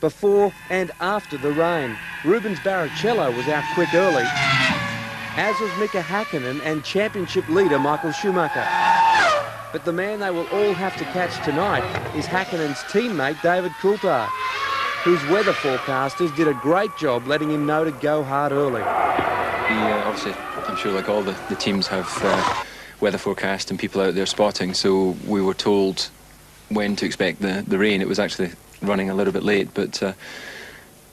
before and after the rain. Rubens Barrichello was out quick early, as was Mika Häkkinen and championship leader Michael Schumacher. But the man they will all have to catch tonight is Häkkinen's teammate David Coulthard, whose weather forecasters did a great job letting him know to go hard early. Obviously, I'm sure like all the teams have weather forecast and people out there spotting, so we were told when to expect the rain. It was actually running a little bit late, but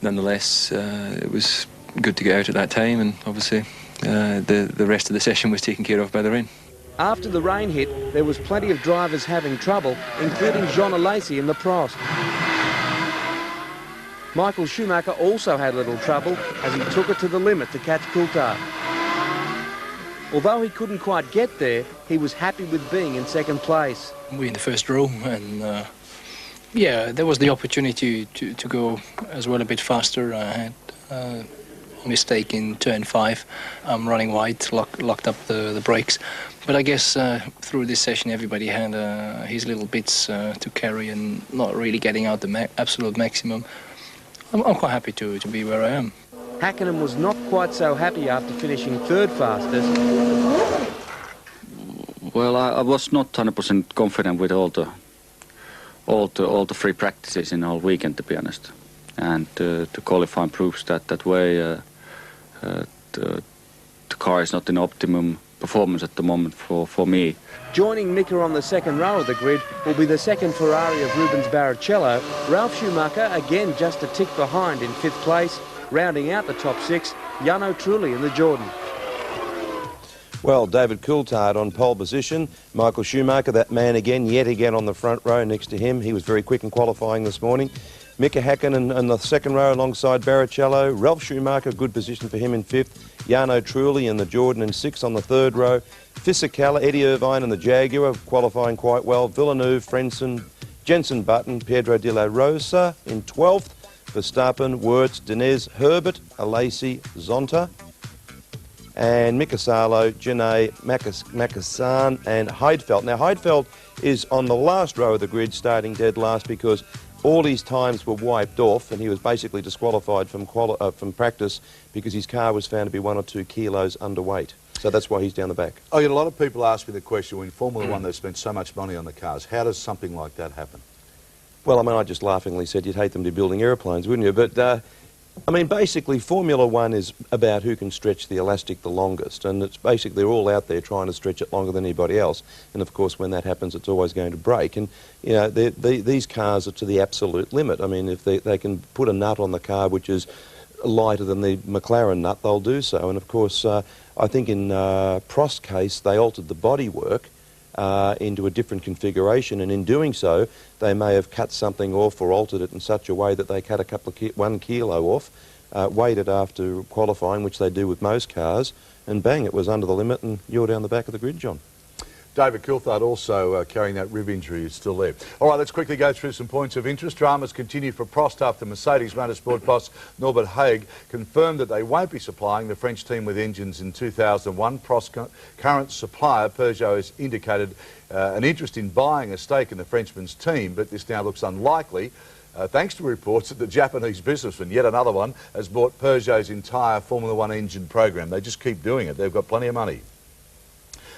nonetheless it was good to get out at that time, and obviously the rest of the session was taken care of by the rain. After the rain hit, there was plenty of drivers having trouble, including Jean Alesi in the Prost. Michael Schumacher also had little trouble as he took it to the limit to catch Coulthard. Although he couldn't quite get there, he was happy with being in second place. We're in the first row, and yeah, there was the opportunity to go as well a bit faster. I had a mistake in turn 5. I'm running wide, locked up the brakes. But I guess through this session everybody had his little bits to carry and not really getting out the absolute maximum. I'm quite happy to be where I am. Häkkinen was not quite so happy after finishing third fastest. Well, I was not 100% confident with all the free practices in the whole weekend, to be honest. And the qualifying proves that way the car is not in optimum performance at the moment for me. Joining Mika on the second row of the grid will be the second Ferrari of Rubens Barrichello. Ralf Schumacher, again just a tick behind in 5th place. Rounding out the top 6, Jarno Trulli in the Jordan. Well, David Coulthard on pole position. Michael Schumacher, that man again, yet again on the front row next to him. He was very quick in qualifying this morning. Mika Häkkinen in the second row alongside Barrichello. Ralf Schumacher, good position for him in 5th. Jarno Trulli in the Jordan in 6th on the 3rd row. Fisichella, Eddie Irvine in the Jaguar, qualifying quite well. Villeneuve, Frentzen, Jenson Button, Pedro de la Rosa in 12th. Verstappen, Wirtz, Denez, Herbert, Alesi, Zonta, and Mika Salo, Genet, Makasan and Heidfeld. Now Heidfeld is on the last row of the grid, starting dead last, because all his times were wiped off and he was basically disqualified from practice because his car was found to be 1 or 2 kilos underweight. So that's why he's down the back. I get a lot of people ask me the question, when Formula One they've spent so much money on the cars, how does something like that happen? Well, I mean, I just laughingly said you'd hate them to be building aeroplanes, wouldn't you? But, I mean, basically, Formula One is about who can stretch the elastic the longest. And it's basically, they're all out there trying to stretch it longer than anybody else. And, of course, when that happens, it's always going to break. And, you know, these cars are to the absolute limit. I mean, if they can put a nut on the car which is lighter than the McLaren nut, they'll do so. And, of course, I think in Prost's case, they altered the bodywork into a different configuration, and in doing so they may have cut something off or altered it in such a way that they cut 1 kilo off, waited after qualifying, which they do with most cars, and bang, it was under the limit and you're down the back of the grid, John. David Coulthard also carrying that rib injury is still there. All right, let's quickly go through some points of interest. Dramas continue for Prost after Mercedes Motorsport boss Norbert Haig confirmed that they won't be supplying the French team with engines in 2001. Prost's current supplier, Peugeot, has indicated an interest in buying a stake in the Frenchman's team, but this now looks unlikely. Thanks to reports that the Japanese businessman, yet another one, has bought Peugeot's entire Formula One engine program. They just keep doing it. They've got plenty of money.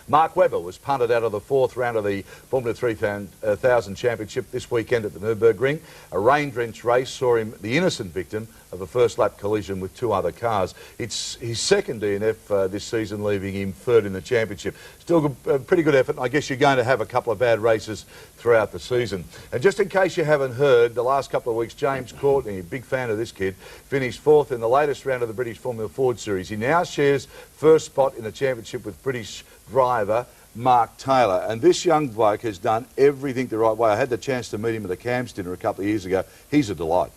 Mark Webber was punted out of the 4th round of the Formula 3000 Championship this weekend at the Nürburgring. A rain-drenched race saw him the innocent victim of a first-lap collision with 2 other cars. It's his second DNF this season, leaving him 3rd in the championship. Still a pretty good effort. I guess you're going to have a couple of bad races throughout the season. And just in case you haven't heard, the last couple of weeks, James Courtney, a big fan of this kid, finished 4th in the latest round of the British Formula Ford Series. He now shares first spot in the championship with British driver Mark Taylor, and this young bloke has done everything the right way. I had the chance to meet him at the Camps dinner a couple of years ago. He's a delight.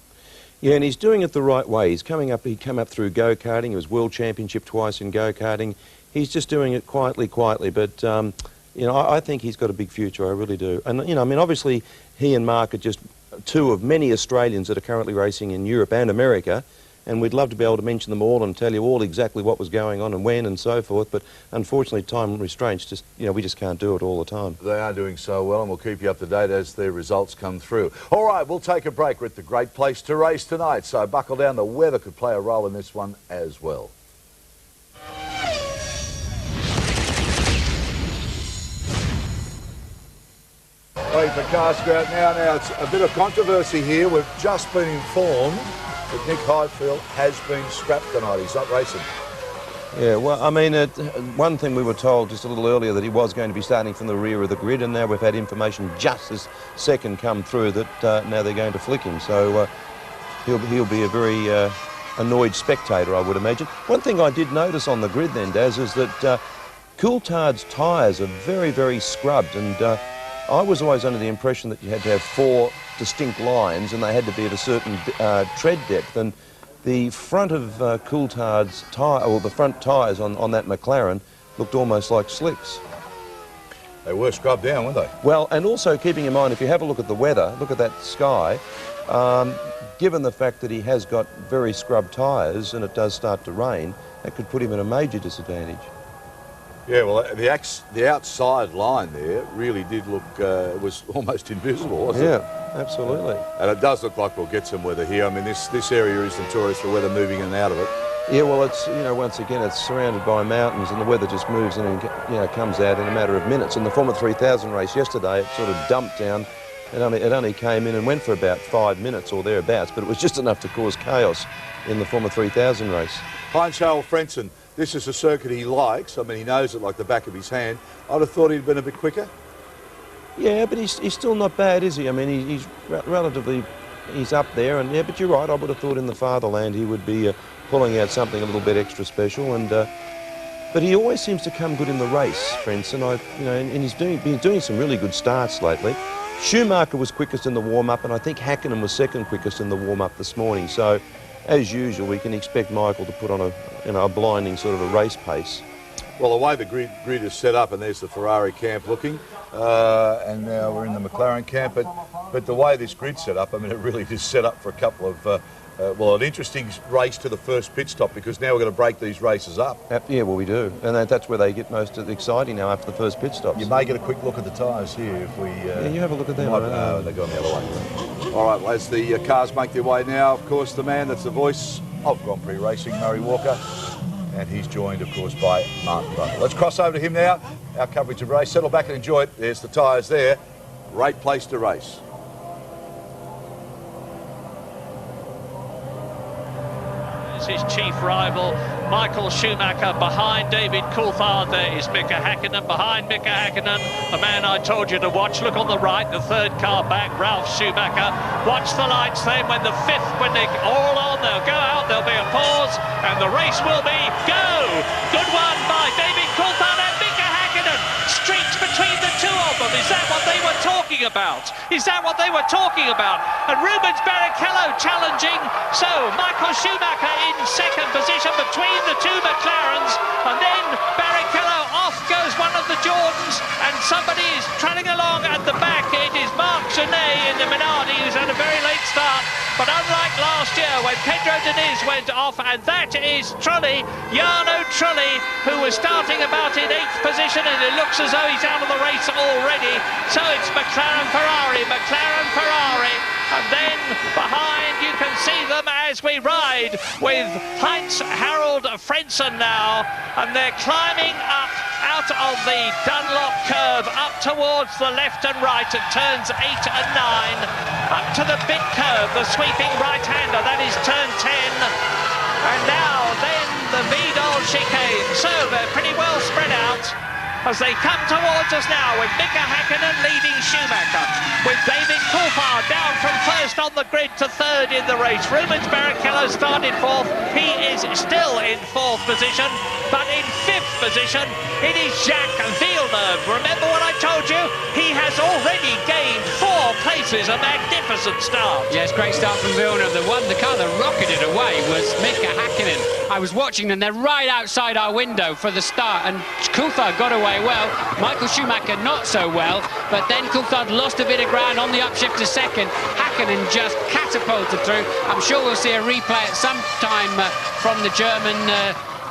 Yeah, and he's doing it the right way. He's coming up, he came up through go-karting. He was world championship twice in go-karting. He's just doing it quietly, but you know, I think he's got a big future, I really do. And, you know, I mean, obviously he and Mark are just 2 of many Australians that are currently racing in Europe and America. and we'd love to be able to mention them all and tell you all exactly what was going on and when and so forth, but unfortunately time restraints just, we just can't do it all the time. They are doing so well, and we'll keep you up to date as their results come through. All right, we'll take a break. We're at the great place to race tonight, so buckle down. The weather could play a role in this one as well. Waiting for cars to go out now. Now, it's a bit of controversy here. We've just been informed that Nick Highfield has been scrapped tonight. He's not racing. Yeah, well, I mean, one thing we were told just a little earlier that he was going to be starting from the rear of the grid, and now we've had information just this second come through that now they're going to flick him. So he'll be a very annoyed spectator, I would imagine. One thing I did notice on the grid then, Daz, is that Coulthard's tyres are very, very scrubbed, and I was always under the impression that you had to have 4 distinct lines and they had to be at a certain tread depth, and the front of Coulthard's tyre, or the front tyres on that McLaren, looked almost like slicks. They were scrubbed down, weren't they? Well, and also keeping in mind, if you have a look at the weather, look at that sky, given the fact that he has got very scrubbed tyres and it does start to rain, that could put him at a major disadvantage. Yeah, well, the outside line there really did look, it was almost invisible, wasn't it? Yeah, absolutely. And it does look like we'll get some weather here. I mean, this area is notorious for weather moving in and out of it. Yeah, well, it's, once again, it's surrounded by mountains and the weather just moves in and, comes out in a matter of minutes. In the Formula 3000 race yesterday, it sort of dumped down. It only came in and went for about 5 minutes or thereabouts, but it was just enough to cause chaos in the Formula 3000 race. Heinz-Harald Frentzen, this is a circuit he likes. I mean, he knows it like the back of his hand. I'd have thought he'd been a bit quicker. Yeah, but he's still not bad, is he? I mean, he's relatively, he's up there, and yeah, but you're right, I would have thought in the fatherland he would be pulling out something a little bit extra special, and but he always seems to come good in the race, Frentzen. And he's been doing some really good starts lately. Schumacher was quickest in the warm-up, and I think Hakkinen was second quickest in the warm-up this morning. So, as usual, we can expect Michael to put on a blinding sort of a race pace. Well, the way the grid is set up, and there's the Ferrari camp looking, and now we're in the McLaren camp, but the way this grid's set up, I mean, it really is set up for a couple of, an interesting race to the first pit stop, because now we're going to break these races up. Yeah, well, we do, and that's where they get most exciting now after the first pit stops. You may get a quick look at the tyres here if we... yeah, you have a look at them. They're going the other way. All right, well, as the cars make their way now, of course, the man that's the voice of Grand Prix racing, Murray Walker, and he's joined, of course, by Martin Butler. Let's cross over to him now, our coverage of race. Settle back and enjoy it. There's the tyres there. Great place to race. His chief rival, Michael Schumacher, behind David Coulthard. There is Mika Hakkinen. Behind Mika Hakkinen, the man I told you to watch. Look on the right, the third car back, Ralf Schumacher. Watch the lights then when they're all on, they'll go out, there'll be a pause, and the race will be go! Good one by David Coulthard and Mika Hakkinen. Streaks between the two of them. Is that what they were talking about? Is that what they were talking about? And Rubens Barrichello challenging. So Michael Schumacher in second position between the two McLarens, and then Barrichello off goes one of the Jordans, and somebody is trailing along at the back. It is Marc Genet in the Minardi, who's had a very late start. But unlike last year when Pedro Diniz went off, and that is Trulli, Jarno Trulli, who was starting about in 8th position, and it looks as though he's out of the race already. So it's McLaren Ferrari, and then behind you can see them as we ride with Heinz-Harald Frentzen now, and they're climbing up out of the Dunlop curve up towards the left and right at turns 8 and 9, up to the big curve, the sweeping right-hander, that is turn 10, and now then the Vidal chicane. So they're pretty well spread out as they come towards us now, with Mika Hakkinen leading Schumacher, with David Coulthard down from first on the grid to third in the race. Rubens Barrichello started fourth. He is still in fourth position, but in fifth position it is Jacques Villeneuve. Remember what I told you? He has already gained 4 places, a magnificent start. Yes, great start from Villeneuve. The car that rocketed away was Mika Hakkinen. I was watching them, they're right outside our window for the start, and Coulthard got away away well. Michael Schumacher not so well, but then Coulthard lost a bit of ground on the upshift to second. Hakkinen just catapulted through. I'm sure we'll see a replay at some time from the German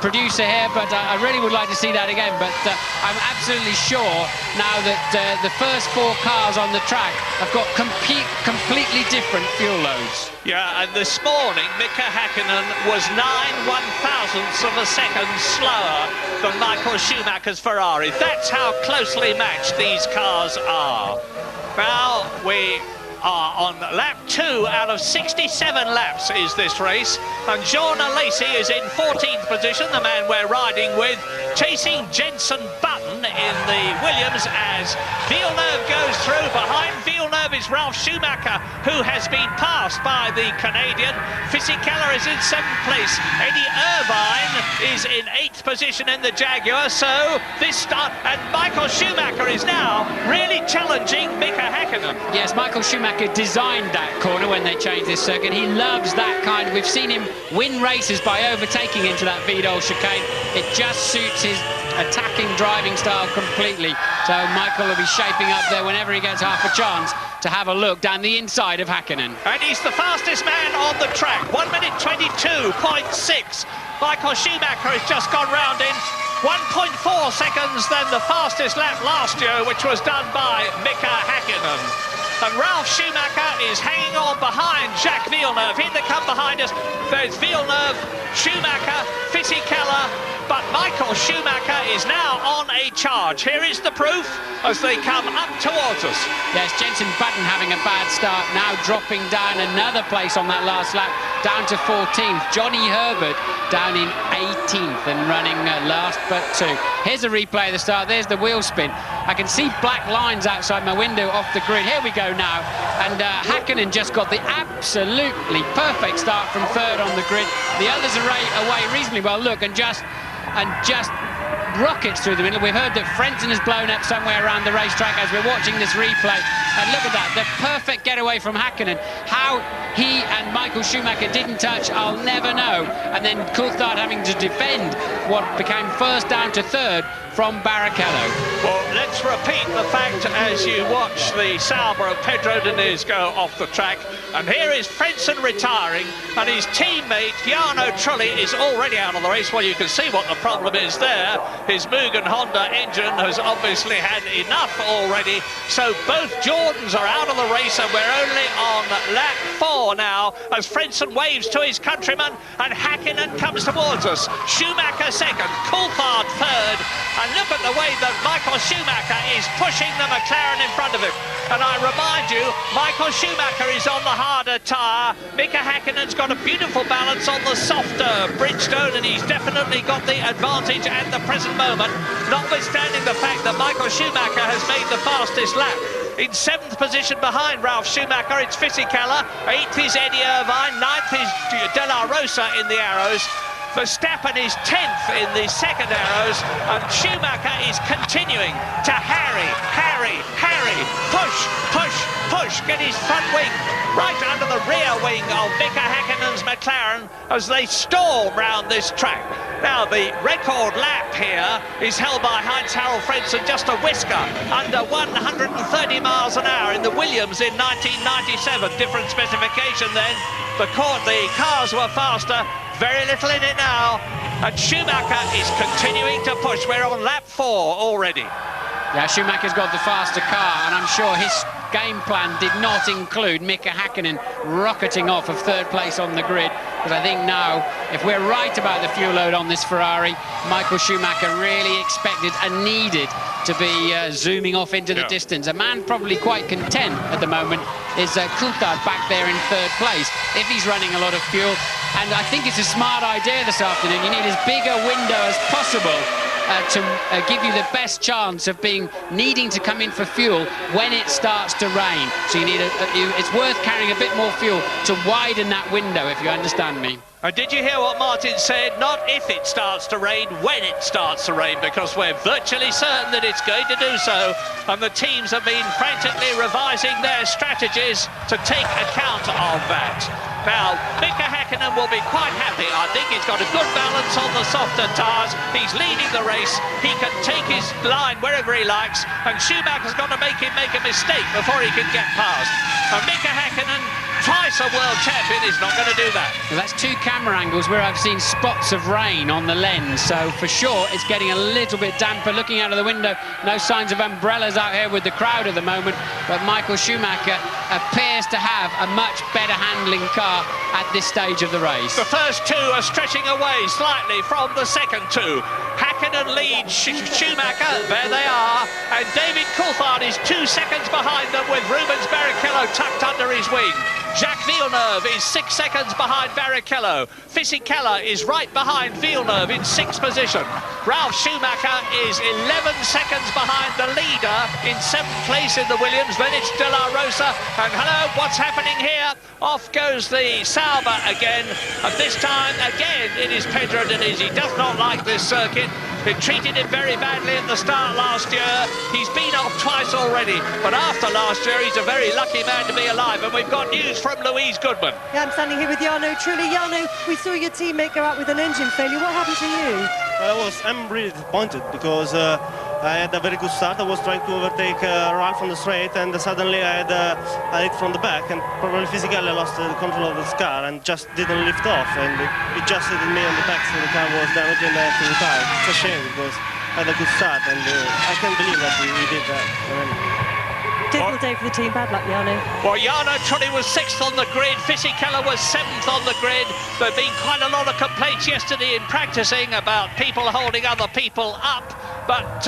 producer here, but I really would like to see that again. But I'm absolutely sure now that the first 4 cars on the track have got completely different fuel loads. Yeah, and this morning Mika Hakkinen was 9/1000ths of a second slower than Michael Schumacher's Ferrari. That's how closely matched these cars are. Now we are on lap 2 out of 67 laps is this race, and Jean Alesi is in 14th position, the man we're riding with, chasing Jenson Button in the Williams as Villeneuve goes through. Behind Villeneuve is Ralf Schumacher, who has been passed by the Canadian. Fisichella is in 7th place. Eddie Irvine is in 8th position in the Jaguar. So this start, and Michael Schumacher is now really challenging Mika Hakkinen. Yes, Michael Schumacher designed that corner when they changed this circuit. He loves that kind. We've seen him win races by overtaking into that Vidal chicane. It just suits his attacking driving style completely. So Michael will be shaping up there whenever he gets half a chance to have a look down the inside of Hakkinen. And he's the fastest man on the track, 1 minute 22.6. Michael Schumacher has just gone round in 1.4 seconds than the fastest lap last year, which was done by Mika Hakkinen. And Ralf Schumacher is hanging on behind Jacques Villeneuve. Here they come behind us. There's Villeneuve, Schumacher, Fisichella, but Michael Schumacher is now on a charge. Here is the proof as they come up towards us. Yes, Jenson Button having a bad start, now dropping down another place on that last lap, down to 14th. Johnny Herbert down in 18th and running last but 2. Here's a replay of the start. There's the wheel spin. I can see black lines outside my window off the grid. Here we go now. And Hakkinen just got the absolutely perfect start from 3rd on the grid. The others are away reasonably well. Look, and just rockets through the middle. We've heard that Frentzen has blown up somewhere around the racetrack as we're watching this replay. And look at that, the perfect getaway from Hakkinen. How he and Michael Schumacher didn't touch, I'll never know. And then Coulthard having to defend what became 1st down to 3rd from Barrichello. Well, let's repeat the fact as you watch the Sauber of Pedro Diniz go off the track. And here is Frentzen retiring, and his teammate Jarno Trulli is already out of the race. Well, you can see what the problem is there. His Mugen Honda engine has obviously had enough already. So both Jordans are out of the race, and we're only on lap 4 now as Frentzen waves to his countryman, and Hakkinen comes towards us. Schumacher 2nd, Coulthard 3rd. And look at the way that Michael Schumacher is pushing the McLaren in front of him. And I remind you, Michael Schumacher is on the harder tyre. Mika Hakkinen's got a beautiful balance on the softer Bridgestone, and he's definitely got the advantage at the present moment, notwithstanding the fact that Michael Schumacher has made the fastest lap. In 7th position behind Ralf Schumacher, it's Fisichella. 8th is Eddie Irvine. 9th is De La Rosa in the Arrows. Verstappen is 10th in the second Arrows, and Schumacher is continuing to harry, push, get his front wing right under the rear wing of Mika Hakkinen's McLaren as they storm round this track. Now, the record lap here is held by Heinz-Harald Frentzen, just a whisker under 130 miles an hour in the Williams in 1997. Different specification then. The cars were faster. Very little in it now, and Schumacher is continuing to push. We're on lap 4 already. Yeah, Schumacher's got the faster car, and I'm sure his game plan did not include Mika Hakkinen rocketing off of 3rd place on the grid. Because I think now, if we're right about the fuel load on this Ferrari, Michael Schumacher really expected and needed to be zooming off into the distance. A man probably quite content at the moment is Coulthard back there in 3rd place, if he's running a lot of fuel. And I think it's a smart idea this afternoon. You need as big a window as possible to give you the best chance of needing to come in for fuel when it starts to rain. So you need it's worth carrying a bit more fuel to widen that window, if you understand me. And did you hear what Martin said? Not if it starts to rain, when it starts to rain, because we're virtually certain that it's going to do so. And the teams have been frantically revising their strategies to take account of that. Now, Mika Häkkinen will be quite happy. I think he's got a good balance on the softer tyres. He's leading the race. He can take his line wherever he likes, and Schumacher's got to make him make a mistake before he can get past. And Mika Häkkinen, twice a world champion, is not going to do that. Well, that's two camera angles where I've seen spots of rain on the lens, so for sure it's getting a little bit damper. Looking out of the window, no signs of umbrellas out here with the crowd at the moment, but Michael Schumacher appears to have a much better handling car at this stage of the race. The first two are stretching away slightly from the second two. Häkkinen leads Schumacher, there they are, and David Coulthard is 2 seconds behind them with Rubens Barrichello tucked under his wing. Jacques Villeneuve is 6 seconds behind Barrichello. Fisichella is right behind Villeneuve in 6th position. Ralf Schumacher is 11 seconds behind the leader in 7th place in the Williams. Then it's De La Rosa. And hello, what's happening here? Off goes the Sauber again. And this time, again, it is Pedro Diniz. He does not like this circuit. It treated him very badly at the start last year. He's been off twice already, but after last year, he's a very lucky man to be alive. And we've got news from Louise Goodman. Yeah, I'm standing here with Jarno. Truly, Jarno, we saw your teammate go out with an engine failure. What happened to you? I'm really disappointed because I had a very good start. I was trying to overtake Ralph on the straight, and suddenly I had a hit from the back, and probably physically I lost the control of this car and just didn't lift off, and it just hit me on the back, so the car was damaged and I had to retire. It's a shame because I had a good start, and I can't believe that we did that. Difficult day for the team, bad luck, Jarno. Well, Jarno Trulli was 6th on the grid, Fisichella was 7th on the grid. There have been quite a lot of complaints yesterday in practicing about people holding other people up, but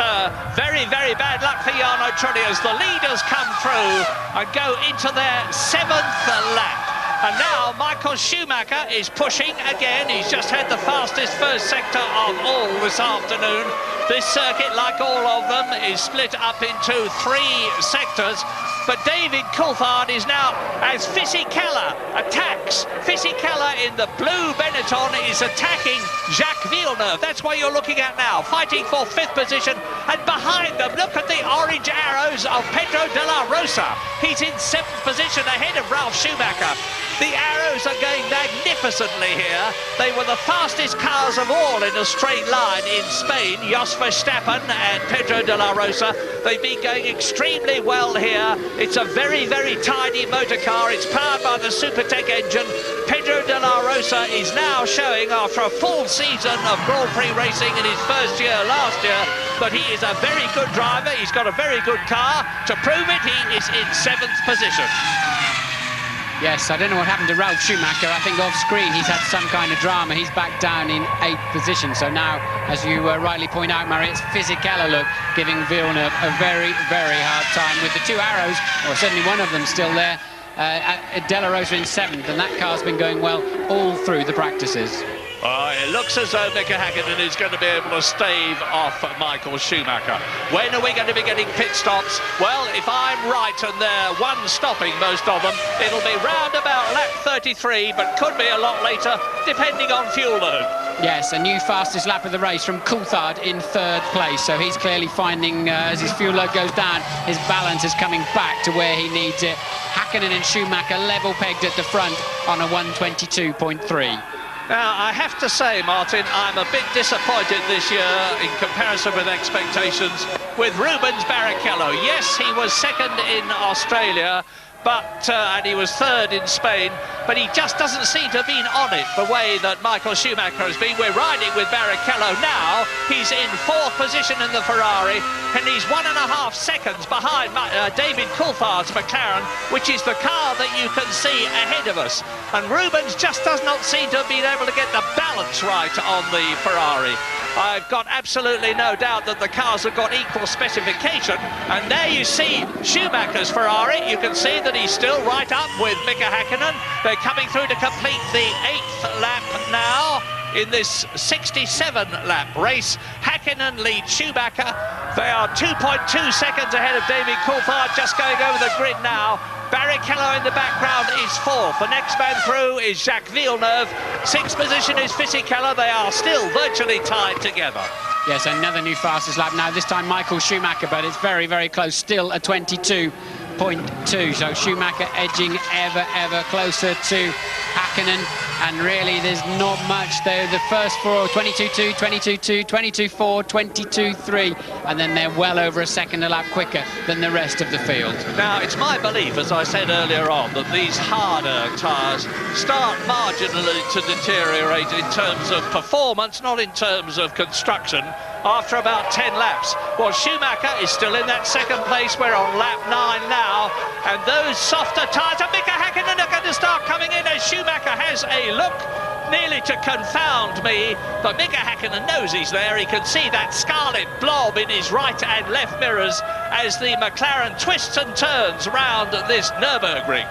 very, very bad luck for Jarno Trulli as the leaders come through and go into their 7th lap. And now Michael Schumacher is pushing again. He's just had the fastest first sector of all this afternoon. This circuit, like all of them, is split up into 3 sectors. But David Coulthard is now, as Fisichella attacks, Fisichella in the blue Benetton is attacking Jacques Villeneuve. That's what you're looking at now, fighting for 5th position. And behind them, look at the orange arrows of Pedro de la Rosa. He's in 7th position ahead of Ralf Schumacher. The arrows are going magnificently here. They were the fastest cars of all in a straight line in Spain, Jos Verstappen and Pedro de la Rosa. They've been going extremely well here. It's a very, very tidy motor car. It's powered by the Supertech engine. Pedro de la Rosa is now showing, after a full season of Grand Prix racing in his first year last year, that he is a very good driver. He's got a very good car. To prove it, he is in 7th position. Yes, I don't know what happened to Ralf Schumacher. I think off screen he's had some kind of drama. He's back down in 8th position. So now, as you rightly point out, Murray, it's Fisichella, look, giving Villeneuve a very, very hard time with the 2 arrows, or certainly one of them still there. De La Rosa in 7th, and that car's been going well all through the practices. It looks as though Mika Häkkinen is going to be able to stave off Michael Schumacher. When are we going to be getting pit stops? Well, if I'm right and they're one stopping, most of them, it'll be round about lap 33, but could be a lot later, depending on fuel load. Yes, a new fastest lap of the race from Coulthard in 3rd place. So he's clearly finding, as his fuel load goes down, his balance is coming back to where he needs it. Häkkinen and Schumacher level pegged at the front on a 122.3. Now, I have to say, Martin, I'm a bit disappointed this year in comparison with expectations with Rubens Barrichello. Yes, he was 2nd in Australia, but and he was 3rd in Spain, but he just doesn't seem to have been on it the way that Michael Schumacher has been. We're riding with Barrichello now. He's in 4th position in the Ferrari, and he's 1.5 seconds behind David Coulthard's McLaren, which is the car that you can see ahead of us. And Rubens just does not seem to have been able to get the balance right on the Ferrari. I've got absolutely no doubt that the cars have got equal specification. And there you see Schumacher's Ferrari. You can see that he's still right up with Mika Häkkinen. They're coming through to complete the 8th lap now in this 67-lap race. Häkkinen leads Schumacher. They are 2.2 seconds ahead of David Coulthard, just going over the grid now. Barrichello in the background is 4th. The next man through is Jacques Villeneuve. 6th position is Fisichella. They are still virtually tied together. Yes, another new fastest lap now, this time Michael Schumacher, but it's very, very close, still a 22.2. So Schumacher edging ever, ever closer to Hakkinen, and really there's not much though. The first four, 22.2, 22.2, 22.4, 22.3, and then they're well over a second a lap quicker than the rest of the field. Now, it's my belief, as I said earlier on, that these harder tyres start marginally to deteriorate in terms of performance, not in terms of construction, after about 10 laps. Well, Schumacher is still in that second place. We're on lap 9 now, and those softer tyres of Mika Hakkinen are going to start coming in as Schumacher has a look nearly to confound me, but Mika Hakkinen knows he's there. He can see that scarlet blob in his right and left mirrors as the McLaren twists and turns round this Nürburgring.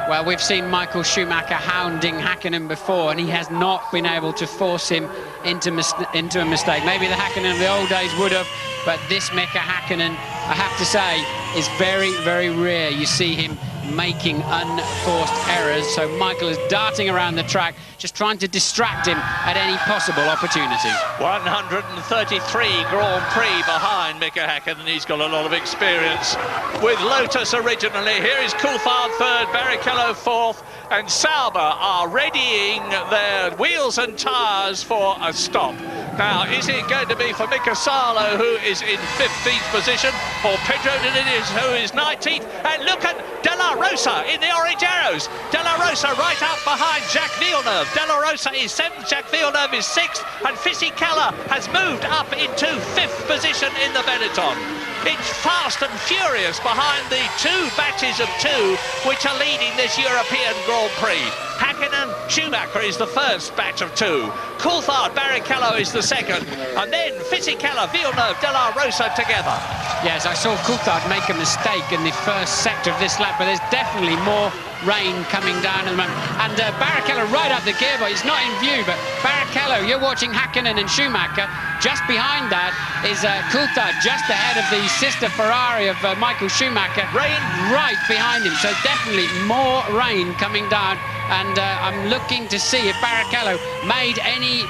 Well, we've seen Michael Schumacher hounding Hakkinen before, and he has not been able to force him into a mistake. Maybe the Hakkinen of the old days would have, but this Mika Hakkinen, I have to say, is very, very rare. You see him making unforced errors, so Michael is darting around the track, just trying to distract him at any possible opportunity. 133 Grand Prix behind Mika Hakkinen. He's got a lot of experience with Lotus originally. Here is Coulthard third, Barrichello fourth, and Sauber are readying their wheels and tyres for a stop. Now, is it going to be for Mika Salo, who is in 15th position, or Pedro Diniz, who is 19th? And look at De La Rosa in the orange arrows. De La Rosa right up behind Jacques Villeneuve. De La Rosa is 7th, Jacques Villeneuve is 6th, and Fisichella has moved up into 5th position in the Benetton. It's fast and furious behind the two batches of two which are leading this European Grand Prix. Hakkinen, Schumacher is the first batch of two. Coulthard, Barrichello is the second, and then Fisichella, Villeneuve, De La Rosa together. Yes, I saw Coulthard make a mistake in the first sector of this lap, but there's definitely more rain coming down at the moment. And Barrichello right up the gearbox. It's not in view, but Barrichello, you're watching Hakkinen and Schumacher. Just behind that is Coulthard, just ahead of the sister Ferrari of Michael Schumacher. Rain right behind him, so definitely more rain coming down. And I'm looking to see if Barrichello made any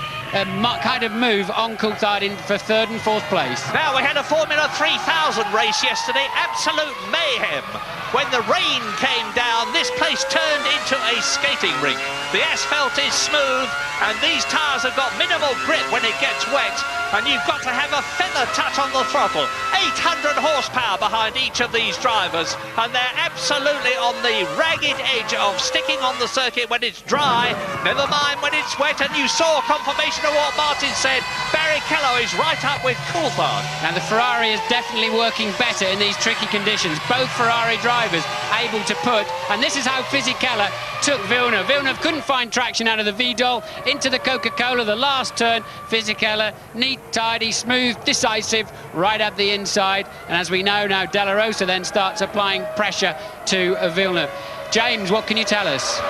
kind of move on Coulthard in for third and fourth place. Now, we had a Formula 3000 race yesterday, absolute mayhem. When the rain came down, this place turned into a skating rink. The asphalt is smooth, and these tyres have got minimal grip when it gets wet, and you've got to have a feather touch on the throttle. 800 horsepower behind each of these drivers, and they're absolutely on the ragged edge of sticking on the circuit when it's dry, never mind when it's wet. And you saw confirmation of what Martin said. Barrichello is right up with Coulthard. Now, the Ferrari is definitely working better in these tricky conditions. Both Ferrari drivers able to put, and this is how Fisichella took Villeneuve. Villeneuve couldn't find traction out of the Vidal into the Coca-Cola, the last turn. Fisichella, neat, tidy, smooth, decisive, right up the inside. And as we know now, De La Rosa then starts applying pressure to Villeneuve. James, what can you tell us?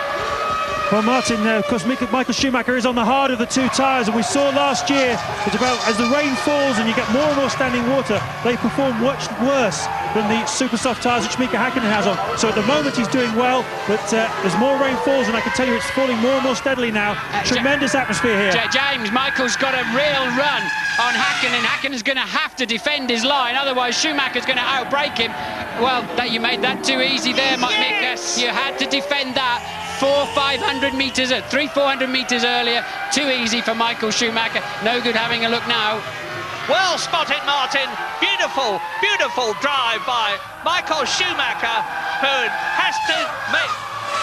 Well, Martin, of course, Michael Schumacher is on the hard of the two tyres, and we saw last year that as the rain falls and you get more and more standing water, they perform much worse than the super soft tyres which Mika Hakkinen has on. So at the moment he's doing well, but as more rain falls, and I can tell you it's falling more and more steadily now. Tremendous atmosphere here. James, Michael's got a real run on Hakkinen. Hakkinen's going to have to defend his line, otherwise Schumacher's going to outbrake him. Well, you made that too easy there, Mika. You had to defend that. 400 metres, 400 metres earlier. Too easy for Michael Schumacher. No good having a look now. Well spotted, Martin. Beautiful, beautiful drive by Michael Schumacher, who has to make...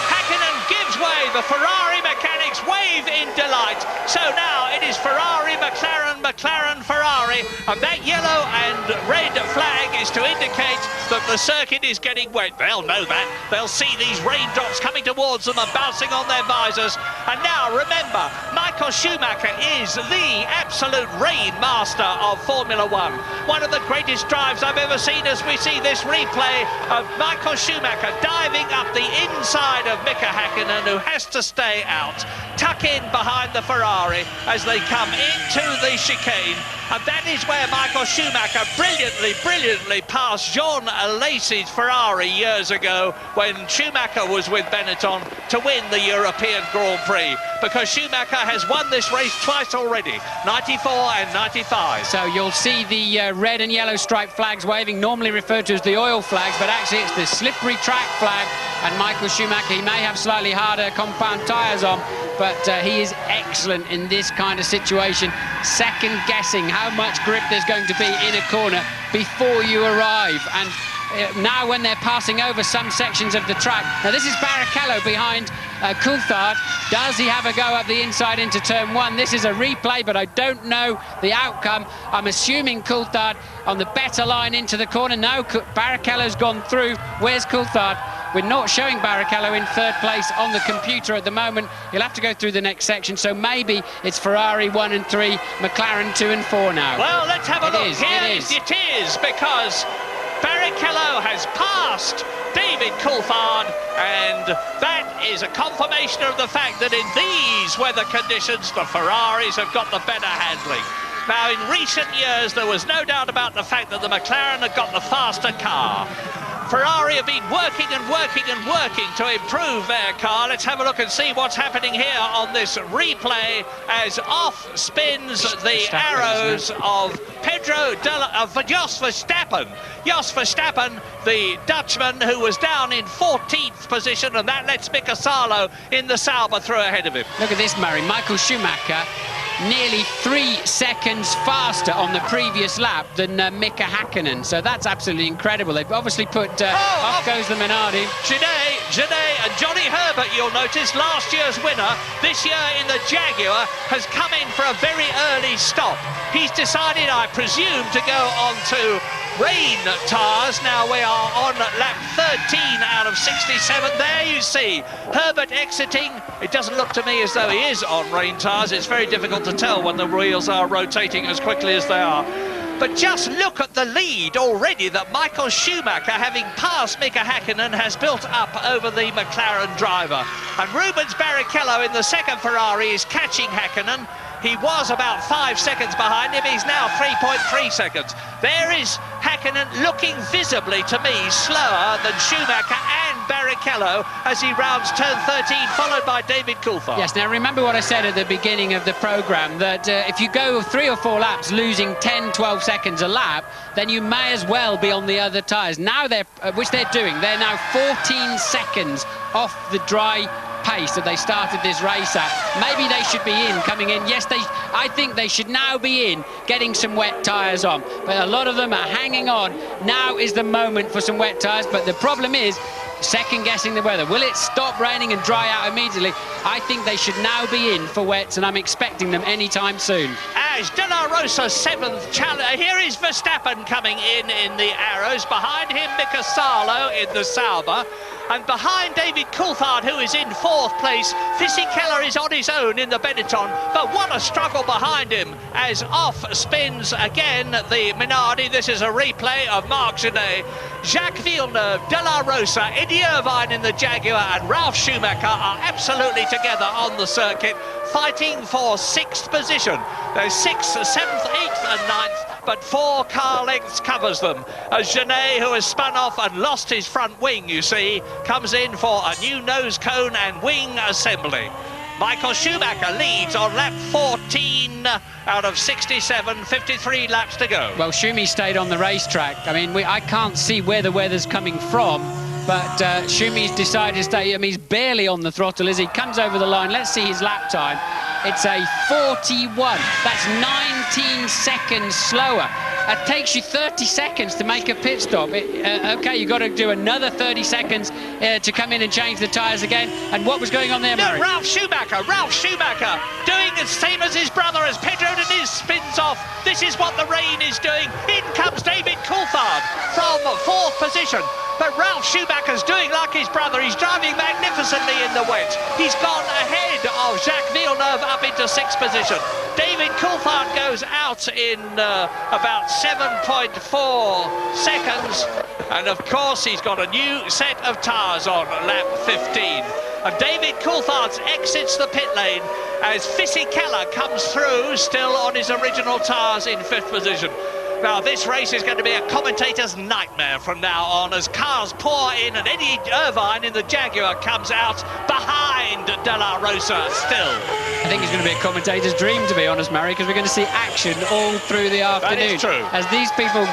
Hakkinen gives way. The Ferrari mechanics wave in delight. So now it is Ferrari, McLaren, McLaren, Ferrari, and that yellow and red flag is to indicate that the circuit is getting wet. They'll know that. They'll see these raindrops coming towards them and bouncing on their visors. And now, remember, Michael Schumacher is the absolute rain master of Formula One. One of the greatest drives I've ever seen as we see this replay of Michael Schumacher diving up the inside of Mika Hakkinen, who has to stay out, tuck in behind the Ferrari as they come into the chicane. And that is where Michael Schumacher brilliantly passed Jean Alesi's Ferrari years ago when Schumacher was with Benetton to win the European Grand Prix, because Schumacher has won this race twice already, 94 and 95. So you'll see the red and yellow striped flags waving, normally referred to as the oil flags, but actually it's the slippery track flag. And Michael Schumacher, he may have slightly harder compound tyres on, but he is excellent in this kind of situation, second guessing how much grip there's going to be in a corner before you arrive. And now when they're passing over some sections of the track, now this is Barrichello behind Coulthard. Does he have a go up the inside into turn one? This is a replay, but I don't know the outcome. I'm assuming Coulthard on the better line into the corner. No, Barrichello's gone through. Where's Coulthard? We're not showing Barrichello in third place on the computer at the moment. He'll have to go through the next section, so maybe it's Ferrari 1 and 3, McLaren 2 and 4 now. Well, let's have a look. It is, because Barrichello has passed David Coulthard, and that is a confirmation of the fact that in these weather conditions, the Ferraris have got the better handling. Now, in recent years, there was no doubt about the fact that the McLaren had got the faster car. Ferrari have been working to improve their car. Let's have a look and see what's happening here on this replay as off spins the arrows of Jos Verstappen. Jos Verstappen, the Dutchman, who was down in 14th position, and that lets Mika Salo in the Sauber through ahead of him. Look at this, Murray. Michael Schumacher nearly 3 seconds faster on the previous lap than Mika Hakkinen, so that's absolutely incredible. They've obviously put off goes the Minardi. Genet and Johnny Herbert, you'll notice, last year's winner, this year in the Jaguar, has come in for a very early stop. He's decided, I presume, to go on to rain tyres. Now we are on lap 13 out of 67. There you see Herbert exiting. It doesn't look to me as though he is on rain tyres. It's very difficult to tell when the wheels are rotating as quickly as they are. But just look at the lead already that Michael Schumacher, having passed Mika Hakkinen, has built up over the McLaren driver. And Rubens Barrichello in the second Ferrari is catching Hakkinen. He was about 5 seconds behind him. He's now 3.3 seconds. There is Hakkinen looking visibly, to me, slower than Schumacher and Barrichello as he rounds turn 13, followed by David Coulthard. Yes, now remember what I said at the beginning of the programme, that if you go 3 or 4 laps losing 10, 12 seconds a lap, then you may as well be on the other tyres. Now they're, which they're doing, they're now 14 seconds off the dry pace that they started this race at. Maybe they should be in, coming in. Yes, I think they should now be in, getting some wet tyres on. But a lot of them are hanging on. Now is the moment for some wet tyres. But the problem is second-guessing the weather. Will it stop raining and dry out immediately? I think they should now be in for wets, and I'm expecting them anytime soon. As De La Rosa 7th challenge, here is Verstappen coming in the arrows. Behind him, Mika Salo in the Sauber. And behind David Coulthard, who is in 4th place, Fisichella is on his own in the Benetton. But what a struggle behind him as off spins again the Minardi. This is a replay of Marc Genet. Jacques Villeneuve, De La Rosa, Eddie Irvine in the Jaguar and Ralf Schumacher are absolutely together on the circuit, fighting for 6th position. There's 6th, 7th, 8th and 9th. But 4 car lengths covers them. As Genet, who has spun off and lost his front wing, you see, comes in for a new nose cone and wing assembly. Michael Schumacher leads on lap 14 out of 67, 53 laps to go. Well, Schumi stayed on the racetrack. I mean, I can't see where the weather's coming from, but Schumi's decided to stay. I mean, he's barely on the throttle as he comes over the line. Let's see his lap time. It's a 41. That's 19 seconds slower. It takes you 30 seconds to make a pit stop. Okay, you've got to do another 30 seconds to come in and change the tyres again. And what was going on there, Murray? No, Ralf Schumacher doing the same as his brother as Pedro Diniz spins off. This is what the rain is doing. In comes David Coulthard from 4th position. But Ralf Schumacher's doing like his brother. He's driving magnificently in the wet. He's gone ahead of Jacques Villeneuve up into 6th position. David Coulthard goes out in about 7.4 seconds. And of course, he's got a new set of tyres on lap 15. And David Coulthard exits the pit lane as Fisichella comes through, still on his original tyres in 5th position. Now, this race is going to be a commentator's nightmare from now on as cars pour in and Eddie Irvine in the Jaguar comes out behind De La Rosa still. I think it's going to be a commentator's dream, to be honest, Murray, because we're going to see action all through the afternoon. That is true. As these people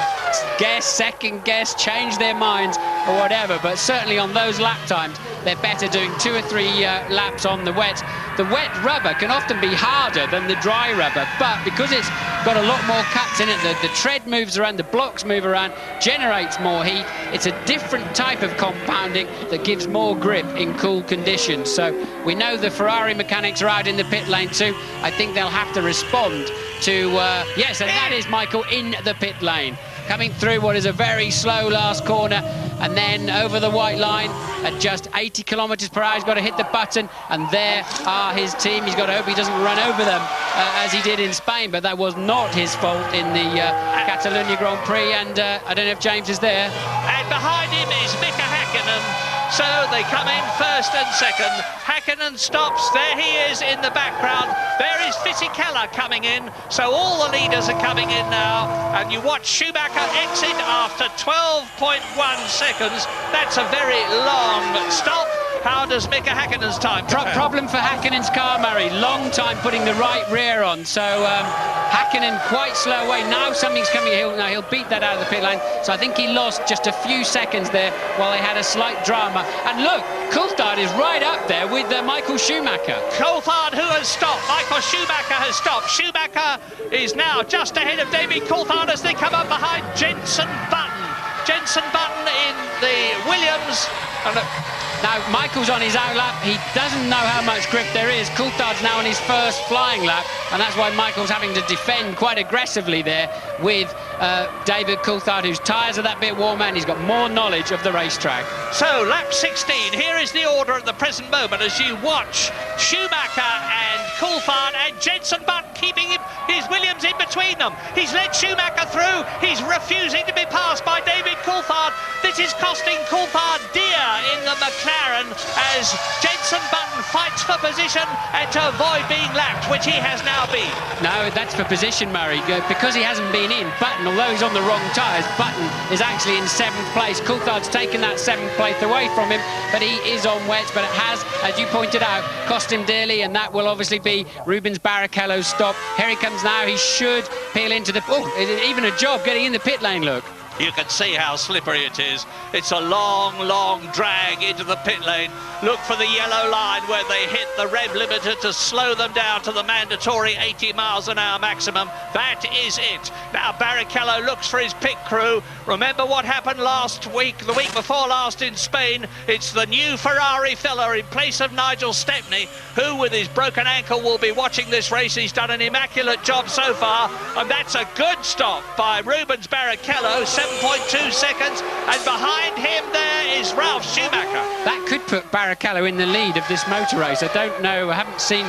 guess, second guess, change their minds or whatever, but certainly on those lap times, they're better doing 2 or 3 laps on the wet. The wet rubber can often be harder than the dry rubber, but because it's got a lot more cuts in it, the tread moves around, the blocks move around, generates more heat. It's a different type of compounding that gives more grip in cool conditions. So we know the Ferrari mechanics are out in the pit lane too. I think they'll have to respond to, yes, and that is Michael in the pit lane. Coming through what is a very slow last corner, and then over the white line at just 80 kilometers per hour. He's got to hit the button, and there are his team. He's got to hope he doesn't run over them as he did in Spain, but that was not his fault in the Catalonia Grand Prix, and I don't know if James is there. And behind him is Mika Häkkinen. So they come in first and second. Häkkinen stops. There he is in the background. There is Fisichella coming in. So all the leaders are coming in now. And you watch Schumacher exit after 12.1 seconds. That's a very long stop. How does Mika Häkkinen's time compare? Problem for Häkkinen's car, Murray. Long time putting the right rear on. So Häkkinen quite slow away. Now something's coming. He'll beat that out of the pit lane. So I think he lost just a few seconds there while they had a slight drama. And look, Coulthard is right up there with Michael Schumacher. Coulthard, who has stopped. Michael Schumacher has stopped. Schumacher is now just ahead of David Coulthard as they come up behind Jenson Button. Jenson Button in the Williams. And now, Michael's on his out lap. He doesn't know how much grip there is. Coulthard's now on his first flying lap, and that's why Michael's having to defend quite aggressively there with David Coulthard, whose tyres are that bit warmer, and he's got more knowledge of the racetrack. So, lap 16, here is the order at the present moment as you watch Schumacher and Coulthard and Jenson Button keeping his Williams in between them. He's led Schumacher through. He's refusing to be passed by David Coulthard. This is costing Coulthard dear in the McLaren as Jenson Button fights for position and to avoid being lapped, which he has now been. No, that's for position, Murray. Because he hasn't been in, Button, although he's on the wrong tyres, Button is actually in 7th place. Coulthard's taken that 7th place away from him, but he is on wets, but it has, as you pointed out, cost him dearly, and that will obviously be Rubens Barrichello's stop. Here he comes now. He should peel into the... Oh, even a job getting in the pit lane, look. You can see how slippery it is. It's a long, long drag into the pit lane. Look for the yellow line where they hit the rev limiter to slow them down to the mandatory 80 miles an hour maximum. That is it. Now Barrichello looks for his pit crew. Remember what happened last week, the week before last in Spain? It's the new Ferrari fella in place of Nigel Stepney, who with his broken ankle will be watching this race. He's done an immaculate job so far, and that's a good stop by Rubens Barrichello. 7.2 seconds, and behind him there is Ralf Schumacher. That could put Barrichello in the lead of this motor race. I don't know, I haven't seen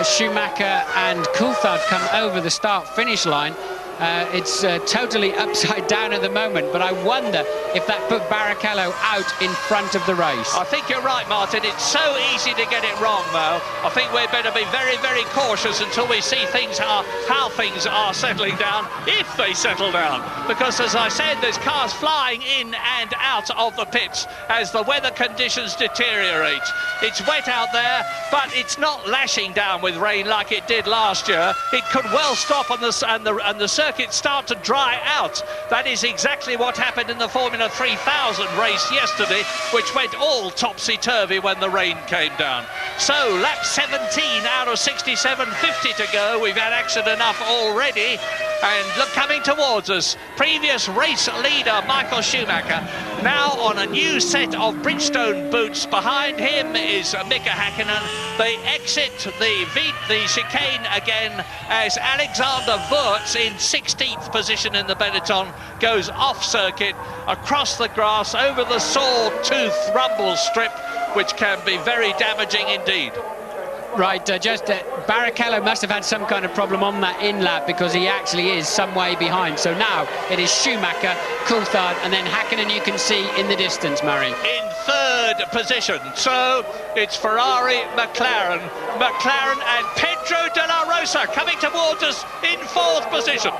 Schumacher and Coulthard come over the start-finish line. It's totally upside down at the moment, but I wonder if that put Barrichello out in front of the race. I think you're right, Martin. It's so easy to get it wrong, though. I think we'd better be very, very cautious until we see how things are settling down, if they settle down. Because, as I said, there's cars flying in and out of the pits as the weather conditions deteriorate. It's wet out there, but it's not lashing down with rain like it did last year. It could well stop and the circuit start to dry out. That is exactly what happened in the Formula 3000 race yesterday, which went all topsy-turvy when the rain came down. So lap 17 out of 67, 50 to go. We've had action enough already. And look, coming towards us, previous race leader Michael Schumacher, now on a new set of Bridgestone boots. Behind him is Mika Häkkinen. They exit the chicane again as Alexander Wurz in 16th position in the Benetton goes off circuit across the grass over the sawtooth rumble strip, which can be very damaging indeed. Right, Barrichello must have had some kind of problem on that in-lap because he actually is some way behind. So now it is Schumacher, Coulthard and then Hakkinen you can see in the distance, Murray. In third position, so it's Ferrari, McLaren and Pedro de la Rosa coming towards us in fourth position.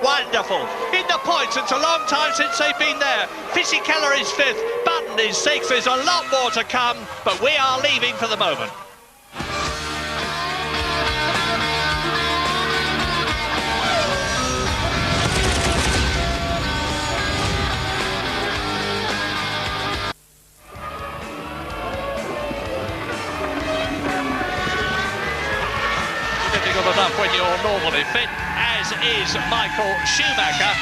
Wonderful. In the points, it's a long time since they've been there. Fisichella is fifth, Button is sixth. There's a lot more to come, but we are leaving for the moment. Enough when you're normally fit, as is Michael Schumacher.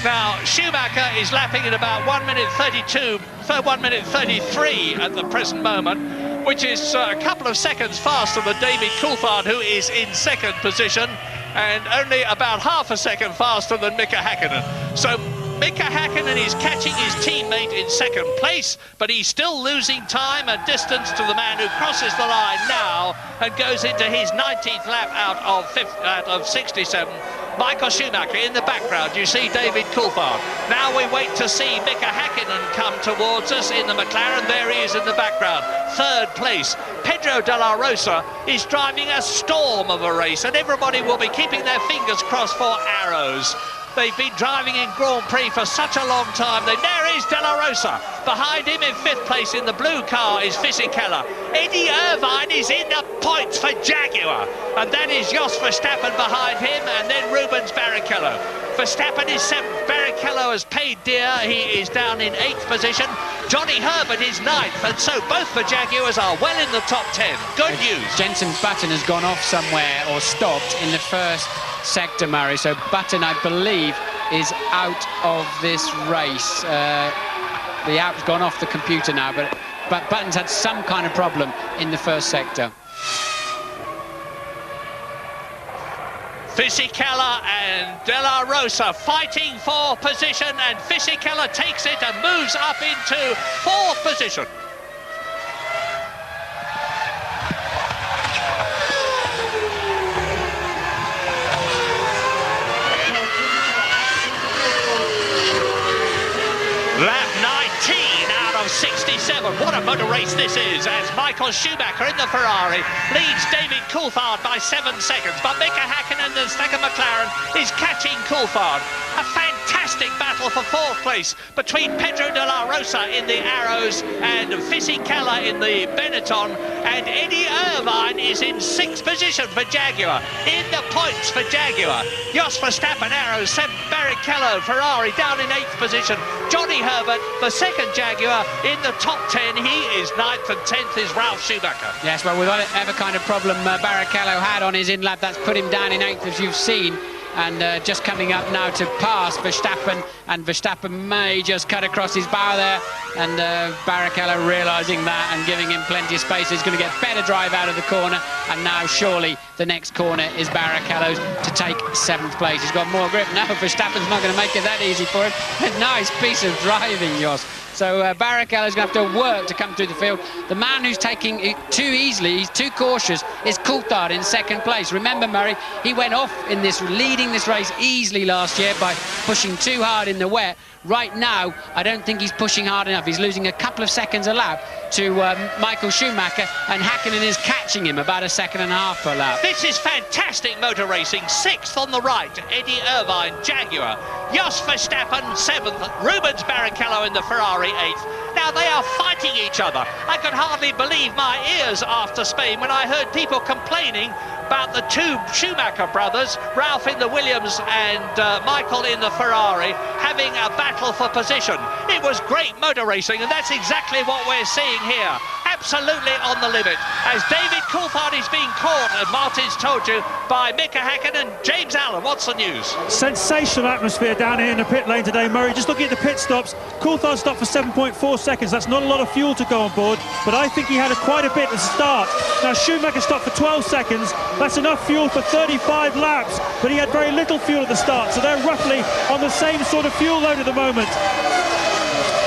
Now, Schumacher is lapping at about 1 minute 32, 1 minute 33 at the present moment, which is a couple of seconds faster than David Coulthard, who is in second position, and only about half a second faster than Mika Hakkinen. So Mika Hakkinen is catching his teammate in second place, but he's still losing time and distance to the man who crosses the line now and goes into his 19th lap out of 67. Michael Schumacher in the background. You see David Coulthard. Now we wait to see Mika Hakkinen come towards us in the McLaren. There he is in the background. Third place. Pedro de la Rosa is driving a storm of a race, and everybody will be keeping their fingers crossed for arrows. They've been driving in Grand Prix for such a long time. There is De La Rosa. Behind him in fifth place in the blue car is Fisichella. Eddie Irvine is in the points for Jaguar. And that is Jos Verstappen behind him, and then Rubens Barrichello. Verstappen is seventh. Barrichello has paid dear. He is down in eighth position. Johnny Herbert is ninth, and so both the Jaguars are well in the top 10. Good news. Jenson Button has gone off somewhere or stopped in the first sector, Murray. So Button, I believe, is out of this race. The app's gone off the computer now, but Button's had some kind of problem in the first sector. Fisichella and De La Rosa fighting for position, and Fisichella takes it and moves up into fourth position. Lap 19 out of 67. What a motor race this is, as Michael Schumacher in the Ferrari leads David Coulthard by 7 seconds. But Mika Hakkinen in the second McLaren is catching Coulthard. A fantastic battle for fourth place between Pedro de la Rosa in the Arrows and Fisichella in the Benetton. And Eddie Irvine is in sixth position for Jaguar. In the points for Jaguar. Jos Verstappen, Arrows, seventh. Barrichello, Ferrari down in eighth position. Johnny Herbert, the second Jaguar, in the top 10. He is ninth, and 10th is Ralf Schumacher. Yes, well, with whatever kind of problem Barrichello had on his in-lap, that's put him down in eighth, as you've seen. And just coming up now to pass Verstappen, and Verstappen may just cut across his bow there, and Barrichello realising that and giving him plenty of space. He's going to get better drive out of the corner, and now surely the next corner is Barrichello's to take seventh place. He's got more grip now. Verstappen's not going to make it that easy for him. A nice piece of driving, Jos. So Barrichello's going to have to work to come through the field. The man who's taking it too easily, he's too cautious, is Coulthard in second place. Remember, Murray, he went off in this, leading this race easily last year by pushing too hard in the wet. Right now, I don't think he's pushing hard enough. He's losing a couple of seconds a lap to Michael Schumacher, and Hakkinen is catching him about a second and a half per lap. This is fantastic motor racing. Sixth on the right, Eddie Irvine, Jaguar. Jos Verstappen, seventh. Rubens Barrichello in the Ferrari, eighth. Now they are fighting each other. I could hardly believe my ears after Spain when I heard people complaining about the two Schumacher brothers, Ralph in the Williams and Michael in the Ferrari, having a battle for position. It was great motor racing, and that's exactly what we're seeing here. Absolutely on the limit. As David Coulthard is being caught, as Martin's told you, by Mika Hakkinen. James Allen, what's the news? Sensational atmosphere down here in the pit lane today, Murray. Just looking at the pit stops, Coulthard stopped for 7.4 seconds. That's not a lot of fuel to go on board, but I think he had quite a bit to start. Now Schumacher stopped for 12 seconds. That's enough fuel for 35 laps, but he had very little fuel at the start, so they're roughly on the same sort of fuel load at the moment.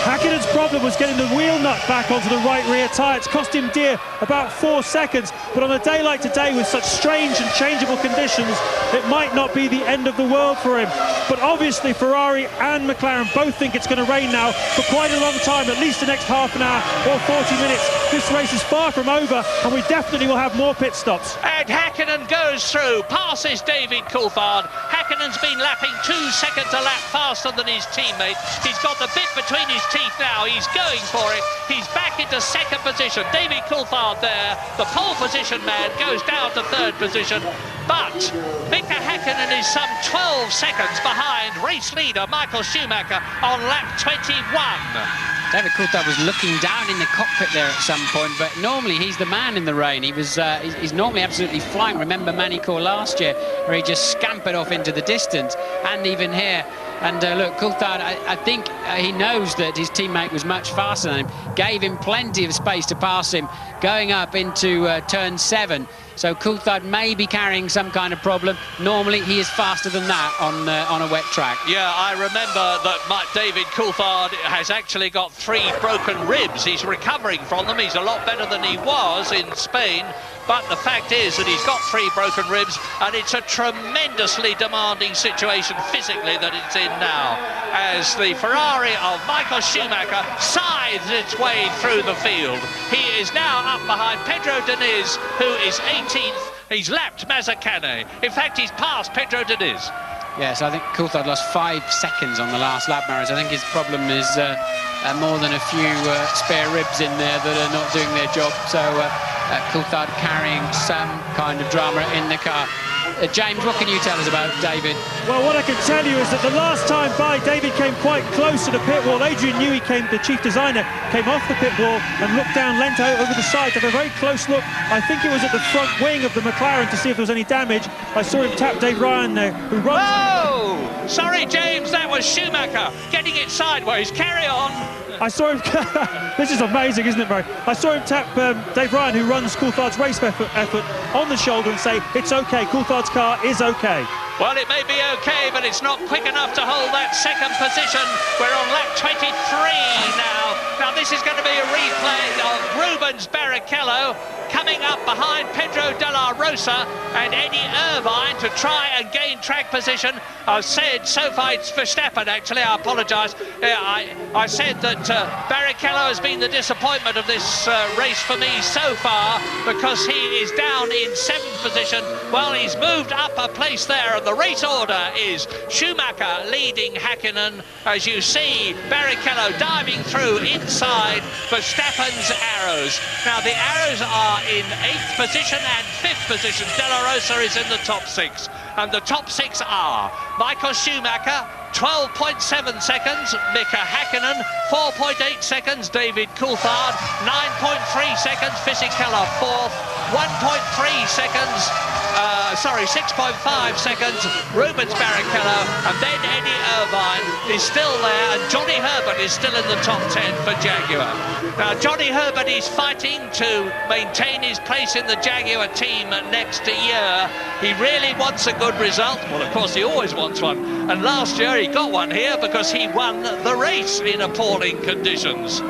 Hackinen's problem was getting the wheel nut back onto the right rear tyre. It's cost him dear about 4 seconds, but on a day like today with such strange and changeable conditions, it might not be the end of the world for him. But obviously Ferrari and McLaren both think it's going to rain now for quite a long time, at least the next half an hour or 40 minutes. This race is far from over, and we definitely will have more pit stops. And Hakkinen goes through, passes David Coulthard. Hakkinen's been lapping 2 seconds a lap faster than his teammate. He's got the bit between his teeth now. He's going for it. He's back into second position. David Coulthard there, the pole position man, goes down to third position. But Mika Hakkinen is some 12 seconds behind race leader Michael Schumacher on lap 21. David Coulthard was looking down in the cockpit there at some point, but normally he's the man in the rain. He's normally absolutely flying. Remember Manicourt last year, where he just scampered off into the distance, and even here. And look, Coulthard, I think he knows that his teammate was much faster than him, gave him plenty of space to pass him going up into turn 7. So Coulthard may be carrying some kind of problem. Normally he is faster than that on a wet track. Yeah, I remember that David Coulthard has actually got 3 broken ribs. He's recovering from them. He's a lot better than he was in Spain. But the fact is that he's got 3 broken ribs, and it's a tremendously demanding situation physically that it's in now, as the Ferrari of Michael Schumacher scythes its way through the field. He is now up behind Pedro Diniz, who is 18th. He's lapped Mazzacane. In fact, he's passed Pedro Diniz. Yes, I think Coulthard lost 5 seconds on the last lap, Maris. I think his problem is more than a few spare ribs in there that are not doing their job. So Coulthard carrying some kind of drama in the car. James, what can you tell us about David? Well, what I can tell you is that the last time by, David came quite close to the pit wall. Adrian Newey the chief designer, came off the pit wall and looked down, leant out over the side to have a very close look. I think it was at the front wing of the McLaren to see if there was any damage. I saw him tap Dave Ryan there, who runs... Oh! Sorry, James, that was Schumacher getting it sideways. Carry on. I saw him... This is amazing, isn't it, Murray? I saw him tap Dave Ryan, who runs Coulthard's race effort, on the shoulder and say, it's OK, Coulthard's car is OK. Well, it may be OK, but it's not quick enough to hold that second position. We're on lap 23 now. Now, this is going to be a replay of Rubens Barrichello coming up behind Pedro de la Rosa and Eddie Irvine to try and gain track position. I've said so far, it's Verstappen actually, I apologise. I said that Barrichello has been the disappointment of this race for me so far, because he is down in 7th position. Well, he's moved up a place there, and the race order is Schumacher leading Hakkinen. As you see, Barrichello diving through inside Verstappen's arrows. Now, the arrows are in 8th position and 5th position. De La Rosa is in the top 6. And the top 6 are Michael Schumacher, 12.7 seconds, Mika Hakkinen, 4.8 seconds, David Coulthard, 9.3 seconds, Fisichella 4th, 1.3 seconds, 6.5 seconds, Rubens Barrichello, and then Eddie Irvine is still there, and Johnny Herbert is still in the top 10 for Jaguar. Now, Johnny Herbert is fighting to maintain his place in the Jaguar team next year. He really wants a good result. Well, of course, he always wants one. And last year he got one here because he won the race in appalling conditions.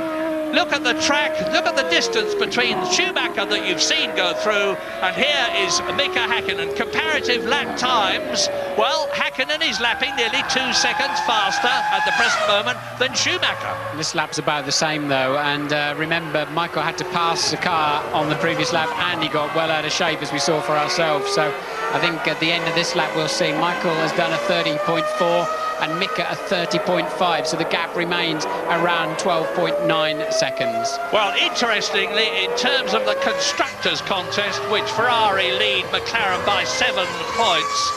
Look at the track, look at the distance between Schumacher that you've seen go through, and here is Mika Hakkinen. Comparative lap times, well, Hakkinen is lapping nearly 2 seconds faster at the present moment than Schumacher. This lap's about the same though, and remember, Michael had to pass the car on the previous lap, and he got well out of shape, as we saw for ourselves. So I think at the end of this lap we'll see Michael has done a 30.4 and Mika a 30.5, so the gap remains around 12.9 seconds. Well, interestingly, in terms of the Constructors' contest, which Ferrari lead McLaren by 7 points,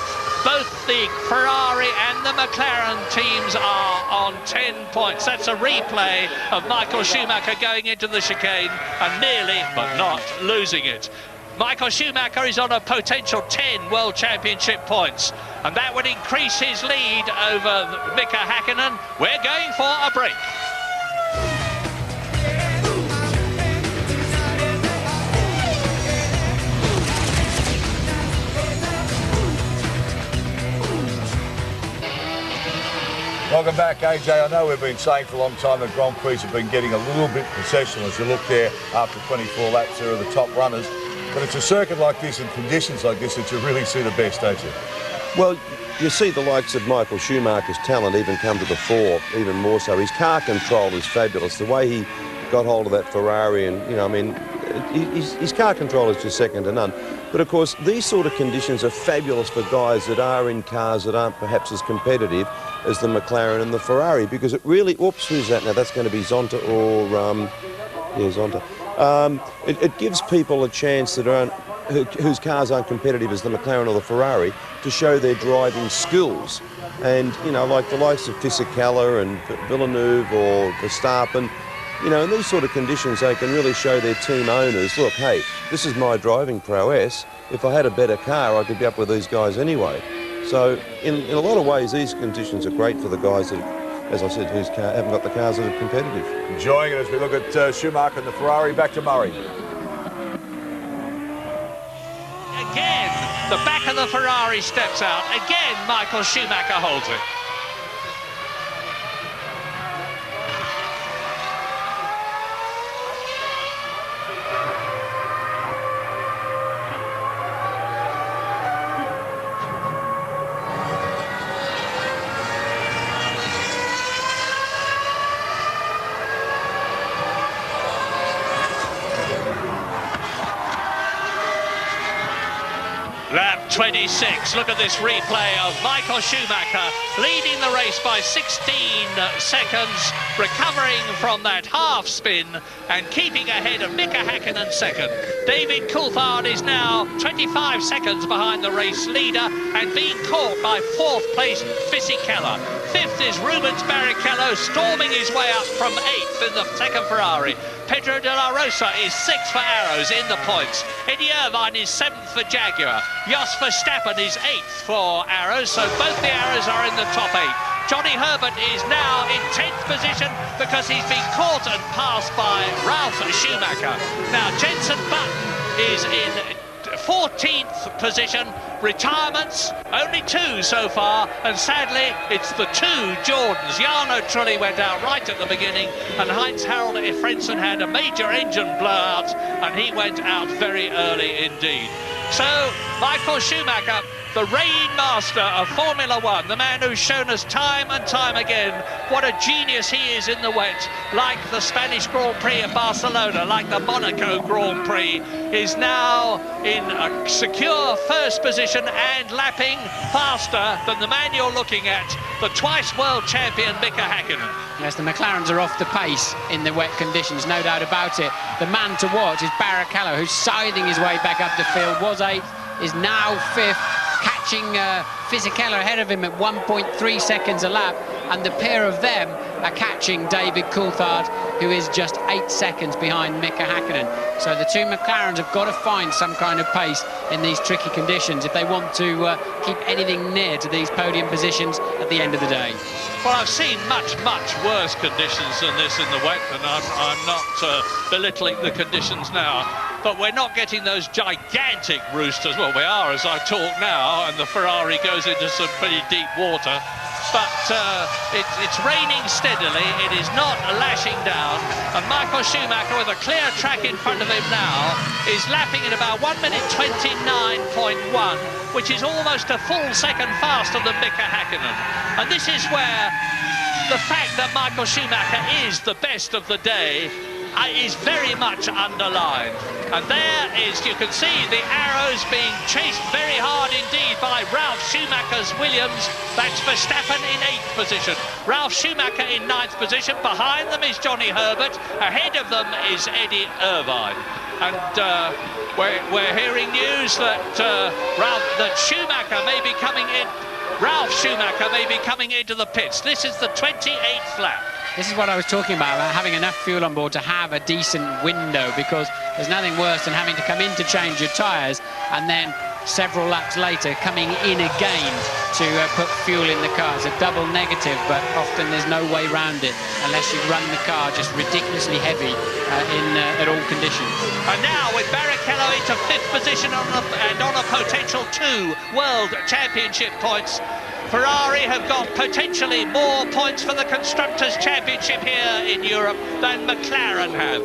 both the Ferrari and the McLaren teams are on 10 points. That's a replay of Michael Schumacher going into the chicane and nearly, but not, losing it. Michael Schumacher is on a potential 10 World Championship points, and that would increase his lead over Mika Hakkinen. We're going for a break. Welcome back, AJ. I know we've been saying for a long time that Grand Prix have been getting a little bit processional as you look there after 24 laps. There are the top runners. But it's a circuit like this and conditions like this that you really see the best, don't you? Well, you see the likes of Michael Schumacher's talent even come to the fore, even more so. His car control is fabulous. The way he got hold of that Ferrari and, you know, I mean, his car control is just second to none. But, of course, these sort of conditions are fabulous for guys that are in cars that aren't perhaps as competitive as the McLaren and the Ferrari, because it really... Oops, who's that now? That's going to be Zonta or... yeah, Zonta. It gives people a chance that aren't... whose cars aren't competitive as the McLaren or the Ferrari to show their driving skills. And, you know, like the likes of Fisichella and Villeneuve or Verstappen, you know, in these sort of conditions, they can really show their team owners, look, hey, this is my driving prowess. If I had a better car, I could be up with these guys anyway. So, in a lot of ways, these conditions are great for the guys that, as I said, whose haven't got the cars that are competitive. Enjoying it as we look at Schumacher and the Ferrari. Back to Murray. Again, the back of the Ferrari steps out. Again, Michael Schumacher holds it. Lap 26, look at this replay of Michael Schumacher leading the race by 16 seconds, recovering from that half spin and keeping ahead of Mika Häkkinen second. David Coulthard is now 25 seconds behind the race leader and being caught by fourth place Fisichella. Fifth is Rubens Barrichello storming his way up from eighth in the second Ferrari. Pedro de la Rosa is sixth for Arrows in the points. Eddie Irvine is seventh for Jaguar. Jos Verstappen is eighth for Arrows, so both the Arrows are in the top eight. Johnny Herbert is now in 10th position because he's been caught and passed by Ralph Schumacher. Now Jenson Button is in 14th position. Retirements, only two so far, and sadly it's the two Jordans. Jarno Trulli went out right at the beginning, and Heinz-Harald Frentzen had a major engine blowout, and he went out very early indeed. So Michael Schumacher, the reigning master of Formula One, the man who's shown us time and time again what a genius he is in the wet, like the Spanish Grand Prix at Barcelona, like the Monaco Grand Prix, is now in a secure first position and lapping faster than the man you're looking at, the twice world champion Mika Häkkinen. Yes, the McLarens are off the pace in the wet conditions, no doubt about it. The man to watch is Barrichello, who's scything his way back up the field, was eighth, is now fifth, catching Fisichella ahead of him at 1.3 seconds a lap, and the pair of them are catching David Coulthard, who is just 8 seconds behind Mika Häkkinen. So the two McLarens have got to find some kind of pace in these tricky conditions if they want to keep anything near to these podium positions at the end of the day. Well, I've seen much, much worse conditions than this in the wet, and I'm not belittling the conditions now. But we're not getting those gigantic roosters. Well, we are as I talk now, and the Ferrari goes into some pretty deep water. But it's raining steadily. It is not lashing down. And Michael Schumacher, with a clear track in front of him now, is lapping at about 1:29.1, which is almost a full second faster than Mika Häkkinen. And this is where the fact that Michael Schumacher is the best of the day is very much underlined. And there is, you can see the Arrows being chased very hard indeed by Ralf Schumacher's Williams. That's Verstappen in 8th position. Ralf Schumacher in 9th position. Behind them is Johnny Herbert. Ahead of them is Eddie Irvine. And we're hearing news that that Schumacher may be coming in. Ralf Schumacher may be coming into the pits. This is the 28th lap. This is what I was talking about having enough fuel on board to have a decent window, because there's nothing worse than having to come in to change your tyres and then several laps later, coming in again to put fuel in the car. It's a double negative, but often there's no way around it unless you run the car just ridiculously heavy at all conditions. And now with Barrichello into 5th position and on a potential 2 World Championship points, Ferrari have got potentially more points for the Constructors' Championship here in Europe than McLaren have.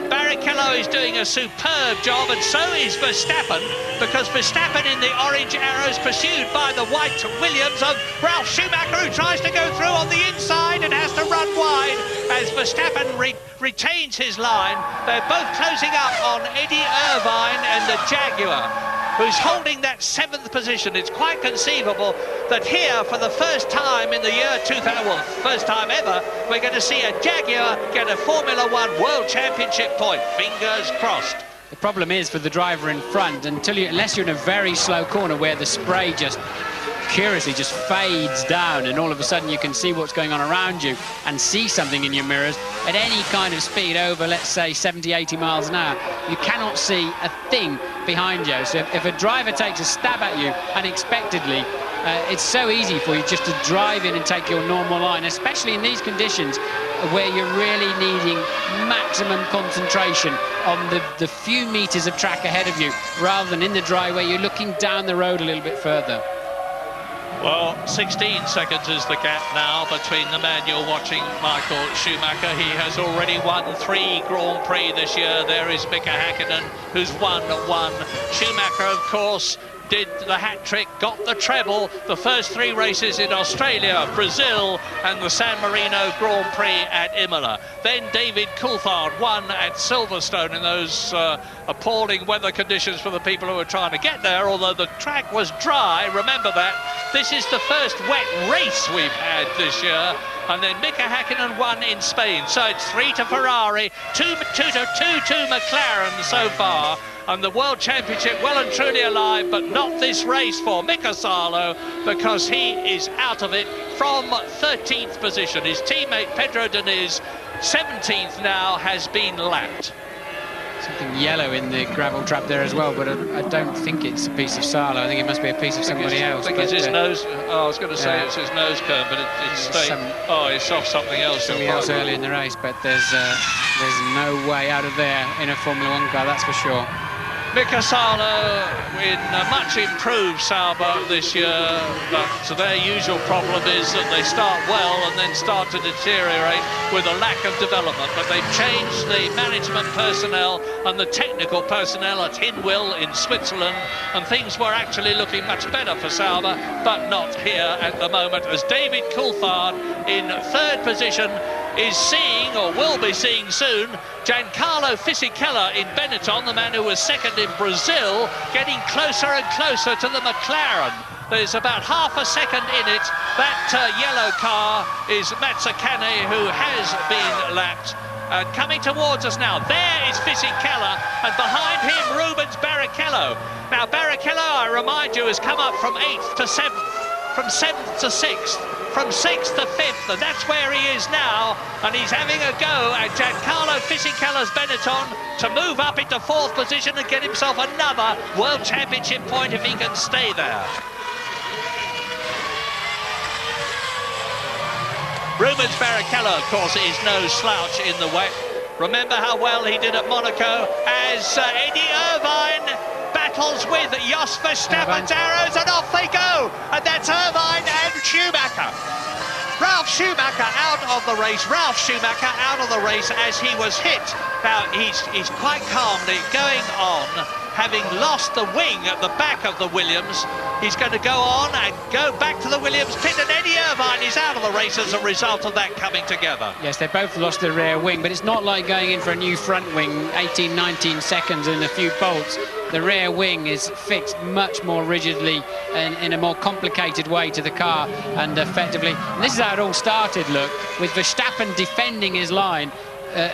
Barrichello is doing a superb job, and so is Verstappen, because Verstappen in the orange arrows pursued by the white Williams of Ralf Schumacher, who tries to go through on the inside and has to run wide as Verstappen retains his line. They're both closing up on Eddie Irvine and the Jaguar, who's holding that 7th position. It's quite conceivable that here, for the first time in the year 2000, well, first time ever, we're going to see a Jaguar get a Formula 1 World Championship point. Fingers crossed. The problem is for the driver in front, unless you're in a very slow corner where the spray just curiously just fades down and all of a sudden you can see what's going on around you and see something in your mirrors at any kind of speed over, let's say, 70, 80 miles an hour, you cannot see a thing behind you. So if a driver takes a stab at you unexpectedly, it's so easy for you just to drive in and take your normal line, especially in these conditions where you're really needing maximum concentration on the few meters of track ahead of you, rather than in the dry where you're looking down the road a little bit further. Well, 16 seconds is the gap now between the man you're watching, Michael Schumacher. He has already won 3 Grand Prix this year. There is Mika Häkkinen, who's won 1. Schumacher, of course, did the hat-trick, got the treble, the first 3 races in Australia, Brazil, and the San Marino Grand Prix at Imola. Then David Coulthard won at Silverstone in those appalling weather conditions for the people who were trying to get there, although the track was dry. Remember that. This is the first wet race we've had this year. And then Mika Häkkinen won in Spain. So it's 3 to Ferrari, 2 to McLaren so far. And the World Championship well and truly alive, but not this race for Mika Salo, because he is out of it from 13th position. His teammate Pedro Diniz, 17th now, has been lapped. Something yellow in the gravel trap there as well, but I don't think it's a piece of Salo. I think it must be a piece of somebody else. I think it's his nose. Oh, I was going to say it's his nose cone, but it's staying. It's off something else. Something else early in the race, but there's no way out of there in a Formula 1 car, that's for sure. Mika Salo in a much improved Sauber this year, but their usual problem is that they start well and then start to deteriorate with a lack of development. But they've changed the management personnel and the technical personnel at Hinwil in Switzerland, and things were actually looking much better for Sauber, but not here at the moment, as David Coulthard in 3rd position is seeing, or will be seeing soon, Giancarlo Fisichella in Benetton, the man who was 2nd in Brazil, getting closer and closer to the McLaren. There's about half a second in it. That yellow car is Mazzacane, who has been lapped. And coming towards us now, there is Fisichella, and behind him Rubens Barrichello. Now Barrichello, I remind you, has come up from 8th to 7th, from 7th to 6th, from 6th to 5th, and that's where he is now, and he's having a go at Giancarlo Fisichella's Benetton to move up into 4th position and get himself another World Championship point if he can stay there. Rubens Barrichello, of course, is no slouch in the wet. Remember how well he did at Monaco as Eddie Irvine battles with Jos Verstappen's arrows, and off they go, and that's Irvine and Schumacher. Ralf Schumacher out of the race. Ralf Schumacher out of the race as he was hit. Now he's quite calmly going on, having lost the wing at the back of the Williams. He's going to go on and go back to the Williams pit, and Eddie Irvine is out of the race as a result of that coming together. Yes, they both lost the rear wing, but it's not like going in for a new front wing, 18, 19 seconds and a few bolts. The rear wing is fixed much more rigidly and in a more complicated way to the car, and effectively, and this is how it all started, look, with Verstappen defending his line,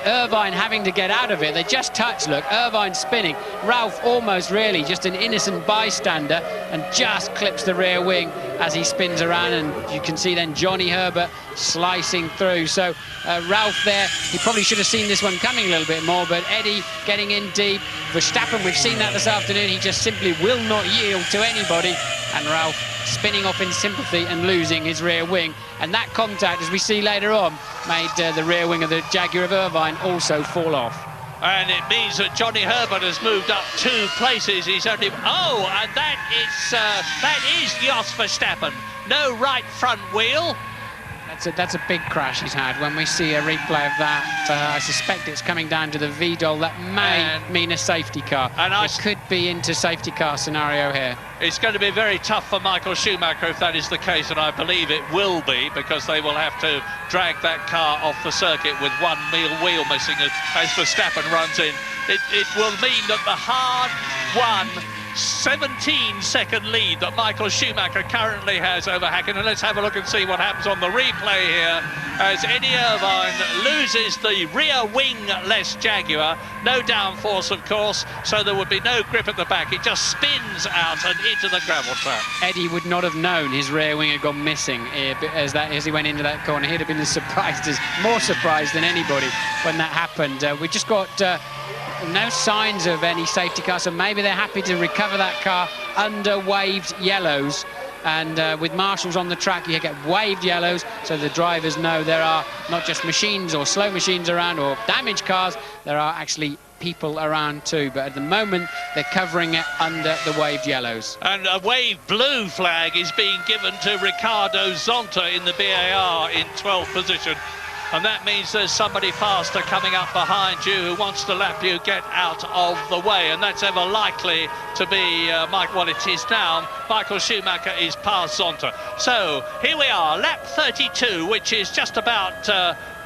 Irvine having to get out of it. They just touched, look, Irvine spinning, Ralf almost really just an innocent bystander and just clips the rear wing, as he spins around, and you can see then Johnny Herbert slicing through. So Ralph there, he probably should have seen this one coming a little bit more, but Eddie getting in deep. Verstappen, we've seen that this afternoon, he just simply will not yield to anybody, and Ralph spinning off in sympathy and losing his rear wing. And that contact, as we see later on, made the rear wing of the Jaguar of Irvine also fall off. And it means that Johnny Herbert has moved up 2 places. He's only... Oh, and that is Jos Verstappen. No right front wheel. That's a big crash he's had. When we see a replay of that, I suspect it's coming down to the VDOL. That may mean a safety car. And it could be into safety car scenario here. It's going to be very tough for Michael Schumacher if that is the case, and I believe it will be, because they will have to drag that car off the circuit with one wheel missing as Verstappen runs in. It will mean that the hard-won 17-second lead that Michael Schumacher currently has over Hakkinen. Let's have a look and see what happens on the replay here as Eddie Irvine loses the rear wing-less Jaguar. No downforce, of course, so there would be no grip at the back. It just spins out and into the gravel trap. Eddie would not have known his rear wing had gone missing as he went into that corner. He'd have been more surprised than anybody when that happened. We just got no signs of any safety car, so maybe they're happy to recover that car under waved yellows. And with marshals on the track, you get waved yellows, so the drivers know there are not just machines or slow machines around or damaged cars, there are actually people around too. But at the moment, they're covering it under the waved yellows. And a waved blue flag is being given to Ricardo Zonta in the BAR in 12th position. And that means there's somebody faster coming up behind you who wants to lap you. Get out of the way. And that's ever likely to be well, it is now. Michael Schumacher is past Zonta. So here we are, lap 32, which is just about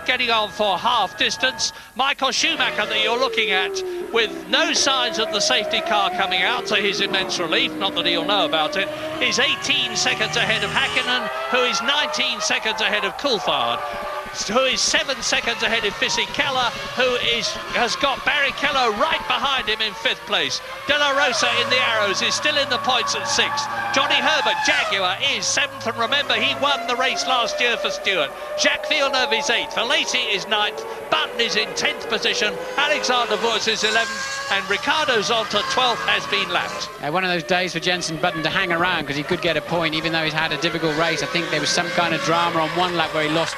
getting on for half distance. Michael Schumacher that you're looking at with no signs of the safety car coming out, to his immense relief, not that he'll know about it, is 18 seconds ahead of Hakkinen, who is 19 seconds ahead of Coulthard, who is 7 seconds ahead of Fisichella, who has got Barrichello right behind him in 5th place. De La Rosa in the arrows is still in the points at 6th. Johnny Herbert, Jaguar, is 7th, and remember, he won the race last year for Stewart. Jacques Villeneuve is 8th, Alesi is 9th, Button is in 10th position, Alexander Wurz is 11th, and Ricardo Zonta 12th has been lapped. One of those days for Jenson Button to hang around, because he could get a point, even though he's had a difficult race. I think there was some kind of drama on one lap where he lost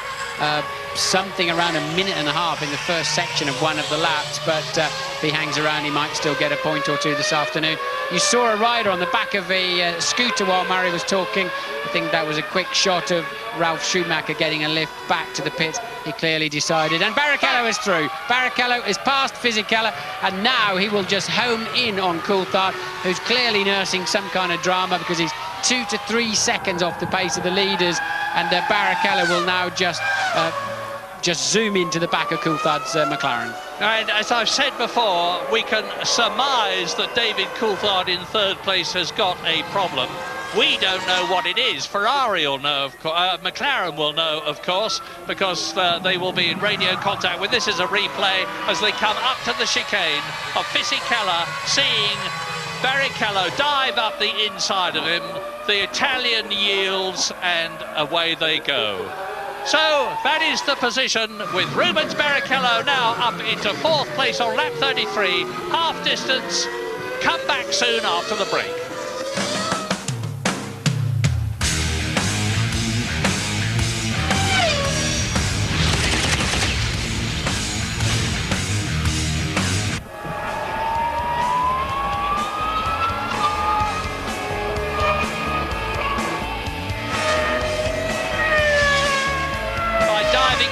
something around a minute and a half in the first section of one of the laps, but if he hangs around, he might still get a point or two this afternoon. You saw a rider on the back of a scooter while Murray was talking. I think that was a quick shot of Ralf Schumacher getting a lift back to the pit. He clearly decided, and Barrichello is through. Barrichello is past Fisichella, and now he will just home in on Coulthard, who's clearly nursing some kind of drama because he's 2 to 3 seconds off the pace of the leaders, and Barrichello will now just zoom into the back of Coulthard's McLaren. And as I've said before, we can surmise that David Coulthard in 3rd place has got a problem. We don't know what it is. Ferrari will know, of course. McLaren will know, of course, because they will be in radio contact with. This is a replay as they come up to the chicane of Fisichella, seeing Barrichello dive up the inside of him. The Italian yields, and away they go. So that is the position, with Rubens Barrichello now up into 4th place on lap 33, half distance. Come back soon after the break.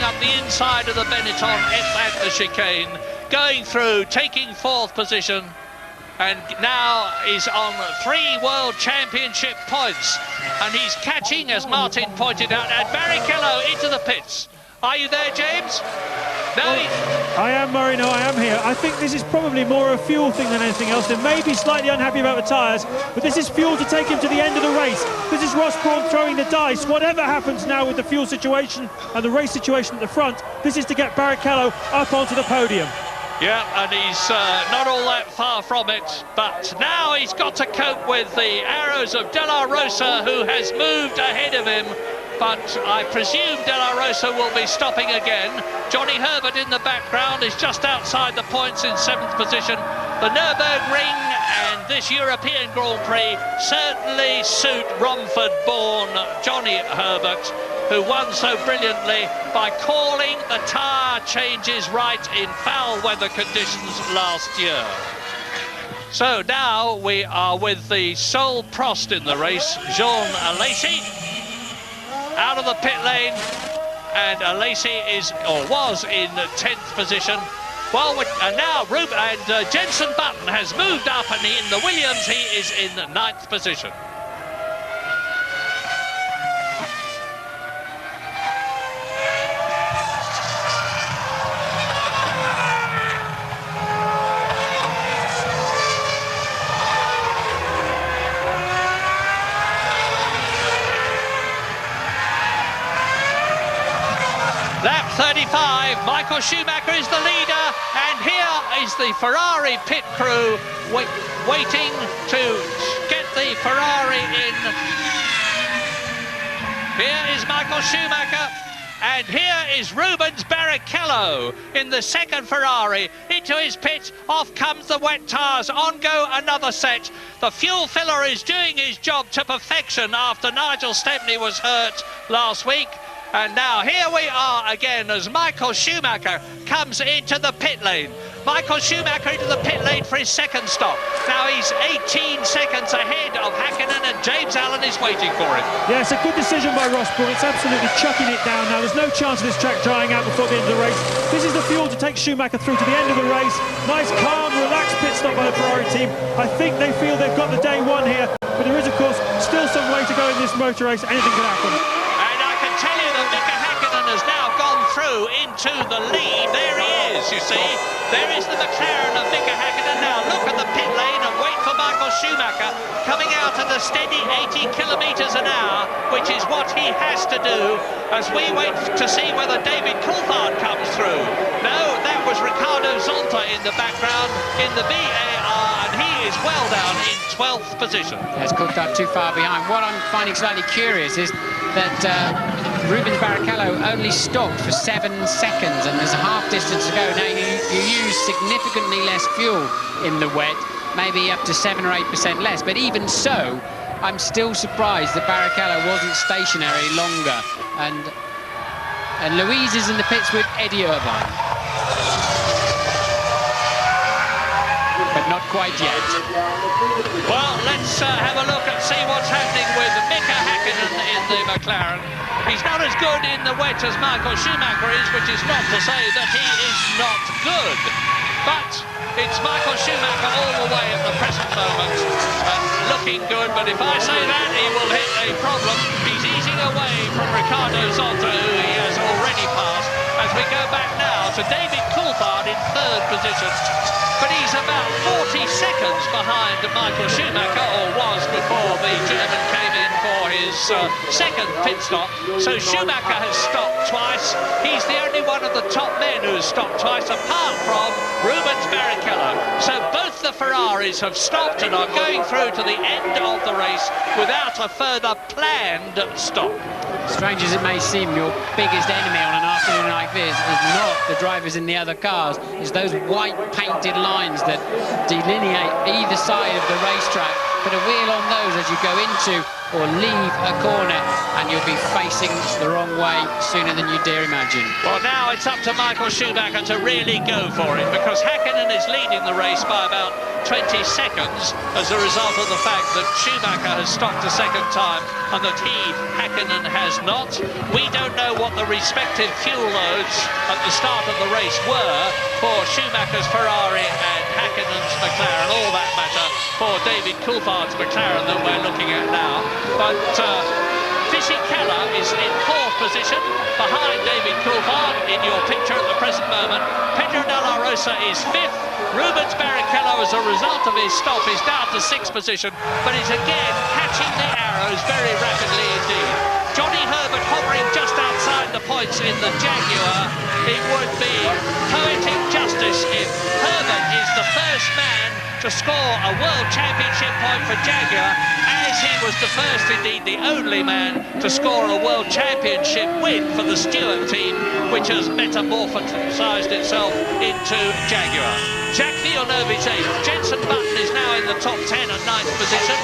Up the inside of the Benetton at the chicane, going through, taking 4th position, and now is on 3 World Championship points, and he's catching, as Martin pointed out, and Barrichello into the pits. Are you there, James? No. Well, I am, Murray. No, I am here. I think this is probably more a fuel thing than anything else. They may be slightly unhappy about the tyres, but this is fuel to take him to the end of the race. This is Ross Brawn throwing the dice. Whatever happens now with the fuel situation and the race situation at the front, this is to get Barrichello up onto the podium. Yeah, and he's not all that far from it, but now he's got to cope with the arrows of De La Rosa, who has moved ahead of him, but I presume De La Rosa will be stopping again. Johnny Herbert in the background is just outside the points in 7th position. The Nürburgring and this European Grand Prix certainly suit Romford-born Johnny Herbert, who won so brilliantly by calling the tyre changes right in foul weather conditions last year. So now we are with the sole Prost in the race, Jean Alesi, out of the pit lane, and Alesi is, or was, in 10th position. Well, and now Jenson Button has moved up, and in the Williams he is in 9th position. Lap 35, Michael Schumacher is the leader, and here is the Ferrari pit crew waiting to get the Ferrari in. Here is Michael Schumacher, and here is Rubens Barrichello in the 2nd Ferrari. Into his pit, off comes the wet tyres, on go another set. The fuel filler is doing his job to perfection after Nigel Stepney was hurt last week. And now here we are again as Michael Schumacher comes into the pit lane. Michael Schumacher into the pit lane for his 2nd stop. Now he's 18 seconds ahead of Hakkinen, and James Allen is waiting for him. Yeah, it's a good decision by Rosberg. It's absolutely chucking it down now. There's no chance of this track drying out before the end of the race. This is the fuel to take Schumacher through to the end of the race. Nice, calm, relaxed pit stop by the Ferrari team. I think they feel they've got the day one here, but there is, of course, still some way to go in this motor race. Anything can happen. Tell you that Mika Hakkinen has now gone through into the lead. There he is, you see. There is the McLaren of Mika Hakkinen. Now look at the pit lane and wait for Michael Schumacher coming out at a steady 80 kilometres an hour, which is what he has to do as we wait to see whether David Coulthard comes through. No, that was Ricardo Zonta in the background in the VAR, and he is well down in 12th position. Yes, Coulthard too far behind. What I'm finding slightly curious is that Rubens Barrichello only stopped for 7 seconds, and there's a half distance to go. Now you use significantly less fuel in the wet, maybe up to 7 or 8% less, but even so, I'm still surprised that Barrichello wasn't stationary longer. And Louise is in the pits with Eddie Irvine, but not quite yet. Well, let's have a look and see what's happening with Mika Hakkinen in the McLaren. He's not as good in the wet as Michael Schumacher is, which is not to say that he is not good. But it's Michael Schumacher all the way at the present moment, looking good. But if I say that, he will hit a problem. He's easing away from Ricardo Zonta, who he has already passed, as we go back now to David Coulthard in 3rd position. But he's about 40 seconds behind Michael Schumacher, or was before the German came in for his 2nd pit stop. So Schumacher has stopped twice. He's the only one of the top men who has stopped twice, apart from Rubens Barrichello. So both the Ferraris have stopped and are going through to the end of the race without a further planned stop. Strange as it may seem, your biggest enemy on an afternoon like this is not the drivers in the other cars, it's those white painted lines that delineate either side of the racetrack. Put a wheel on those as you go into or leave a corner, and you'll be facing the wrong way sooner than you dare imagine. Well, now it's up to Michael Schumacher to really go for it, because Hakkinen is leading the race by about 20 seconds as a result of the fact that Schumacher has stopped a 2nd time and that Hakkinen has not. We don't know what the respective fuel loads at the start of the race were for Schumacher's Ferrari and Hakkinen's McLaren. All that matter for David Coulthard's McLaren that we're looking at now. But Fisichella is in 4th position behind David Coulthard in your picture at the present moment. Pedro de la Rosa is 5th. Rubens Barrichello, as a result of his stop, is down to 6th position, but is again catching the arrows very rapidly indeed. Johnny Herbert hovering just outside the points in the Jaguar. It would be poetic just justice if Herbert is the first man to score a World Championship point for Jaguar, as he was the first, indeed the only man, to score a World Championship win for the Stewart team, which has metamorphosised itself into Jaguar. Jack Villeneuve is 8th. Jenson Button is now in the top 10 at 9th position.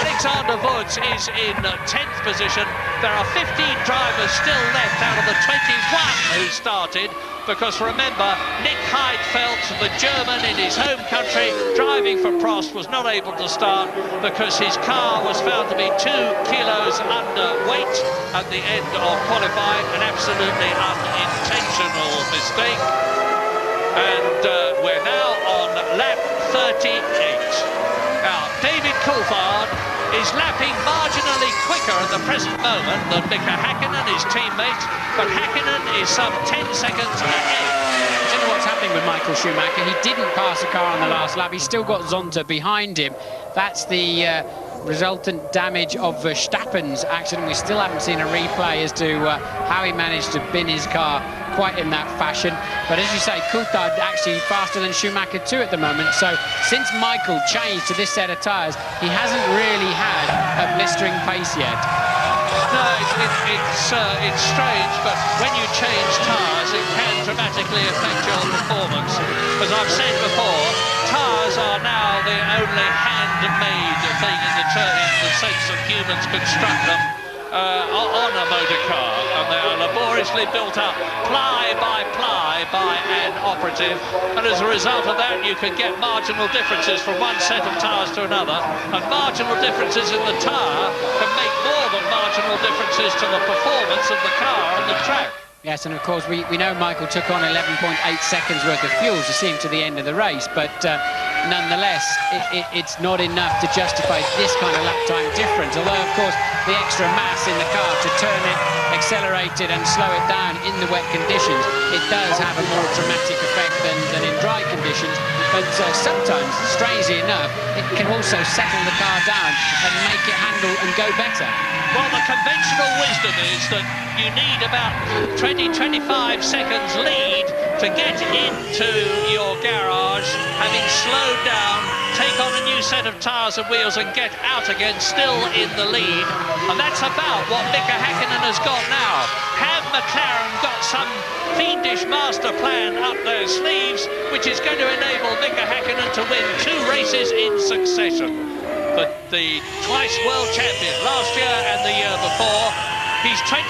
Alexander Wurz is in 10th position. There are 15 drivers still left out of the 21 who started, because remember, Nick Heidfeld, the German in his home country, driving for Prost, was not able to start because his car was found to be 2 kilos underweight at the end of qualifying, an absolutely unintentional mistake. And we're now on lap 38. Now, David Coulthard is lapping marginally quicker at the present moment than Mika Häkkinen, his teammate, but Häkkinen is some 10 seconds ahead. I don't know what's happening with Michael Schumacher. He didn't pass a car on the last lap. He's still got Zonta behind him. That's the resultant damage of Verstappen's accident. We still haven't seen a replay as to how he managed to bin his car quite in that fashion. But as you say, Coulthard actually faster than Schumacher too at the moment. So since Michael changed to this set of tyres, he hasn't really had a blistering pace yet. No, it's strange, but when you change tyres, it can dramatically affect your performance. As I've said before, tyres are now the only handmade thing in the sense that humans construct them on a motor car, and they are laboriously built up ply by ply by an operative, and as a result of that you can get marginal differences from one set of tyres to another, and marginal differences in the tyre can make more than marginal differences to the performance of the car on the track. Yes, and of course we know Michael took on 11.8 seconds worth of fuel to see him to the end of the race, but nonetheless it's not enough to justify this kind of lap time difference, although of course the extra mass in the car to turn it, accelerate it and slow it down in the wet conditions, it does have a more dramatic effect than in dry conditions. But sometimes, strangely enough, it can also settle the car down and make it handle and go better. Well, the conventional wisdom is that you need about 20-25 seconds lead to get into your garage, having slowed down, take on a new set of tyres and wheels and get out again still in the lead. And that's about what Mika Häkkinen has got now. Have McLaren got some fiendish master plan up their sleeves, which is going to enable Mika Häkkinen to win 2 races in succession? But the twice world champion last year and the year before, he's 25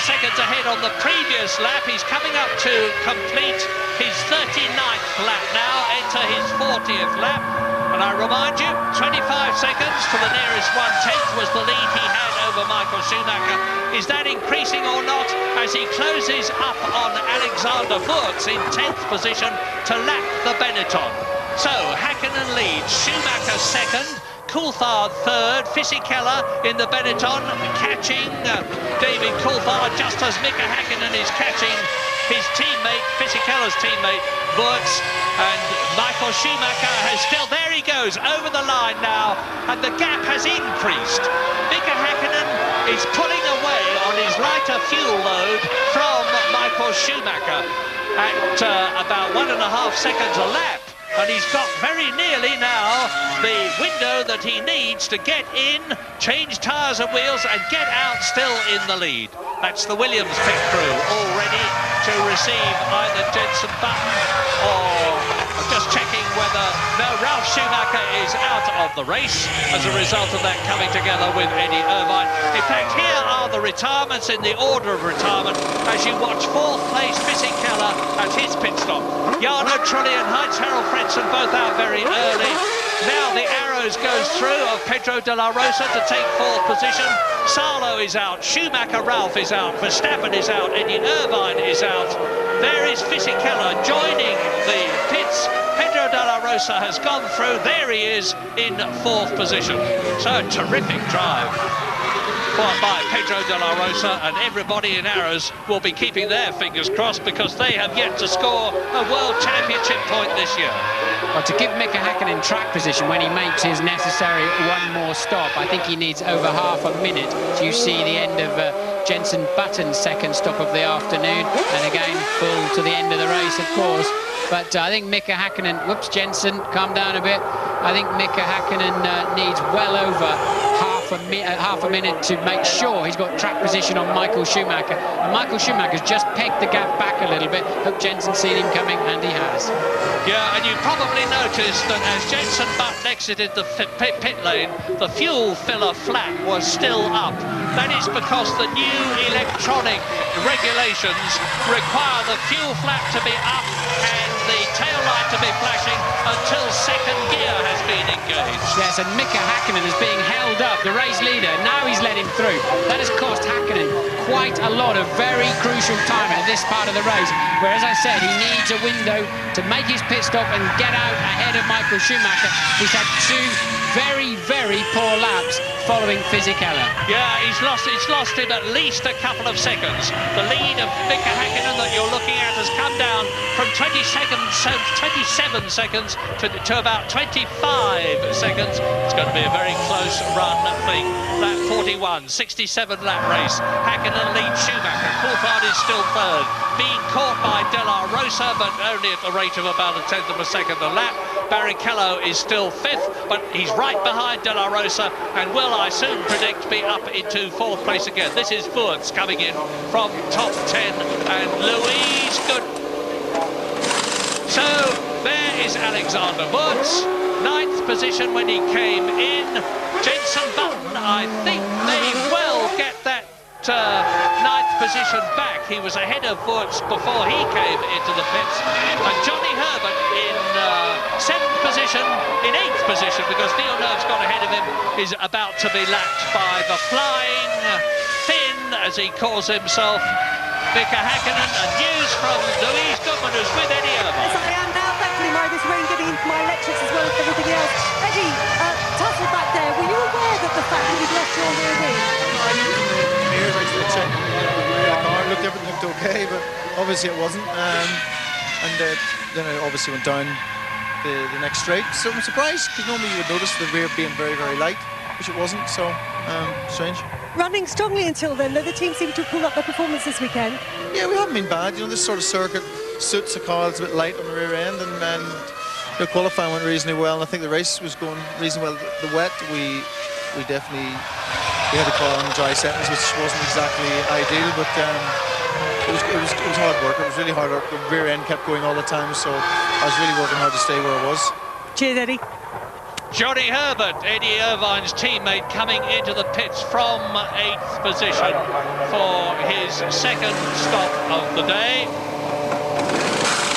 seconds ahead on the previous lap. He's coming up to complete his 39th lap now, enter his 40th lap. And I remind you, 25 seconds to the nearest 1/10 was the lead he had over Michael Schumacher. Is that increasing or not as he closes up on Alexander Wurz in 10th position to lap the Benetton? So Häkkinen leads, Schumacher second, Coulthard third, Fisichella in the Benetton catching David Coulthard just as Mika Häkkinen is catching his teammate, Fisichella's teammate, Wurz, and Michael Schumacher has still, there he goes, over the line now, and the gap has increased. Mika Häkkinen is pulling away on his lighter fuel load from Michael Schumacher at about 1.5 seconds a lap. And he's got very nearly now the window that he needs to get in, change tyres and wheels and get out still in the lead. That's the Williams pit crew all ready to receive either Jenson Button or just checking whether Ralf Schumacher is out of the race as a result of that coming together with Eddie Irvine. In fact, here are the retirements in the order of retirement as you watch 4th place Fisichella at his pit stop. Jarno Trulli and Heinz-Harald Frentzen both out very early. Now the arrows goes through of Pedro de la Rosa to take 4th position. Salo is out, Schumacher Ralf is out, Verstappen is out, Eddie Irvine is out. There is Fisichella joining the pits. Pedro de la Rosa has gone through. There he is in 4th position. So a terrific drive by Pedro de la Rosa, and everybody in Arrows will be keeping their fingers crossed because they have yet to score a World Championship point this year. Well, to give Mika Häkkinen track position when he makes his necessary one more stop, I think he needs over half a minute. So you see the end of Jenson Button's second stop of the afternoon, and again full to the end of the race, of course. But I think Mika Hakkinen, whoops, Jenson, calm down a bit. I think Mika Hakkinen needs well over half a minute to make sure he's got track position on Michael Schumacher. And Michael Schumacher's just pegged the gap back a little bit. Hope Jenson's seen him coming, and he has. Yeah, and you probably noticed that as Jenson Button exited the pit lane, the fuel filler flap was still up. That is because the new electronic regulations require the fuel flap to be up and the tail light to be flashing until second gear has been engaged. Yes, and Mika Hakkinen is being held up, the race leader. Now he's let him through. That has cost Hakkinen quite a lot of very crucial time at this part of the race, where, as I said, he needs a window to make his pit stop and get out ahead of Michael Schumacher. He's had two very, very poor laps following Fisichella. Yeah, it's lost him at least a couple of seconds. The lead of Mika Hakkinen that you're looking at has come down from 27 seconds to about 25 seconds. It's going to be a very close run for lap 41, 67 lap race. Hakkinen leads Schumacher. Coulthard is still third, being caught by De La Rosa, but only at the rate of about a tenth of a second a lap. Barrichello is still fifth, but he's right behind De La Rosa and will, I soon predict, be up into fourth place again. This is Wurz coming in from top 10, and Louise Good. So there is Alexander Wurz, ninth position when he came in. Jenson Button, I think may well get that ninth position back. He was ahead of Wurz before he came into the pits, and Johnny Herbert in seventh position, in eighth position, because Villeneuve's got ahead of him, is about to be lapped by the Flying Finn, as he calls himself, Mika Hakkinen. And news from Louise Goodman, who's with Eddie Irvine. Yes, I am now. Thankfully, Murray, this rain getting into my electrics as well as everything else. Eddie, tussle back there. Were you aware that the fact that you'd lost your rear wing? Looked, everything looked okay, but obviously it wasn't. Then it obviously went down the next straight. So I'm surprised, because normally you would notice the rear being very, very light, which it wasn't, so strange. Running strongly until then, though the team seemed to pull up their performance this weekend. Yeah, we haven't been bad. You know, this sort of circuit suits the car. It's a bit light on the rear end, and the qualifying went reasonably well, and I think the race was going reasonably well. The wet, we definitely had the car on dry settings, which wasn't exactly ideal, but it was hard work. It was really hard work. The rear end kept going all the time, so I was really working hard to stay where I was. Cheers, Eddie. Johnny Herbert, Eddie Irvine's teammate, coming into the pits from eighth position for his second stop of the day.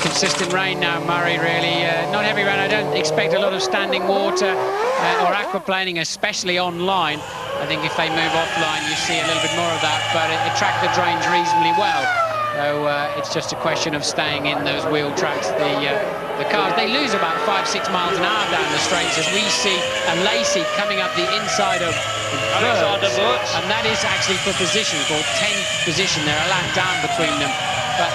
Consistent rain now, Murray, really. Not heavy rain. I don't expect a lot of standing water or aquaplaning, especially online. I think if they move offline, you see a little bit more of that, but it tracked the drains reasonably well. So it's just a question of staying in those wheel tracks. The cars, they lose about 5-6 miles an hour down the straights, as we see a Lacey coming up the inside of Wurz, and that is actually for position, called 10th position. They're a lap down between them. But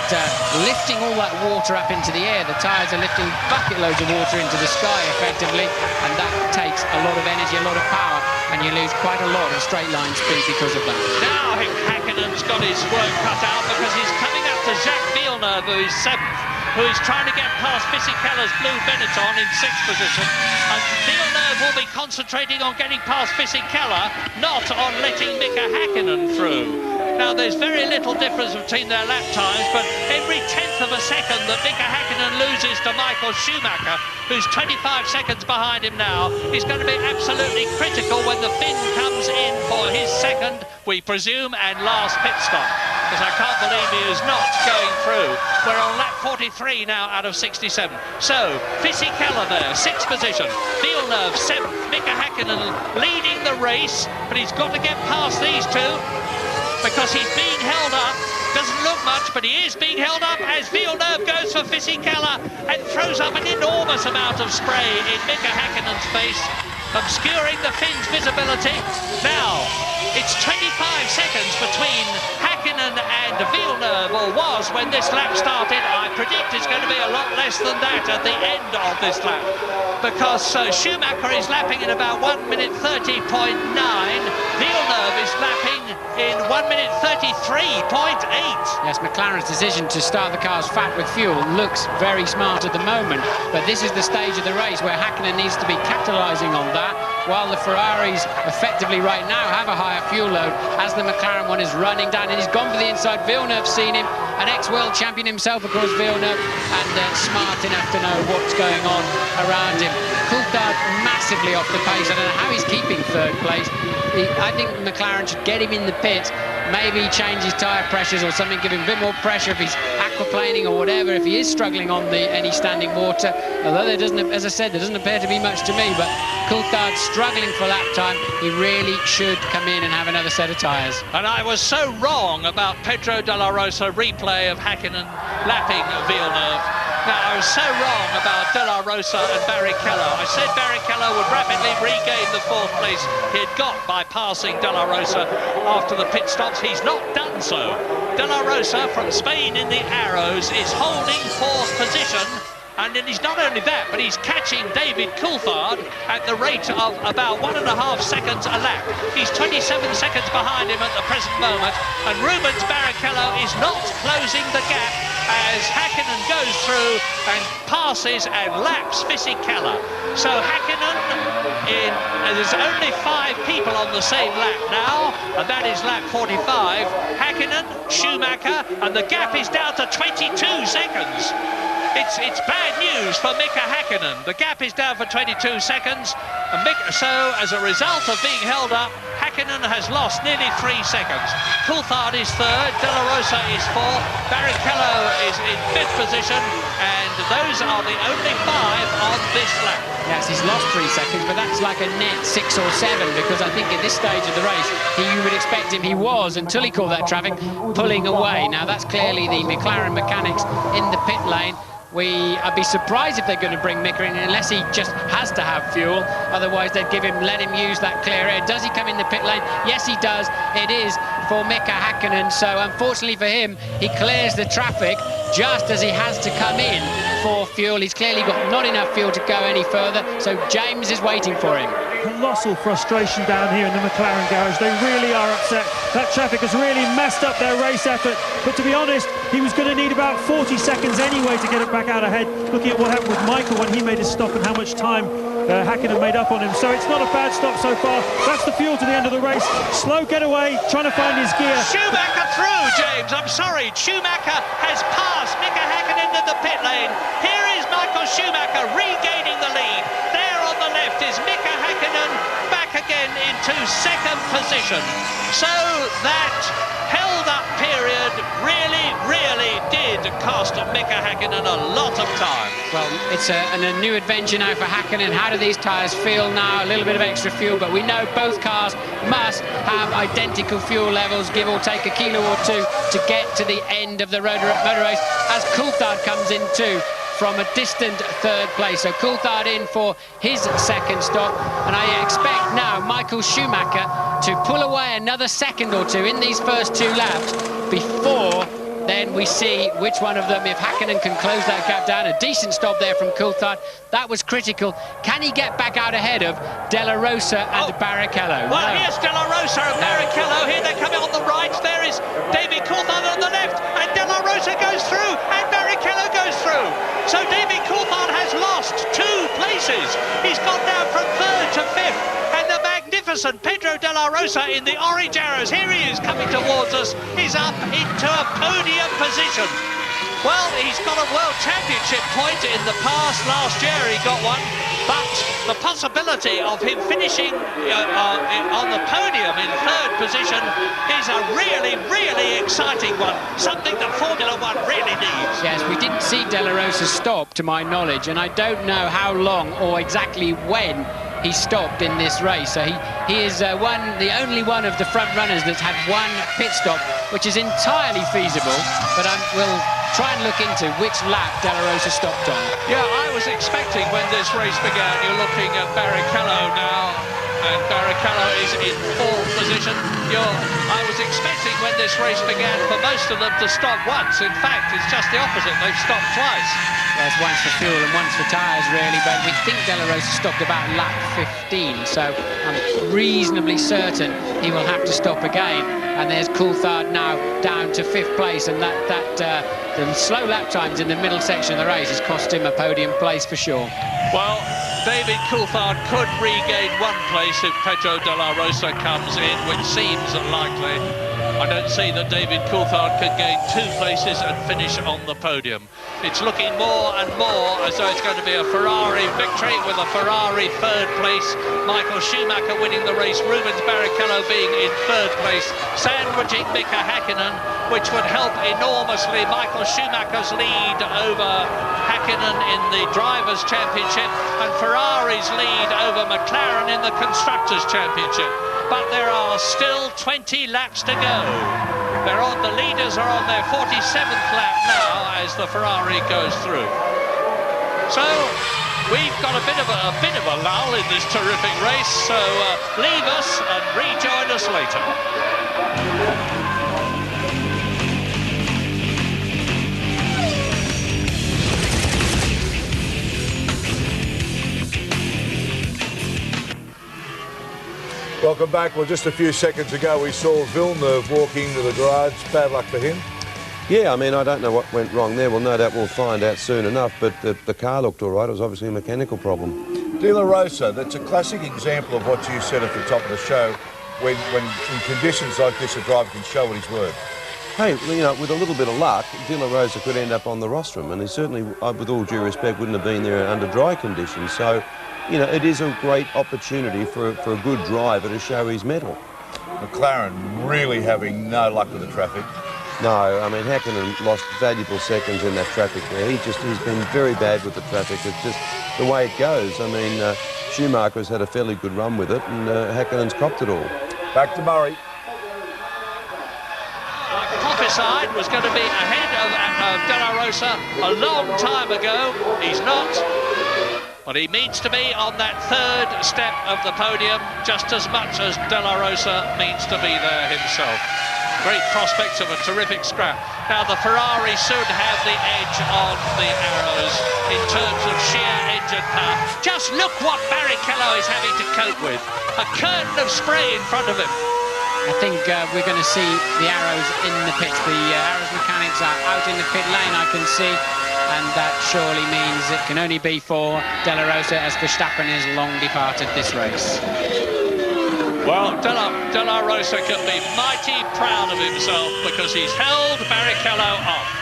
lifting all that water up into the air, the tyres are lifting bucket loads of water into the sky effectively, and that takes a lot of energy, a lot of power, and you lose quite a lot of straight line speed because of that. Now Hakkinen's got his work cut out, because he's coming up to Jacques Villeneuve, who is seventh, who is trying to get past Fisichella's blue Benetton in sixth position. And Villeneuve will be concentrating on getting past Fisichella, not on letting Mika Hakkinen through. Now, there's very little difference between their lap times, but every tenth of a second that Mika Hakkinen loses to Michael Schumacher, who's 25 seconds behind him now, is going to be absolutely critical when the Finn comes in for his second, we presume, and last pit stop. Because I can't believe he is not going through. We're on lap 43 now out of 67. So, Fisichella there, sixth position. Villeneuve, seventh. Mika Hakkinen leading the race, but he's got to get past these two, because he's being held up. Doesn't look much, but he is being held up as Villeneuve goes for Fisichella and throws up an enormous amount of spray in Mika Hakkinen's face, obscuring the Finn's visibility. Now, it's 25 seconds between Hakkinen and Villeneuve, or was when this lap started. I predict it's going to be a lot less than that at the end of this lap, because Schumacher is lapping in about 1 minute 30.9. Villeneuve is lapping in 1 1 minute 33.8. Yes, McLaren's decision to start the cars fat with fuel looks very smart at the moment, but this is the stage of the race where Häkkinen needs to be capitalising on that, while the Ferraris effectively right now have a higher fuel load as the McLaren one is running down, and he's gone for the inside. Villeneuve's seen him, an ex-world champion himself, of course, Villeneuve, and smart enough to know what's going on around him. Coulthard massively off the pace. I don't know how he's keeping third place. I think McLaren should get him in the pits, maybe change his tyre pressures or something, give him a bit more pressure if he's aquaplaning or whatever, if he is struggling on any standing water. Although there doesn't, as I said, there doesn't appear to be much to me, but Coulthard struggling for lap time. He really should come in and have another set of tyres. And I was so wrong about Pedro de la Rosa replay of Häkkinen lapping Villeneuve. Now, I was so wrong about De La Rosa and Barrichello. I said Barrichello would rapidly regain the fourth place he had got by passing De La Rosa after the pit stops. He's not done so. De La Rosa from Spain in the Arrows is holding fourth position. And then he's not only that, but he's catching David Coulthard at the rate of about 1.5 seconds a lap. He's 27 seconds behind him at the present moment, and Rubens Barrichello is not closing the gap as Häkkinen goes through and passes and laps Fisichella. So Häkkinen, there's only 5 people on the same lap now, and that is lap 45. Häkkinen, Schumacher, and the gap is down to 22 seconds. It's bad news for Mika Häkkinen. The gap is down for 22 seconds, and so as a result of being held up, Häkkinen has lost nearly 3 seconds. Coulthard is third, De La Rosa is fourth, Barrichello is in 5th position, and those are the only 5 on this lap. Yes, he's lost 3 seconds, but that's like a net 6 or 7, because I think at this stage of the race, you would expect him, he was, until he caught that traffic, pulling away. Now that's clearly the McLaren mechanics in the pit lane. I'd be surprised if they're going to bring Mika in unless he just has to have fuel. Otherwise, they'd let him use that clear air. Does he come in the pit lane? Yes, he does. It is for Mika Häkkinen. So unfortunately for him, he clears the traffic just as he has to come in for fuel. He's clearly got not enough fuel to go any further. So James is waiting for him. Colossal frustration down here in the McLaren garage. They really are upset. That traffic has really messed up their race effort. But to be honest, he was going to need about 40 seconds anyway to get it back out ahead. Looking at what happened with Michael when he made his stop and how much time Häkkinen made up on him. So it's not a bad stop so far. That's the fuel to the end of the race. Slow getaway, trying to find his gear. Schumacher through, James. I'm sorry. Schumacher has passed Mika Häkkinen into the pit lane. Here is Michael Schumacher regaining the lead. There on the left is Mika Häkkinen back again into 2nd position. So that held-up period really did cost Mika Häkkinen a lot of time. Well, it's a new adventure now for Häkkinen. How do these tyres feel now? A little bit of extra fuel, but we know both cars must have identical fuel levels, give or take a kilo or 2, to get to the end of the motor race, as Coulthard comes in too from a distant 3rd place. So Coulthard in for his 2nd stop, and I expect now Michael Schumacher to pull away another second or 2 in these first 2 laps before then we see which one of them, if Häkkinen can close that gap down. A decent stop there from Coulthard. That was critical. Can he get back out ahead of De La Rosa and Barrichello? Well, here's De La Rosa and Barrichello. Here they're coming on the right. There is David Coulthard on the left, and De La Rosa goes through, and Barrichello goes through. So David Coulthard has lost 2 places. He's gone down from 3rd to 5th. And the magnificent Pedro de la Rosa in the orange arrows. Here he is coming towards us. He's up into a podium position. Well, he's got a World Championship point in the past. Last year he got one. But the possibility of him finishing on the podium in 3rd position is a really exciting one. Something that Formula One really needs. Yes, we didn't see De La Rosa stop, to my knowledge, and I don't know how long or exactly when he stopped in this race. So he is the only one of the front runners that's had 1 pit stop, which is entirely feasible, but we'll try and look into which lap De La Rosa stopped on. Yeah, I was expecting when this race began, you're looking at Barrichello now, and Barrichello is in 4th position. I was expecting when this race began for most of them to stop once. In fact, it's just the opposite. They've stopped twice. There's once for fuel and once for tyres, really, but we think De La Rosa stopped about lap 15, so I'm reasonably certain he will have to stop again. and there's Coulthard now down to 5th place, and the slow lap times in the middle section of the race has cost him a podium place for sure. Well, David Coulthard could regain 1 place if Pedro de la Rosa comes in, which seems unlikely. I don't see that David Coulthard could gain 2 places and finish on the podium. It's looking more and more as though it's going to be a Ferrari victory with a Ferrari 3rd place. Michael Schumacher winning the race, Rubens Barrichello being in 3rd place, sandwiching Mika Häkkinen, which would help enormously Michael Schumacher's lead over Häkkinen in the Drivers' Championship and Ferrari's lead over McLaren in the Constructors' Championship. But there are still 20 laps to go. The leaders are on their 47th lap now as the Ferrari goes through. So we've got a bit of a lull in this terrific race. So leave us and rejoin us later. Welcome back. Well, just a few seconds ago we saw Villeneuve walking into the garage. Bad luck for him. Yeah, I mean, I don't know what went wrong there. Well, no doubt we'll find out soon enough, but the car looked all right. It was obviously a mechanical problem. De La Rosa, that's a classic example of what you said at the top of the show, when in conditions like this a driver can show what he's worth. Hey, you know, with a little bit of luck, De La Rosa could end up on the rostrum, and he certainly, with all due respect, wouldn't have been there under dry conditions. So, you know, it is a great opportunity for a good driver to show his mettle. McLaren really having no luck with the traffic. No, I mean, Häkkinen lost valuable seconds in that traffic there. He's been very bad with the traffic. It's just the way it goes. I mean, Schumacher's had a fairly good run with it, and Häkkinen's copped it all. Back to Murray. Prophesied was going to be ahead of De La Rosa a long time ago. He's not. But he means to be on that 3rd step of the podium just as much as De La Rosa means to be there himself. Great prospects of a terrific scrap. Now the Ferrari should have the edge on the Arrows in terms of sheer engine power. Just look what Barrichello is having to cope with. A curtain of spray in front of him. I think we're going to see the Arrows in the pits. The Arrows mechanics are out in the pit lane, I can see. And that surely means it can only be for De La Rosa, as Verstappen has long departed this race. Well, De La Rosa can be mighty proud of himself because he's held Barrichello off.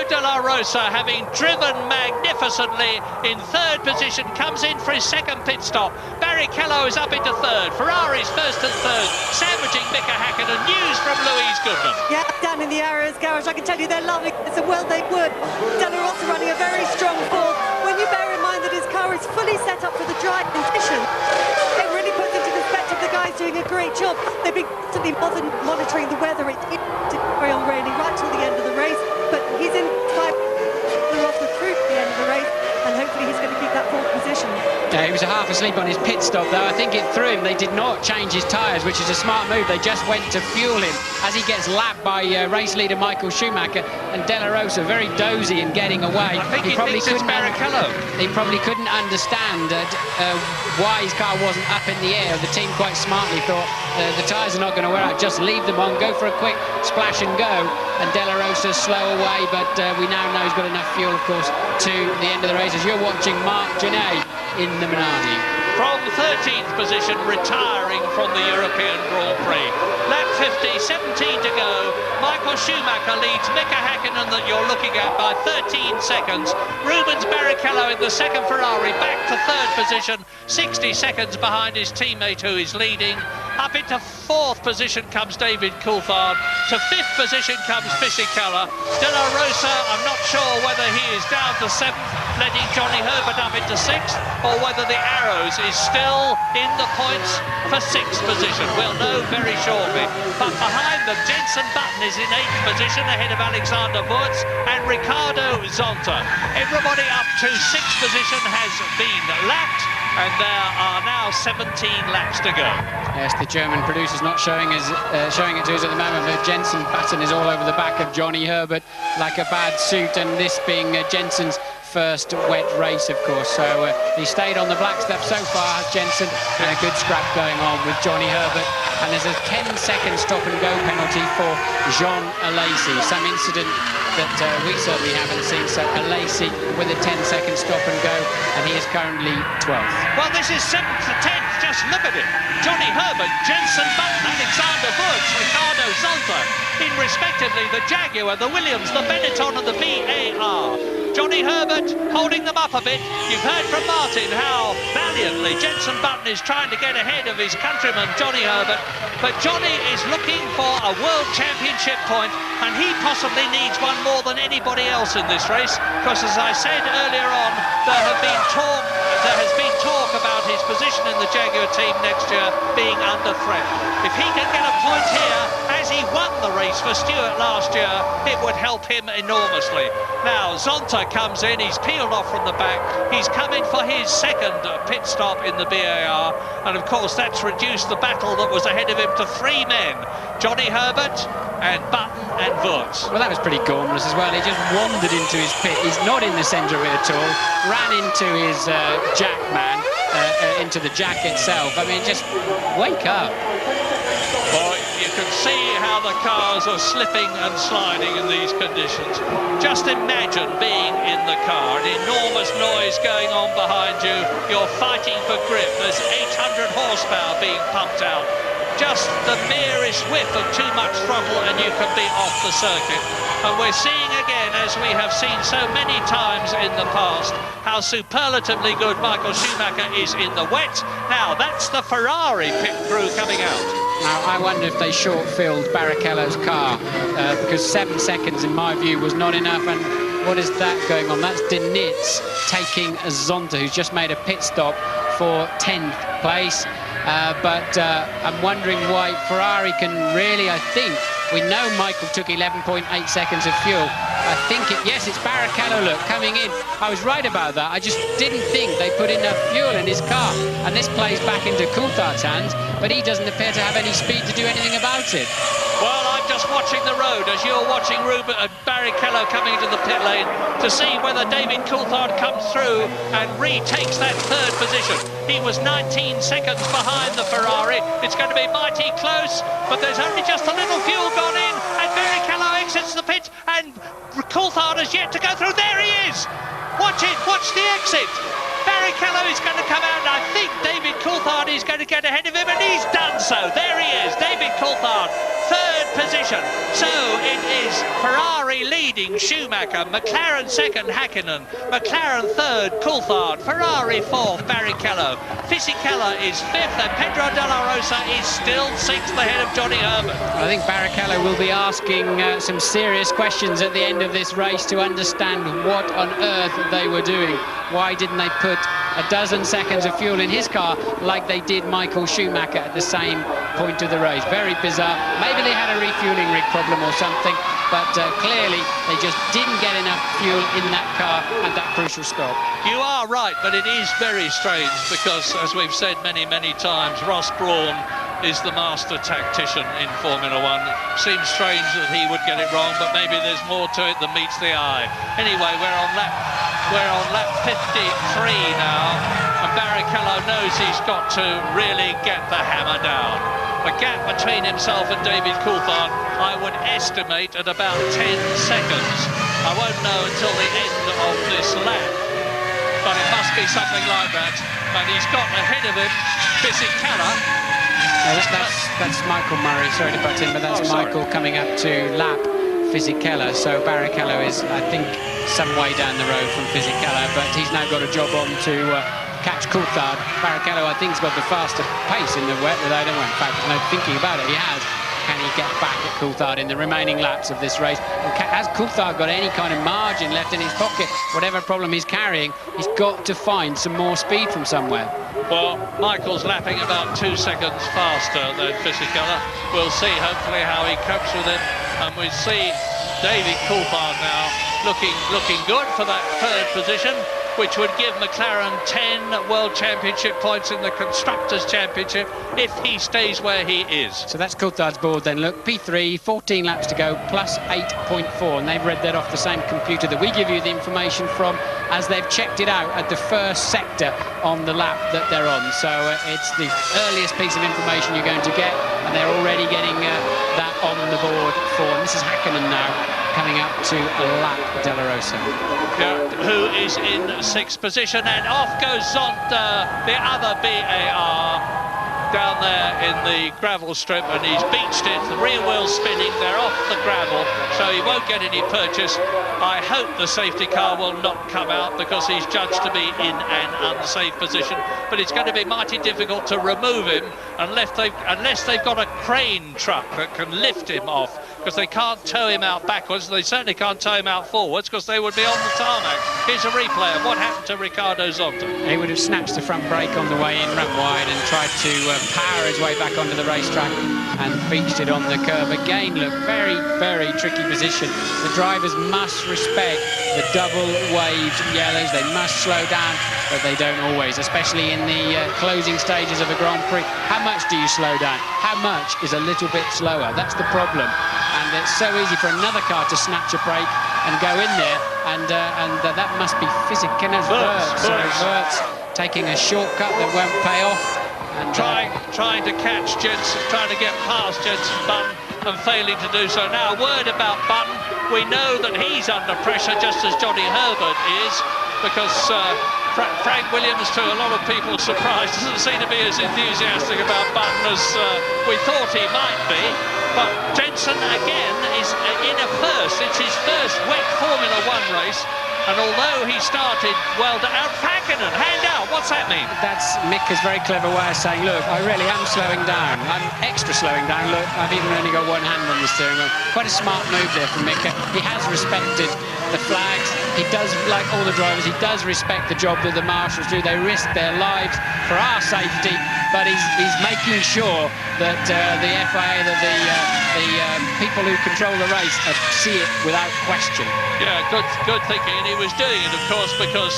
De La Rosa, having driven magnificently in 3rd position, comes in for his 2nd pit stop. Barrichello is up into 3rd. Ferrari's 1st and 3rd, sandwiching Mika Häkkinen. News from Louise Goodman. Yeah, down in the Arrows garage, I can tell you they're loving it. So well they would. De La Rosa running a very strong 4th. When you bear in mind that his car is fully set up for the dry condition, it really puts into perspective the guy's doing a great job. They've been constantly monitoring the weather. It did carry on raining right till the end of the race, but he's in through the end of the race, and hopefully he's going to keep that 4th position. Yeah, he was half asleep on his pit stop, though. I think it threw him. They did not change his tyres, which is a smart move. They just went to fuel him as he gets lapped by race leader Michael Schumacher, and De La Rosa very dozy in getting away. I think he probably couldn't. He probably couldn't understand why his car wasn't up in the air. The team quite smartly thought the tyres are not going to wear out. Just leave them on, go for a quick splash and go. And De La Rosa slow away, but we now know he's got enough fuel, of course, to the end of the race. As you're watching Marc Gené in the Minardi. From 13th position, retiring from the European Grand Prix. Lap 50, 17 to go. Michael Schumacher leads Mika Häkkinen, that you're looking at, by 13 seconds. Rubens Barrichello in the 2nd Ferrari, back to 3rd position, 60 seconds behind his teammate who is leading. Up into 4th position comes David Coulthard. To 5th position comes Fisichella. De La Rosa, I'm not sure whether he is down to 7th, letting Johnny Herbert up into 6th, or whether the Arrows is still in the points for 6th position. We'll know very shortly. But behind them, Jenson Button is in 8th position, ahead of Alexander Wurz and Ricardo Zonta. Everybody up to 6th position has been lapped, and there are now 17 laps to go. Yes, the German producer's not showing it to us at the moment, but Jensen Button is all over the back of Johnny Herbert like a bad suit, and this being Jensen's first wet race, of course. So he stayed on the black stuff so far, Jensen, and a good scrap going on with Johnny Herbert. And there's a 10-second stop-and-go penalty for Jean Alesi, some incident that we certainly haven't seen. So Alesi with a 10-second stop-and-go, and he is currently 12th. Well, this is 7th to 10th. Just look at it. Johnny Herbert, Jensen Button, Alexander Wurz, Ricardo Zonta, in respectively the Jaguar, the Williams, the Benetton and the BAR. Johnny Herbert holding them up a bit. You've heard from Martin how valiantly Jensen Button is trying to get ahead of his countryman Johnny Herbert, but Johnny is looking for a World Championship point, and he possibly needs one more than anybody else in this race, because as I said earlier on, there has been talk about his position in the Jaguar team next year being under threat. If he can get a point here, as he won the race for Stewart last year, it would help him enormously. Now Zonta comes in, he's peeled off from the back, he's come in for his second pit stop in the BAR, and of course that's reduced the battle that was ahead of him to 3 men, Johnny Herbert and Button and Wurz. Well, that was pretty gormless as well. He just wandered into his pit. He's not in the centre of it at all. Ran into his jack man, into the jack itself. I mean, just wake up. Well, you can see how the cars are slipping and sliding in these conditions. Just imagine being in the car, an enormous noise going on behind you. You're fighting for grip. There's 800 horsepower being pumped out. Just the merest whiff of too much throttle and you can be off the circuit. And we're seeing again, as we have seen so many times in the past, how superlatively good Michael Schumacher is in the wet. Now, that's the Ferrari pit crew coming out. Now, I wonder if they short-filled Barrichello's car, because 7 seconds, in my view, was not enough. And what is that going on? That's Denitz taking Zonta, who's just made a pit stop for 10th place. But I'm wondering why Ferrari can really, I think, we know Michael took 11.8 seconds of fuel. I think yes, it's Barrichello, look, coming in. I was right about that. I just didn't think they put enough fuel in his car. And this plays back into Coulthard's hands, but he doesn't appear to have any speed to do anything about it. Well, I'm just watching the road as you're watching Barrichello coming into the pit lane to see whether David Coulthard comes through and retakes that 3rd position. He was 19 seconds behind the Ferrari. It's going to be mighty close, but there's only just a little fuel gone in, and Barrichello exits the pit, and Coulthard has yet to go through. There he is! Watch it, watch the exit. Barrichello is going to come out, and I think David Coulthard is going to get ahead of him, and he's done so. There he is, David Coulthard, 3rd position. So it is Ferrari leading Schumacher, McLaren 2nd, Häkkinen, McLaren 3rd, Coulthard, Ferrari 4th, Barrichello, Fisichella is 5th, and Pedro de la Rosa is still 6th ahead of Johnny Herbert. I think Barrichello will be asking some serious questions at the end of this race to understand what on earth they were doing. Why didn't they put a dozen seconds of fuel in his car like they did Michael Schumacher at the same point of the race? Very bizarre. Maybe they had a refueling rig problem or something, but clearly they just didn't get enough fuel in that car at that crucial stop. You are right, but it is very strange because, as we've said many, many times, Ross Brawn is the master tactician in Formula One. Seems strange that he would get it wrong, but maybe there's more to it than meets the eye. Anyway, we're on lap 53 now, and Barrichello knows he's got to really get the hammer down. The gap between himself and David Coulthard, I would estimate at about 10 seconds. I won't know until the end of this lap, but it must be something like that. And he's got ahead of him Fisichella. That's Michael Murray, sorry to butt in, but that's Michael coming up to lap Fisichella. So Barrichello is, I think, some way down the road from Fisichella, but he's now got a job on to catch Coulthard. Barrichello, I think, has got the faster pace in the wet without him. In fact, there's no thinking about it. He has. Can he get back at Coulthard in the remaining laps of this race? And has Coulthard got any kind of margin left in his pocket? Whatever problem he's carrying, he's got to find some more speed from somewhere. Well, Michael's lapping about 2 seconds faster than Fisichella. We'll see, hopefully, how he copes with it. And we see David Coulthard now looking good for that 3rd position. which would give McLaren 10 World Championship points in the Constructors' Championship if he stays where he is. So that's Coulthard's board then. Look, P3, 14 laps to go, plus 8.4, and they've read that off the same computer that we give you the information from, as they've checked it out at the first sector on the lap that they're on. So it's the earliest piece of information you're going to get, and they're already getting that on the board for Mrs. Hakkinen now, coming up to lap Della Rosa. Yeah, who is in 6th position, and off goes Zonta, the other BAR, down there in the gravel strip, and he's beached it. The rear wheel's spinning, they're off the gravel, so he won't get any purchase. I hope the safety car will not come out, because he's judged to be in an unsafe position, but it's going to be mighty difficult to remove him unless they've got a crane truck that can lift him off, because they can't tow him out backwards. They certainly can't tow him out forwards, because they would be on the tarmac. Here's a replay of what happened to Ricardo Zonta. He would have snatched the front brake on the way in, run wide, and tried to power his way back onto the racetrack and beached it on the curb. Again, look, very, very tricky position. The drivers must respect the double waved yellows. They must slow down, but they don't always, especially in the closing stages of a Grand Prix. How much do you slow down? How much is a little bit slower? That's the problem. And it's so easy for another car to snatch a brake and go in there, and that must be physical. Verts taking a shortcut that won't pay off. And trying to catch Jensen, trying to get past Jensen Button, and failing to do so. Now, a word about Button. We know that he's under pressure, just as Johnny Herbert is, because Frank Williams, to a lot of people's surprise, doesn't seem to be as enthusiastic about Button as we thought he might be. But Jensen, again, is in a first. It's his first wet Formula 1 race. And although he started well, Hakkinen, hand out, what's that mean? That's Mika's very clever way of saying, look, I really am slowing down. I'm extra slowing down. Look, I've even only got one hand on the steering wheel. Quite a smart move there from Mika. He has respected the flags. He does, like all the drivers, he does respect the job that the marshals do. They risk their lives for our safety, but he's making sure that the FIA, that the people who control the race see it without question. Yeah, good thinking, and he was doing it, of course, because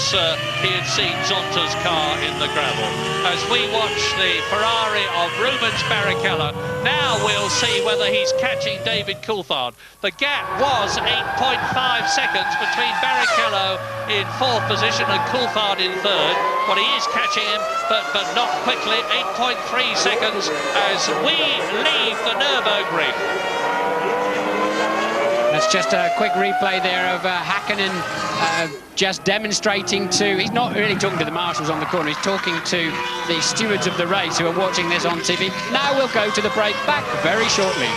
he had seen Zonta's car in the gravel. As we watch the Ferrari of Rubens Barrichello, now we'll see whether he's catching David Coulthard. The gap was 8.5 seconds between Barrichello in 4th position and Coulthard in 3rd, but he is catching him, but not quickly. 8.3 seconds as we leave the Nürburgring. That's just a quick replay there of Hakkinen just demonstrating to... He's not really talking to the marshals on the corner, he's talking to the stewards of the race who are watching this on TV. Now we'll go to the break, back very shortly.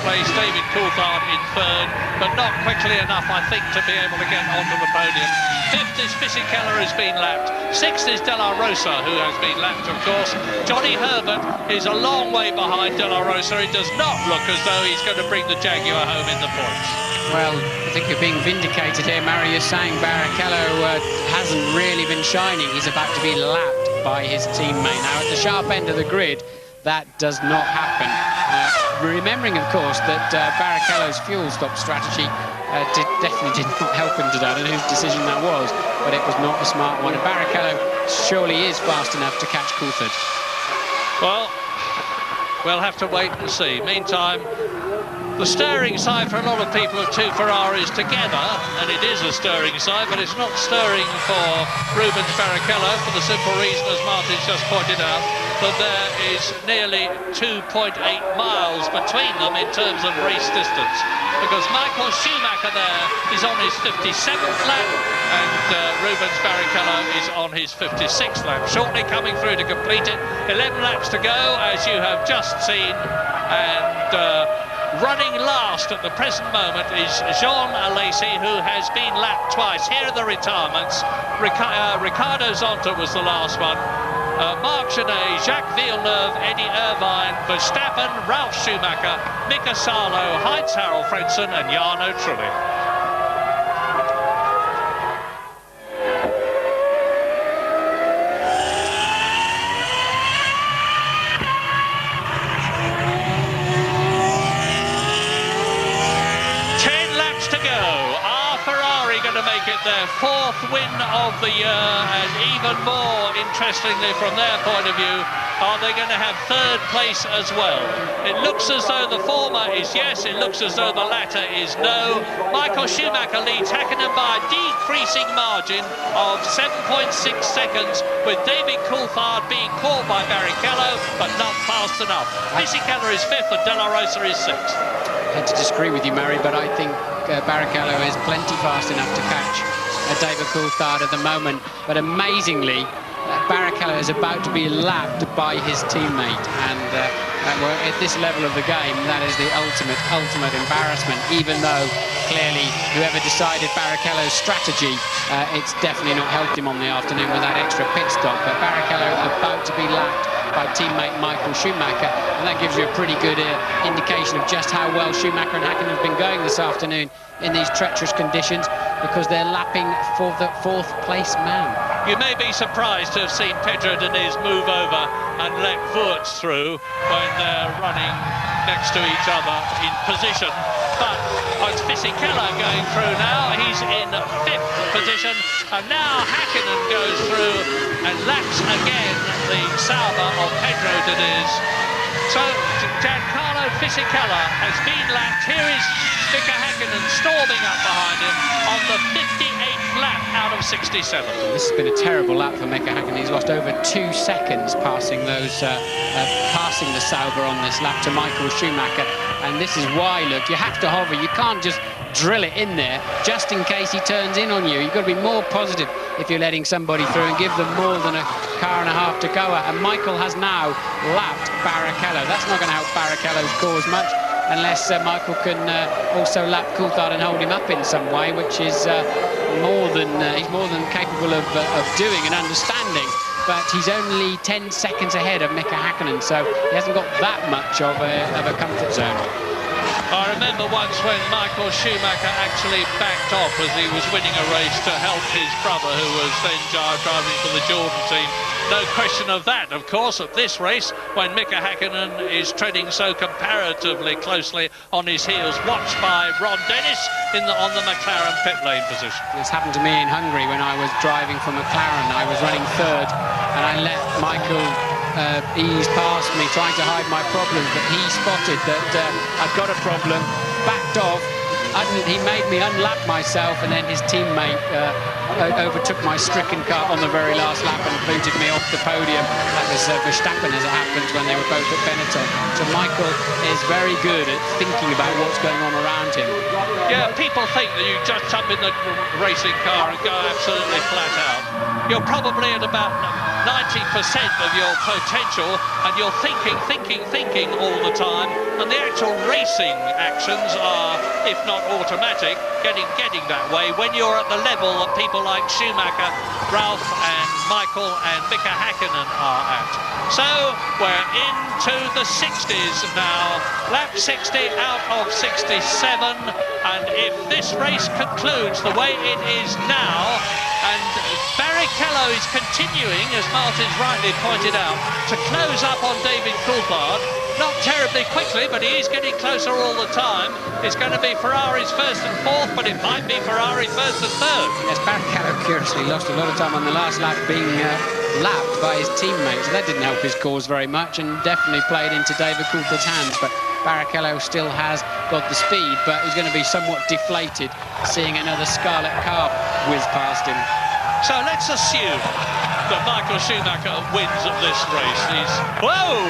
Place David Coulthard in 3rd, but not quickly enough, I think, to be able to get onto the podium. 5th is Fisichella, who's been lapped. 6th is Della Rosa, who has been lapped, of course. Johnny Herbert is a long way behind Della Rosa. It does not look as though he's going to bring the Jaguar home in the points. Well, I think you're being vindicated here, Mary. You're saying Barrichello hasn't really been shining. He's about to be lapped by his teammate. Now, at the sharp end of the grid, that does not happen. Remembering, of course, that Barrichello's fuel stop strategy definitely did not help him today. I don't know whose decision that was, but it was not a smart one. And Barrichello surely is fast enough to catch Coulthard. Well, we'll have to wait and see. Meantime, the stirring side for a lot of people of 2 Ferraris together, and it is a stirring side, but it's not stirring for Rubens Barrichello for the simple reason, as Martin's just pointed out, that there is nearly 2.8 miles between them in terms of race distance, because Michael Schumacher there is on his 57th lap and Rubens Barrichello is on his 56th lap, shortly coming through to complete it. 11 laps to go, as you have just seen, and running last at the present moment is Jean Alesi, who has been lapped twice. Here are the retirements. Ricardo Zonta was the last one. Marc Genet, Jacques Villeneuve, Eddie Irvine, Verstappen, Ralf Schumacher, Mika Salo, Heinz-Harald Frentzen and Jarno Trulli. make it their 4th win of the year, and even more interestingly from their point of view, are they going to have 3rd place as well? It looks as though the former is yes, it looks as though the latter is no. Michael Schumacher leads Häkkinen by a decreasing margin of 7.6 seconds, with David Coulthard being caught by Barrichello, but not fast enough. Fisichella is 5th and De La Rosa is 6th. I had to disagree with you, Murray, but I think Barrichello is plenty fast enough to catch David Coulthard at the moment. But amazingly, Barrichello is about to be lapped by his teammate, and at this level of the game, that is the ultimate embarrassment, even though clearly whoever decided Barrichello's strategy, it's definitely not helped him on the afternoon with that extra pit stop. But Barrichello about to be lapped by teammate Michael Schumacher, and that gives you a pretty good indication of just how well Schumacher and Häkkinen have been going this afternoon in these treacherous conditions, because they're lapping for the 4th place man. You may be surprised to have seen Pedro Diniz move over and let Wurz through when they're running next to each other in position. But it's Fisichella going through now. He's in 5th position. And now Häkkinen goes through and laps again the Sauber of Pedro Diniz. So Giancarlo Fisichella has been lapped. Here is Mika Häkkinen storming up behind him on the 58th lap out of 67. This has been a terrible lap for Mika Häkkinen. He's lost over 2 seconds passing those passing the Sauber on this lap to Michael Schumacher. And this is why, look, you have to hover. You can't just drill it in there just in case he turns in on you. You've got to be more positive if you're letting somebody through and give them more than a car and a half to go at. And Michael has now lapped Barrichello. That's not going to help Barrichello's cause much, unless Michael can also lap Coulthard and hold him up in some way, which is he's more than capable of doing and understanding. But he's only 10 seconds ahead of Mika Häkkinen, so he hasn't got that much of a comfort zone. I remember once when Michael Schumacher actually backed off as he was winning a race to help his brother, who was then driving for the Jordan team. No question of that, of course, at this race, when Mika Häkkinen is treading so comparatively closely on his heels, watched by Ron Dennis on the McLaren pit lane position. This happened to me in Hungary when I was driving for McLaren. I was running 3rd, and I let Michael ease past me, trying to hide my problems, but he spotted that I'd got a problem, backed off. He made me unlap myself, and then his teammate overtook my stricken car on the very last lap and booted me off the podium. That was Verstappen, as it happens, when they were both at Benetton. So Michael is very good at thinking about what's going on around him. Yeah, people think that you just jump in the racing car and go absolutely flat out. You're probably at about 90% of your potential, and you're thinking all the time, and the actual racing actions are, if not automatic, getting that way when you're at the level that people like Schumacher, Ralph and Michael and Mika Häkkinen are at. So we're into the 60s now, lap 60 out of 67, and if this race concludes the way it is now, and Barrichello is continuing, as Martin's rightly pointed out, to close up on David Coulthard. Not terribly quickly, but he is getting closer all the time. It's going to be Ferrari's 1st and 4th, but it might be Ferrari 1st and 3rd. Yes, Barrichello curiously lost a lot of time on the last lap being lapped by his teammates. That didn't help his cause very much, and definitely played into David Coulthard's hands. But Barrichello still has got the speed, but he's going to be somewhat deflated seeing another Scarlet car whiz past him. So let's assume that Michael Schumacher wins at this race. He's... Whoa!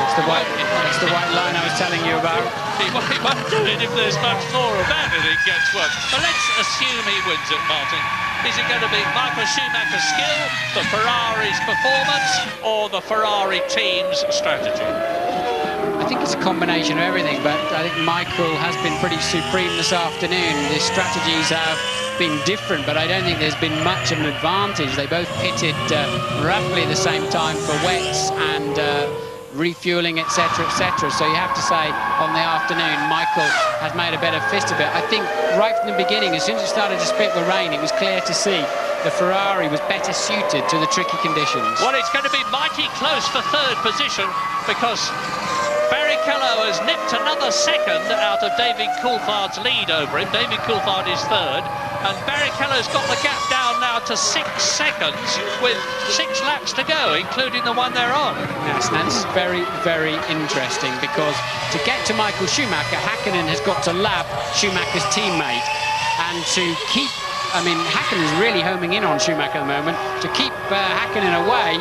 It's the white line I was telling you about. He won't do it if there's much more about it, it gets worse. But let's assume he wins it, Martin. Is it going to be Michael Schumacher's skill, the Ferrari's performance, or the Ferrari team's strategy? I think it's a combination of everything, but I think Michael has been pretty supreme this afternoon. His strategies have been different, but I don't think there's been much of an advantage. They both pitted roughly the same time for wets and refueling, etc., etc. So you have to say, on the afternoon, Michael has made a better fist of it. I think right from the beginning, as soon as it started to split the rain, it was clear to see the Ferrari was better suited to the tricky conditions. Well, it's going to be mighty close for 3rd position, because Barrichello has nipped another second out of David Coulthard's lead over him. David Coulthard is 3rd. And Barrichello's got the gap down now to 6 seconds with 6 laps to go, including the one they're on. Yes, and that's very, very interesting, because to get to Michael Schumacher, Häkkinen has got to lap Schumacher's teammate. And to keep, I mean, Häkkinen's really homing in on Schumacher at the moment. To keep Häkkinen away,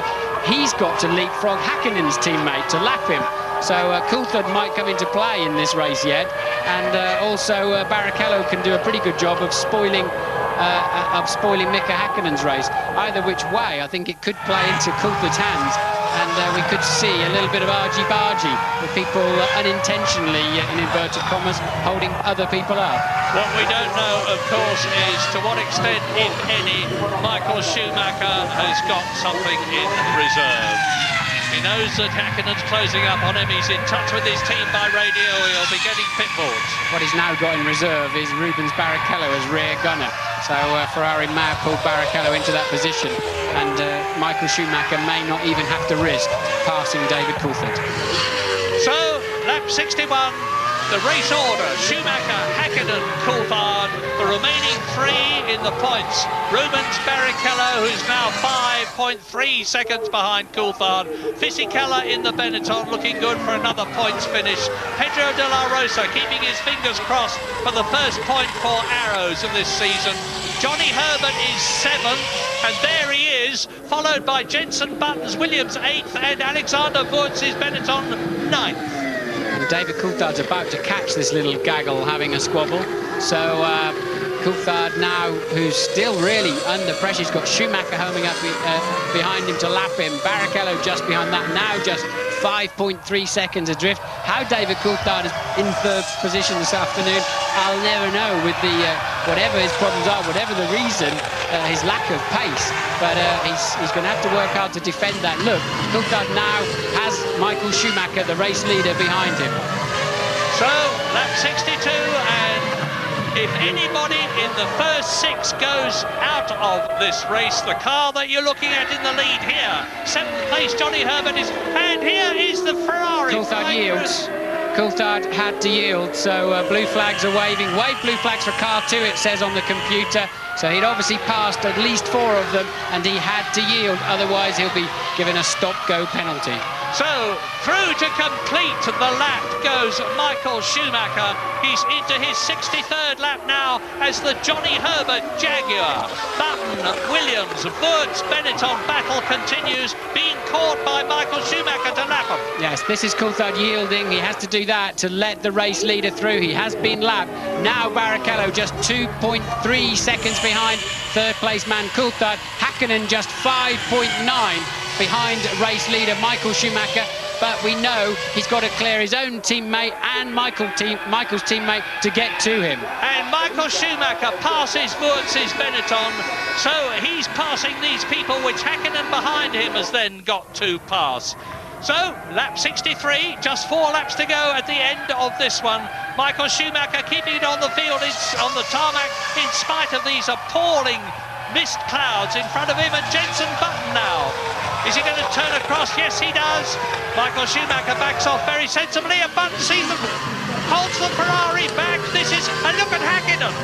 he's got to leapfrog Häkkinen's teammate to lap him. So Coulthard might come into play in this race yet, and also Barrichello can do a pretty good job of spoiling Mika Häkkinen's race. Either which way, I think it could play into Coulthard's hands, and we could see a little bit of argy-bargy with people unintentionally, in inverted commas, holding other people up. What we don't know, of course, is to what extent, if any, Michael Schumacher has got something in reserve. He knows that Häkkinen's closing up on him. He's in touch with his team by radio. He'll be getting pit boards. What he's now got in reserve is Rubens Barrichello as rear gunner. So Ferrari may have pulled Barrichello into that position, and Michael Schumacher may not even have to risk passing David Coulthard. So, lap 61, the race order: Schumacher, Häkkinen, Coulthard. The remaining 3 in the points: Rubens Barrichello, who's now 5.3 seconds behind Coulthard. Fisichella in the Benetton, looking good for another points finish. Pedro de la Rosa keeping his fingers crossed for the first point for Arrows of this season. Johnny Herbert is 7th, and there he is, followed by Jenson Button's Williams 8th, and Alexander Wurtz's Benetton 9th. And David Coulthard's about to catch this little gaggle having a squabble. So Coulthard now, who's still really under pressure, he's got Schumacher homing up behind him to lap him. Barrichello just behind that, now just 5.3 seconds adrift. How David Coulthard is in 3rd position this afternoon, I'll never know, with the whatever his problems are, whatever the reason, his lack of pace. But he's going to have to work hard to defend that. Look, Coulthard now has Michael Schumacher, the race leader, behind him. So, lap 62, and if anybody in the first 6 goes out of this race, the car that you're looking at in the lead here, 7th place Johnny Herbert is, and here is the Ferrari. Coulthard yields. Coulthard had to yield, so blue flags are waving. Wave blue flags for car 2, it says on the computer. So he'd obviously passed at least 4 of them, and he had to yield, otherwise he'll be given a stop-go penalty. So, through to complete the lap goes Michael Schumacher. He's into his 63rd lap now as the Johnny Herbert Jaguar. Button, Williams, Wurtz, Benetton battle continues, being caught by Michael Schumacher to lap him. Yes, this is Coulthard yielding. He has to do that to let the race leader through. He has been lapped. Now Barrichello just 2.3 seconds behind 3rd place man Coulthard. Häkkinen just 5.9 behind race leader Michael Schumacher, but we know he's got to clear his own teammate and Michael's teammate to get to him. And Michael Schumacher passes Wurtz's Benetton, so he's passing these people which Häkkinen behind him has then got to pass. So, lap 63, just 4 laps to go at the end of this one. Michael Schumacher keeping it on the field, on the tarmac, in spite of these appalling mist clouds in front of him, and Jenson Button now. Is he going to turn across? Yes, he does. Michael Schumacher backs off very sensibly, and Button sees them, holds the Ferrari back. This is, and look at Häkkinen.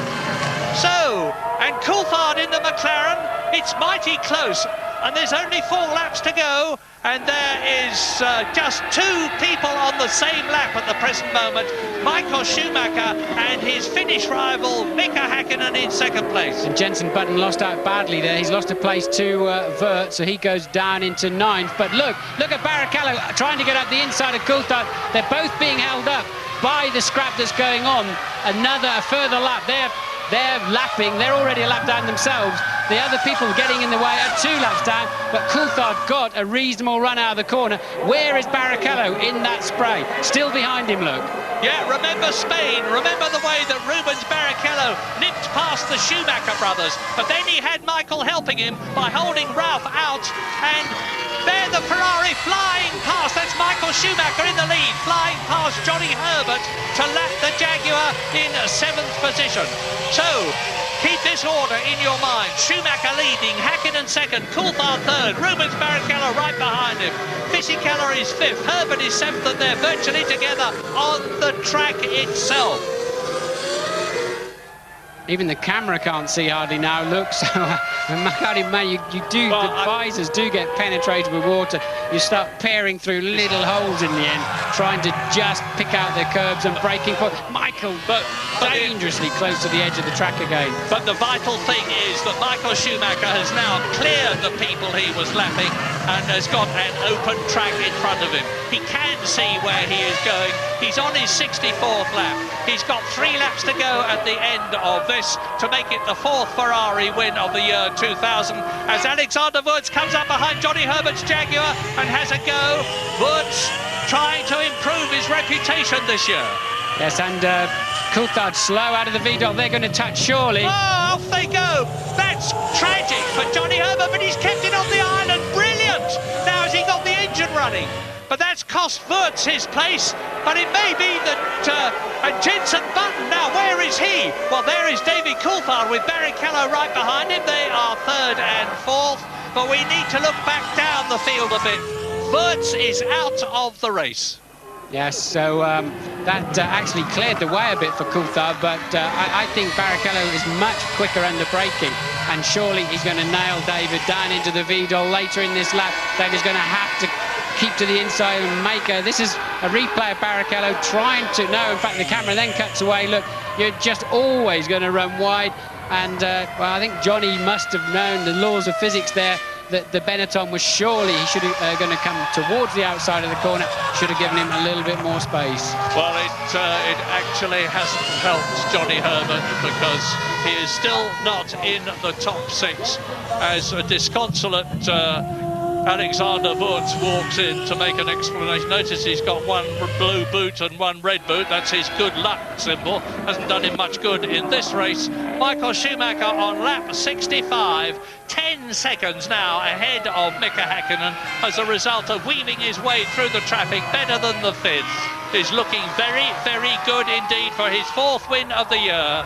So, and Coulthard in the McLaren, it's mighty close, and there's only 4 laps to go, and there is just 2 people on the same lap at the present moment. Michael Schumacher and his Finnish rival Mika Häkkinen in 2nd place. And Jenson Button lost out badly there. He's lost a place to Wurtz, so he goes down into 9th. But look at Barrichello trying to get up the inside of Coulthard. They're both being held up by the scrap that's going on. A further lap. They're lapping. They're already a lap down themselves. The other people getting in the way are 2 laps down, but Coulthard got a reasonable run out of the corner. Where is Barrichello in that spray? Still behind him, look. Yeah, remember Spain. Remember the way that Rubens Barrichello nipped past the Schumacher brothers, but then he had Michael helping him by holding Ralph out, and there the Ferrari flying past. That's Michael Schumacher in the lead, flying past Johnny Herbert to lap the Jaguar in 7th position. So, keep this order in your mind. Schumacher leading, Häkkinen 2nd, Coulthard 3rd, Rubens Barrichello right behind him. Fisichella is 5th, Herbert is 7th, and they're virtually together on the track itself. Even the camera can't see hardly now, look, so the visors do get penetrated with water. You start peering through little holes in the end, trying to just pick out the curbs and braking point. Michael, but dangerously close to the edge of the track again. But the vital thing is that Michael Schumacher has now cleared the people he was lapping and has got an open track in front of him. He can see where he is going. He's on his 64th lap. He's got 3 laps to go at the end of this to make it the 4th Ferrari win of the year 2000 as Alexander Wurz comes up behind Johnny Herbert's Jaguar and has a go. Wurz trying to improve his reputation this year. Yes, and Coulthard slow out of the Vidal. They're going to touch surely. Oh, off they go. That's tragic for Johnny Herbert, but he's kept it on the island. Brilliant. Now has he got the engine running? But that's cost Wurz his place, but it may be that and Jenson Button, now where is he? Well, there is David Coulthard with Barrichello right behind him. They are 3rd and 4th, but we need to look back down the field a bit. Wurz is out of the race. Yes, so that actually cleared the way a bit for Coulthard, but I think Barrichello is much quicker under braking, and surely he's going to nail David down into the Vidal later in this lap. David's going to have to keep to the inside and make this is a replay of Barrichello trying to, no, in fact the camera then cuts away. Look, you're just always going to run wide, and well, I think Johnny must have known the laws of physics there, that the Benetton was surely, he should have going to come towards the outside of the corner, should have given him a little bit more space. Well, it actually hasn't helped Johnny Herbert because he is still not in the top 6 as a disconsolate Alexander Wurz walks in to make an explanation. Notice he's got 1 blue boot and 1 red boot. That's his good luck symbol. Hasn't done him much good in this race. Michael Schumacher on lap 65, 10 seconds now ahead of Mika Häkkinen as a result of weaving his way through the traffic better than the 5th. Is looking very, very good indeed for his 4th win of the year.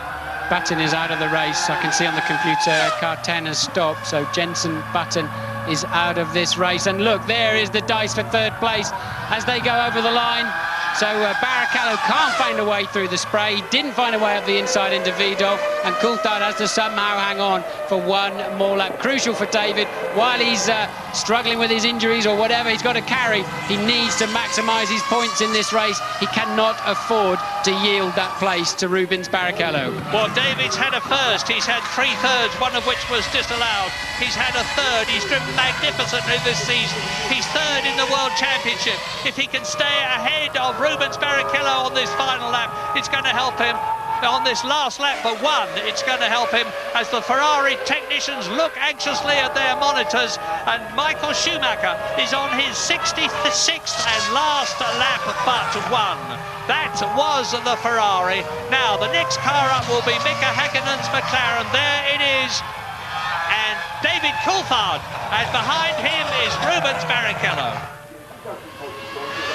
Button is out of the race. I can see on the computer car 10 has stopped, so Jenson Button is out of this race. And look, there is the dice for 3rd place as they go over the line. So Barrichello can't find a way through the spray. He didn't find a way up the inside into Vidal, and Coulthard has to somehow hang on for 1 more lap. Crucial for David, while he's struggling with his injuries or whatever he's got to carry, he needs to maximise his points in this race. He cannot afford to yield that place to Rubens Barrichello. Well, David's had a first. He's had 3 thirds, one of which was disallowed. He's had a 3rd. He's driven magnificently this season. He's 3rd in the World Championship. If he can stay ahead of Rubens Barrichello on this final lap, it's going to help him. On this last lap but 1, it's going to help him as the Ferrari technicians look anxiously at their monitors, and Michael Schumacher is on his 66th and last lap but 1. That was the Ferrari. Now the next car up will be Mika Häkkinen's McLaren. There it is, and David Coulthard, and behind him is Rubens Barrichello.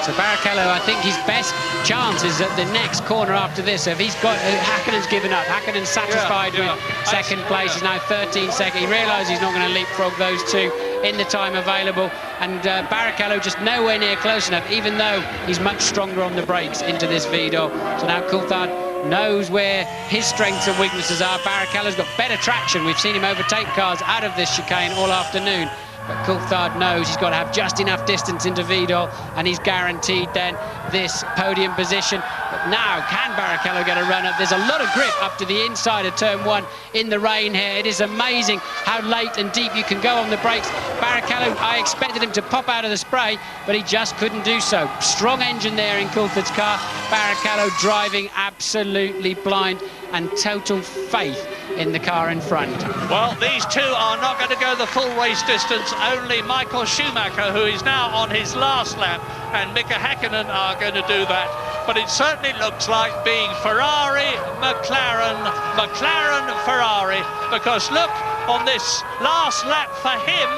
So Barrichello, I think his best chance is at the next corner after this. So if he's got, Häkkinen's given up. Häkkinen's satisfied with 2nd place. He's now 13 second. He realises he's not going to leapfrog those 2 in the time available. And Barrichello just nowhere near close enough, even though he's much stronger on the brakes into this Vidal. So now Coulthard knows where his strengths and weaknesses are. Barrichello's got better traction. We've seen him overtake cars out of this chicane all afternoon. But Coulthard knows he's got to have just enough distance into Vidal, and he's guaranteed then this podium position. But now, can Barrichello get a run up? There's a lot of grip up to the inside of turn 1 in the rain here. It is amazing how late and deep you can go on the brakes. Barrichello, I expected him to pop out of the spray, but he just couldn't do so. Strong engine there in Coulthard's car. Barrichello driving absolutely blind, and total faith in the car in front. Well, these 2 are not going to go the full race distance. Only Michael Schumacher, who is now on his last lap, and Mika Häkkinen are going to do that. But it certainly looks like being Ferrari, McLaren, McLaren, Ferrari, because look, on this last lap for him,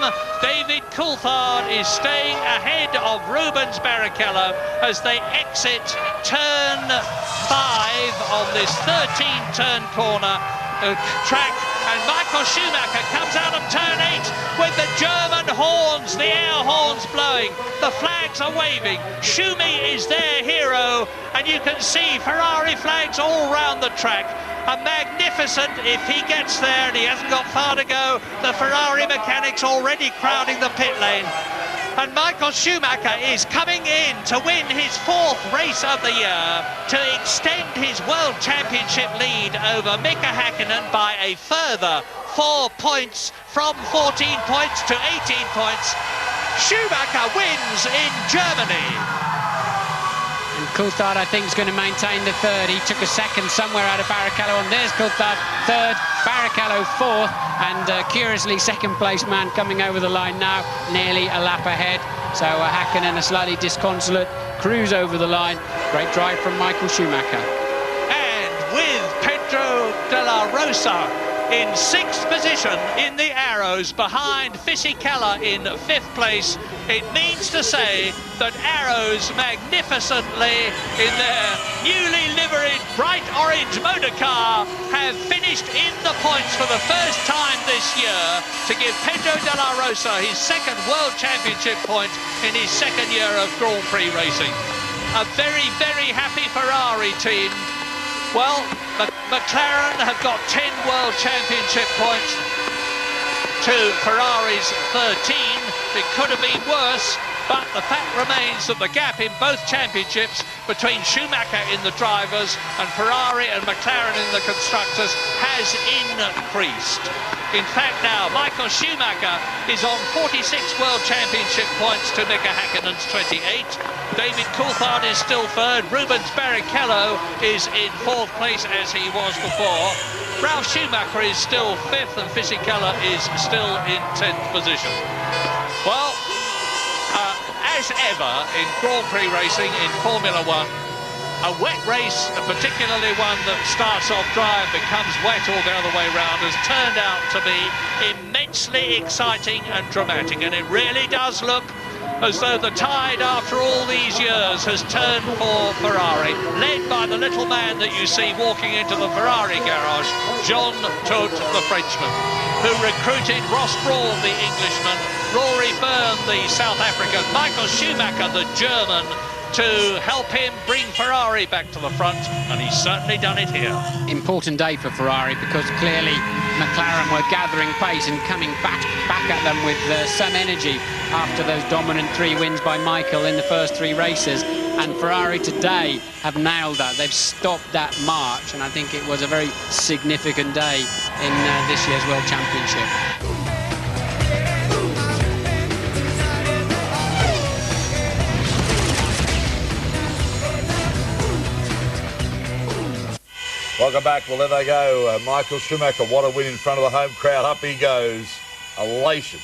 David Coulthard is staying ahead of Rubens Barrichello as they exit turn 5 on this 13-turn corner track, and Michael Schumacher comes out of turn 8 with the German horns, the air horns blowing, the flags flags are waving. Schumi is their hero, and you can see Ferrari flags all round the track. A magnificent, if he gets there, and he hasn't got far to go, the Ferrari mechanics already crowding the pit lane. And Michael Schumacher is coming in to win his 4th race of the year to extend his World Championship lead over Mika Häkkinen by a further 4 points, from 14 points to 18 points. Schumacher wins in Germany. And Coulthard, I think, is going to maintain the 3rd. He took a 2nd somewhere out of Barrichello, and there's Coulthard 3rd, Barrichello 4th, and curiously 2nd place man coming over the line now, nearly a lap ahead. So Häkkinen, a slightly disconsolate cruise over the line. Great drive from Michael Schumacher. And with Pedro de la Rosa in 6th position in the Arrows, behind Fisichella in 5th place, it means to say that Arrows magnificently in their newly liveried bright orange motor car have finished in the points for the first time this year to give Pedro de la Rosa his 2nd World Championship point in his 2nd year of Grand Prix racing. A very, very happy Ferrari team. Well, McLaren have got 10 World Championship points to Ferrari's 13. It could have been worse, but the fact remains that the gap in both championships between Schumacher in the drivers and Ferrari and McLaren in the constructors has increased. In fact, now Michael Schumacher is on 46 World Championship points to Mika Häkkinen's 28. David Coulthard is still 3rd. Rubens Barrichello is in 4th place as he was before. Ralf Schumacher is still 5th, and Fisichella is still in 10th position. Well, as ever in Grand Prix racing in Formula 1, a wet race, particularly one that starts off dry and becomes wet all the other way round, has turned out to be immensely exciting and dramatic, and it really does look as though the tide after all these years has turned for Ferrari, led by the little man that you see walking into the Ferrari garage, Jean Todt, the Frenchman, who recruited Ross Brawn, the Englishman, Rory Byrne, the South African, Michael Schumacher, the German, to help him bring Ferrari back to the front, and he's certainly done it here. Important day for Ferrari, because clearly McLaren were gathering pace and coming back at them with some energy after those dominant 3 wins by Michael in the first 3 races. And Ferrari today have nailed that. They've stopped that march, and I think it was a very significant day in this year's World Championship. Welcome back. Well, there they go. Michael Schumacher, what a win in front of the home crowd. Up he goes. Elation.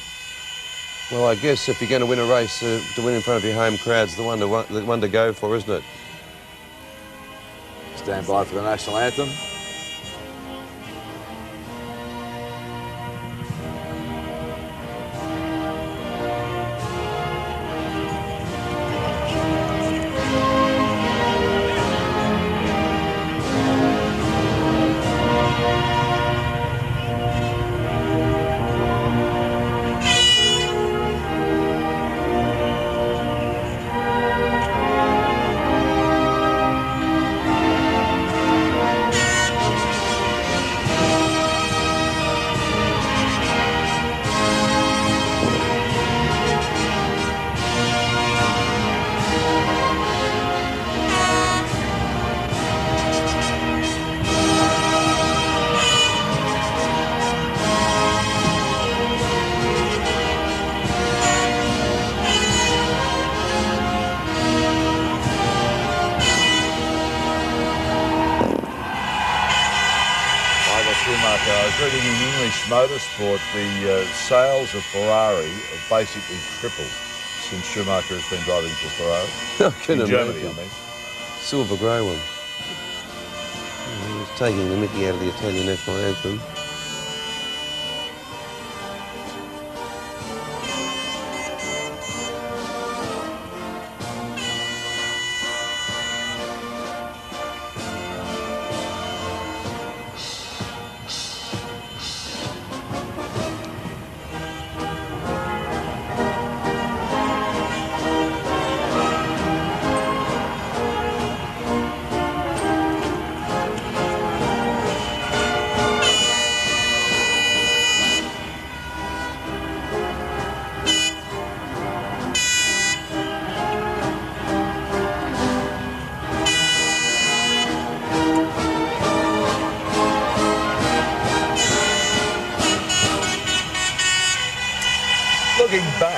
Well, I guess if you're going to win a race, to win in front of your home crowd's the one to go for, isn't it? Stand by for the national anthem. I was reading in English motorsport, the sales of Ferrari have basically tripled since Schumacher has been driving for Ferrari. I can in imagine. Germany, I mean. Silver grey one. He was taking the mickey out of the Italian national anthem.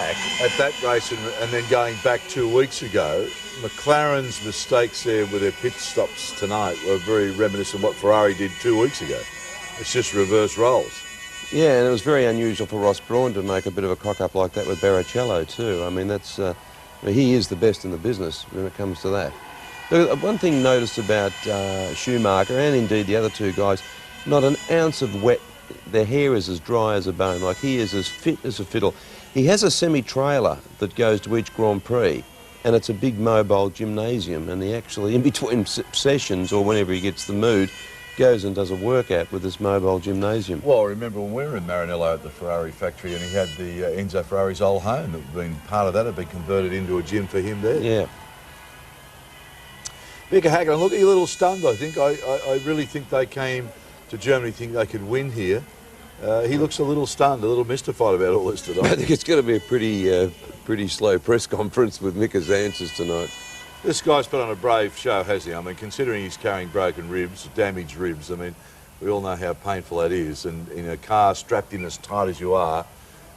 back at that race and then going back 2 weeks ago, McLaren's mistakes there with their pit stops tonight were very reminiscent of what Ferrari did 2 weeks ago. It's just reverse roles. Yeah, and it was very unusual for Ross Brawn to make a bit of a cock-up like that with Barrichello too. I mean, that's he is the best in the business when it comes to that. One thing noticed about Schumacher and indeed the other two guys, not an ounce of wet. Their hair is as dry as a bone. Like, he is as fit as a fiddle. He has a semi-trailer that goes to each Grand Prix, and it's a big mobile gymnasium, and he actually, in between sessions or whenever he gets the mood, goes and does a workout with this mobile gymnasium. Well, I remember when we were in Maranello at the Ferrari factory and he had the Enzo Ferrari's old home that had been part of that, had been converted into a gym for him there. Yeah. Mika Hakkinen, look, you're a little stunned, I think. I really think they came to Germany thinking they could win here. He looks a little stunned, a little mystified about all this tonight. I think it's going to be a pretty slow press conference with Mika's answers tonight. This guy's put on a brave show, hasn't he? I mean, considering he's carrying broken ribs, damaged ribs, I mean, we all know how painful that is. And in a car strapped in as tight as you are,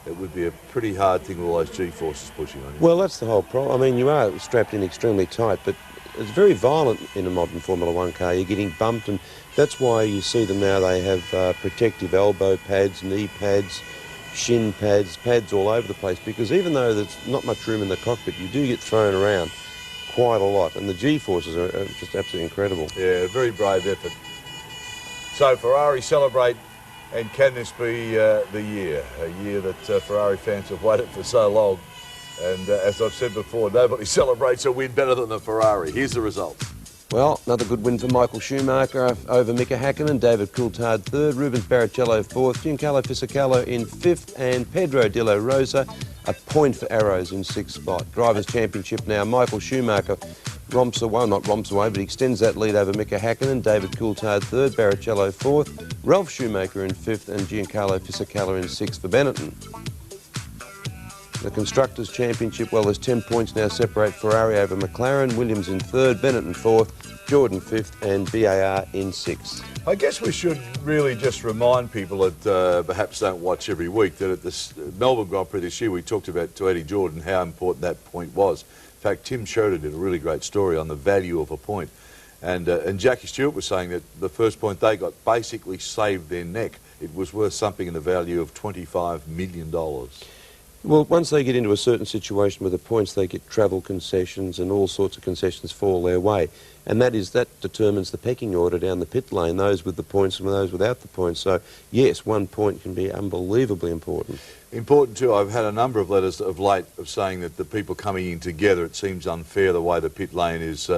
it would be a pretty hard thing with all those G-forces pushing on you. Well, that's the whole problem. I mean, you are strapped in extremely tight, but it's very violent in a modern Formula One car. You're getting bumped, and that's why you see them now. They have protective elbow pads, knee pads, shin pads, pads all over the place, because even though there's not much room in the cockpit, you do get thrown around quite a lot, and the G-forces are just absolutely incredible. Yeah, very brave effort. So Ferrari celebrate, and can this be the year? A year that Ferrari fans have waited for so long. And as I've said before, nobody celebrates a win better than the Ferrari. Here's the results. Well, another good win for Michael Schumacher over Mika Hakkinen. David Coulthard third, Rubens Barrichello fourth, Giancarlo Fisichella in fifth, and Pedro De La Rosa a point for Arrows in sixth spot. Drivers' Championship now. Michael Schumacher romps away, not romps away, but extends that lead over Mika Hakkinen. David Coulthard third, Barrichello fourth, Ralph Schumacher in fifth, and Giancarlo Fisichella in sixth for Benetton. The Constructors' Championship, well, there's 10 points now separate Ferrari over McLaren, Williams in third, Benetton fourth, Jordan fifth, and BAR in sixth. I guess we should really just remind people that perhaps don't watch every week that at the Melbourne Grand Prix this year we talked about to Eddie Jordan how important that point was. In fact, Tim Schroeder did a really great story on the value of a point. And Jackie Stewart was saying that the first point they got basically saved their neck. It was worth something in the value of $25 million. Well, once they get into a certain situation with the points, they get travel concessions and all sorts of concessions fall their way. And that determines the pecking order down the pit lane, those with the points and those without the points. So, yes, 1 point can be unbelievably important. Important too, I've had a number of letters of late of saying that the people coming in together, it seems unfair the way the pit lane is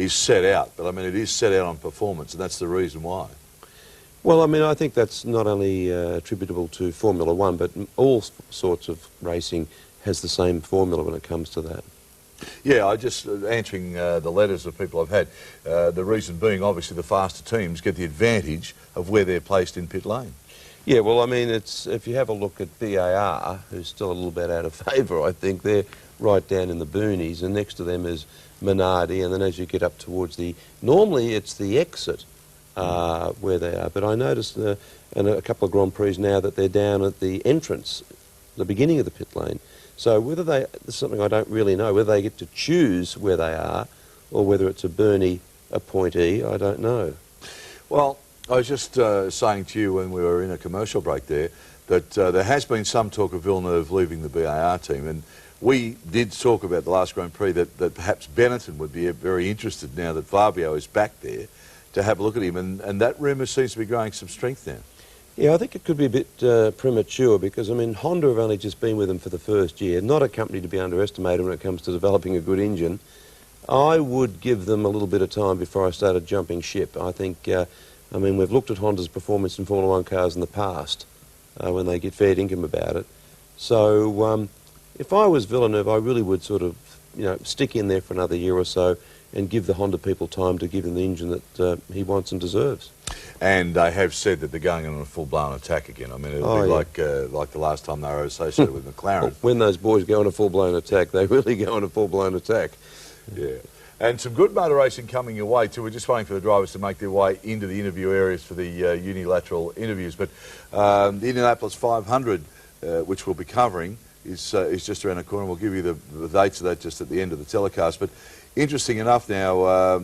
set out. But I mean, it is set out on performance, and that's the reason why. Well, I mean, I think that's not only attributable to Formula One, but all sorts of racing has the same formula when it comes to that. Yeah, I just answering the letters of people I've had, the reason being obviously the faster teams get the advantage of where they're placed in pit lane. Yeah, well, I mean, if you have a look at BAR, who's still a little bit out of favour, I think, they're right down in the boonies, and next to them is Minardi, and then as you get up towards normally it's the exit where they are, but I noticed in a couple of Grand Prix now that they're down at the entrance, the beginning of the pit lane. So whether this is something I don't really know, whether they get to choose where they are or whether it's a Bernie appointee, I don't know. Well, I was just saying to you when we were in a commercial break there that there has been some talk of Villeneuve leaving the BAR team, and we did talk about the last Grand Prix that perhaps Benetton would be very interested now that Fabio is back there to have a look at him, and that rumour seems to be growing some strength now. Yeah, I think it could be a bit premature because, I mean, Honda have only just been with them for the first year, not a company to be underestimated when it comes to developing a good engine. I would give them a little bit of time before I started jumping ship. I think, I mean, we've looked at Honda's performance in Formula One cars in the past when they get fair dinkum about it. So if I was Villeneuve, I really would sort of, stick in there for another year or so and give the Honda people time to give him the engine that he wants and deserves. And they have said that they're going on a full-blown attack again. I mean, it'll be like the last time they were associated with McLaren. Well, when those boys go on a full-blown attack, they really go on a full-blown attack. Yeah. And some good motor racing coming your way too. We're just waiting for the drivers to make their way into the interview areas for the unilateral interviews. But the Indianapolis 500, which we'll be covering, is just around the corner. We'll give you the dates of that just at the end of the telecast. But interesting enough now,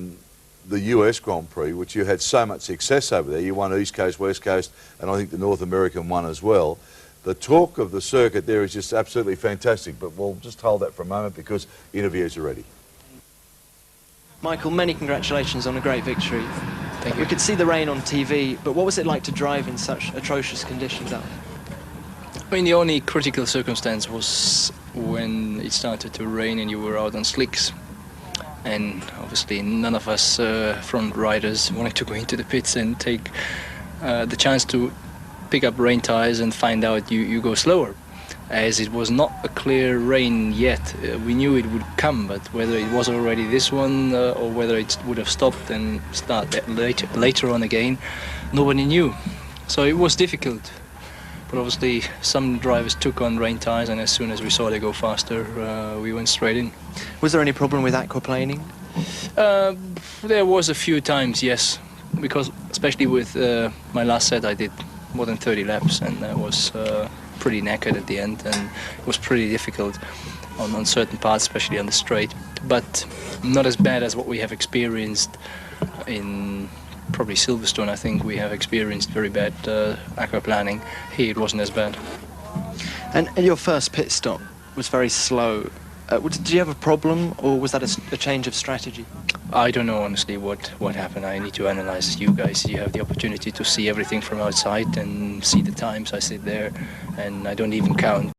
the US Grand Prix, which you had so much success over there, you won East Coast, West Coast, and I think the North American one as well. The talk of the circuit there is just absolutely fantastic, but we'll just hold that for a moment because interviews are ready. Michael, many congratulations on a great victory. Thank you. We could see the rain on TV, but what was it like to drive in such atrocious conditions out? I mean, the only critical circumstance was when it started to rain and you were out on slicks. And obviously none of us front riders wanted to go into the pits and take the chance to pick up rain tires and find out you go slower. As it was not a clear rain yet, we knew it would come, but whether it was already this one or whether it would have stopped and start later on again, nobody knew. So it was difficult. But obviously some drivers took on rain tires, and as soon as we saw they go faster, we went straight in. Was there any problem with aquaplaning? There was a few times, yes, because especially with my last set I did more than 30 laps, and I was pretty knackered at the end, and it was pretty difficult on certain parts, especially on the straight, but not as bad as what we have experienced in probably Silverstone. I think we have experienced very bad aquaplaning. Here it wasn't as bad. And your first pit stop was very slow. Did you have a problem, or was that a change of strategy? I don't know honestly what happened. I need to analyze you guys. You have the opportunity to see everything from outside and see the times. I sit there and I don't even count.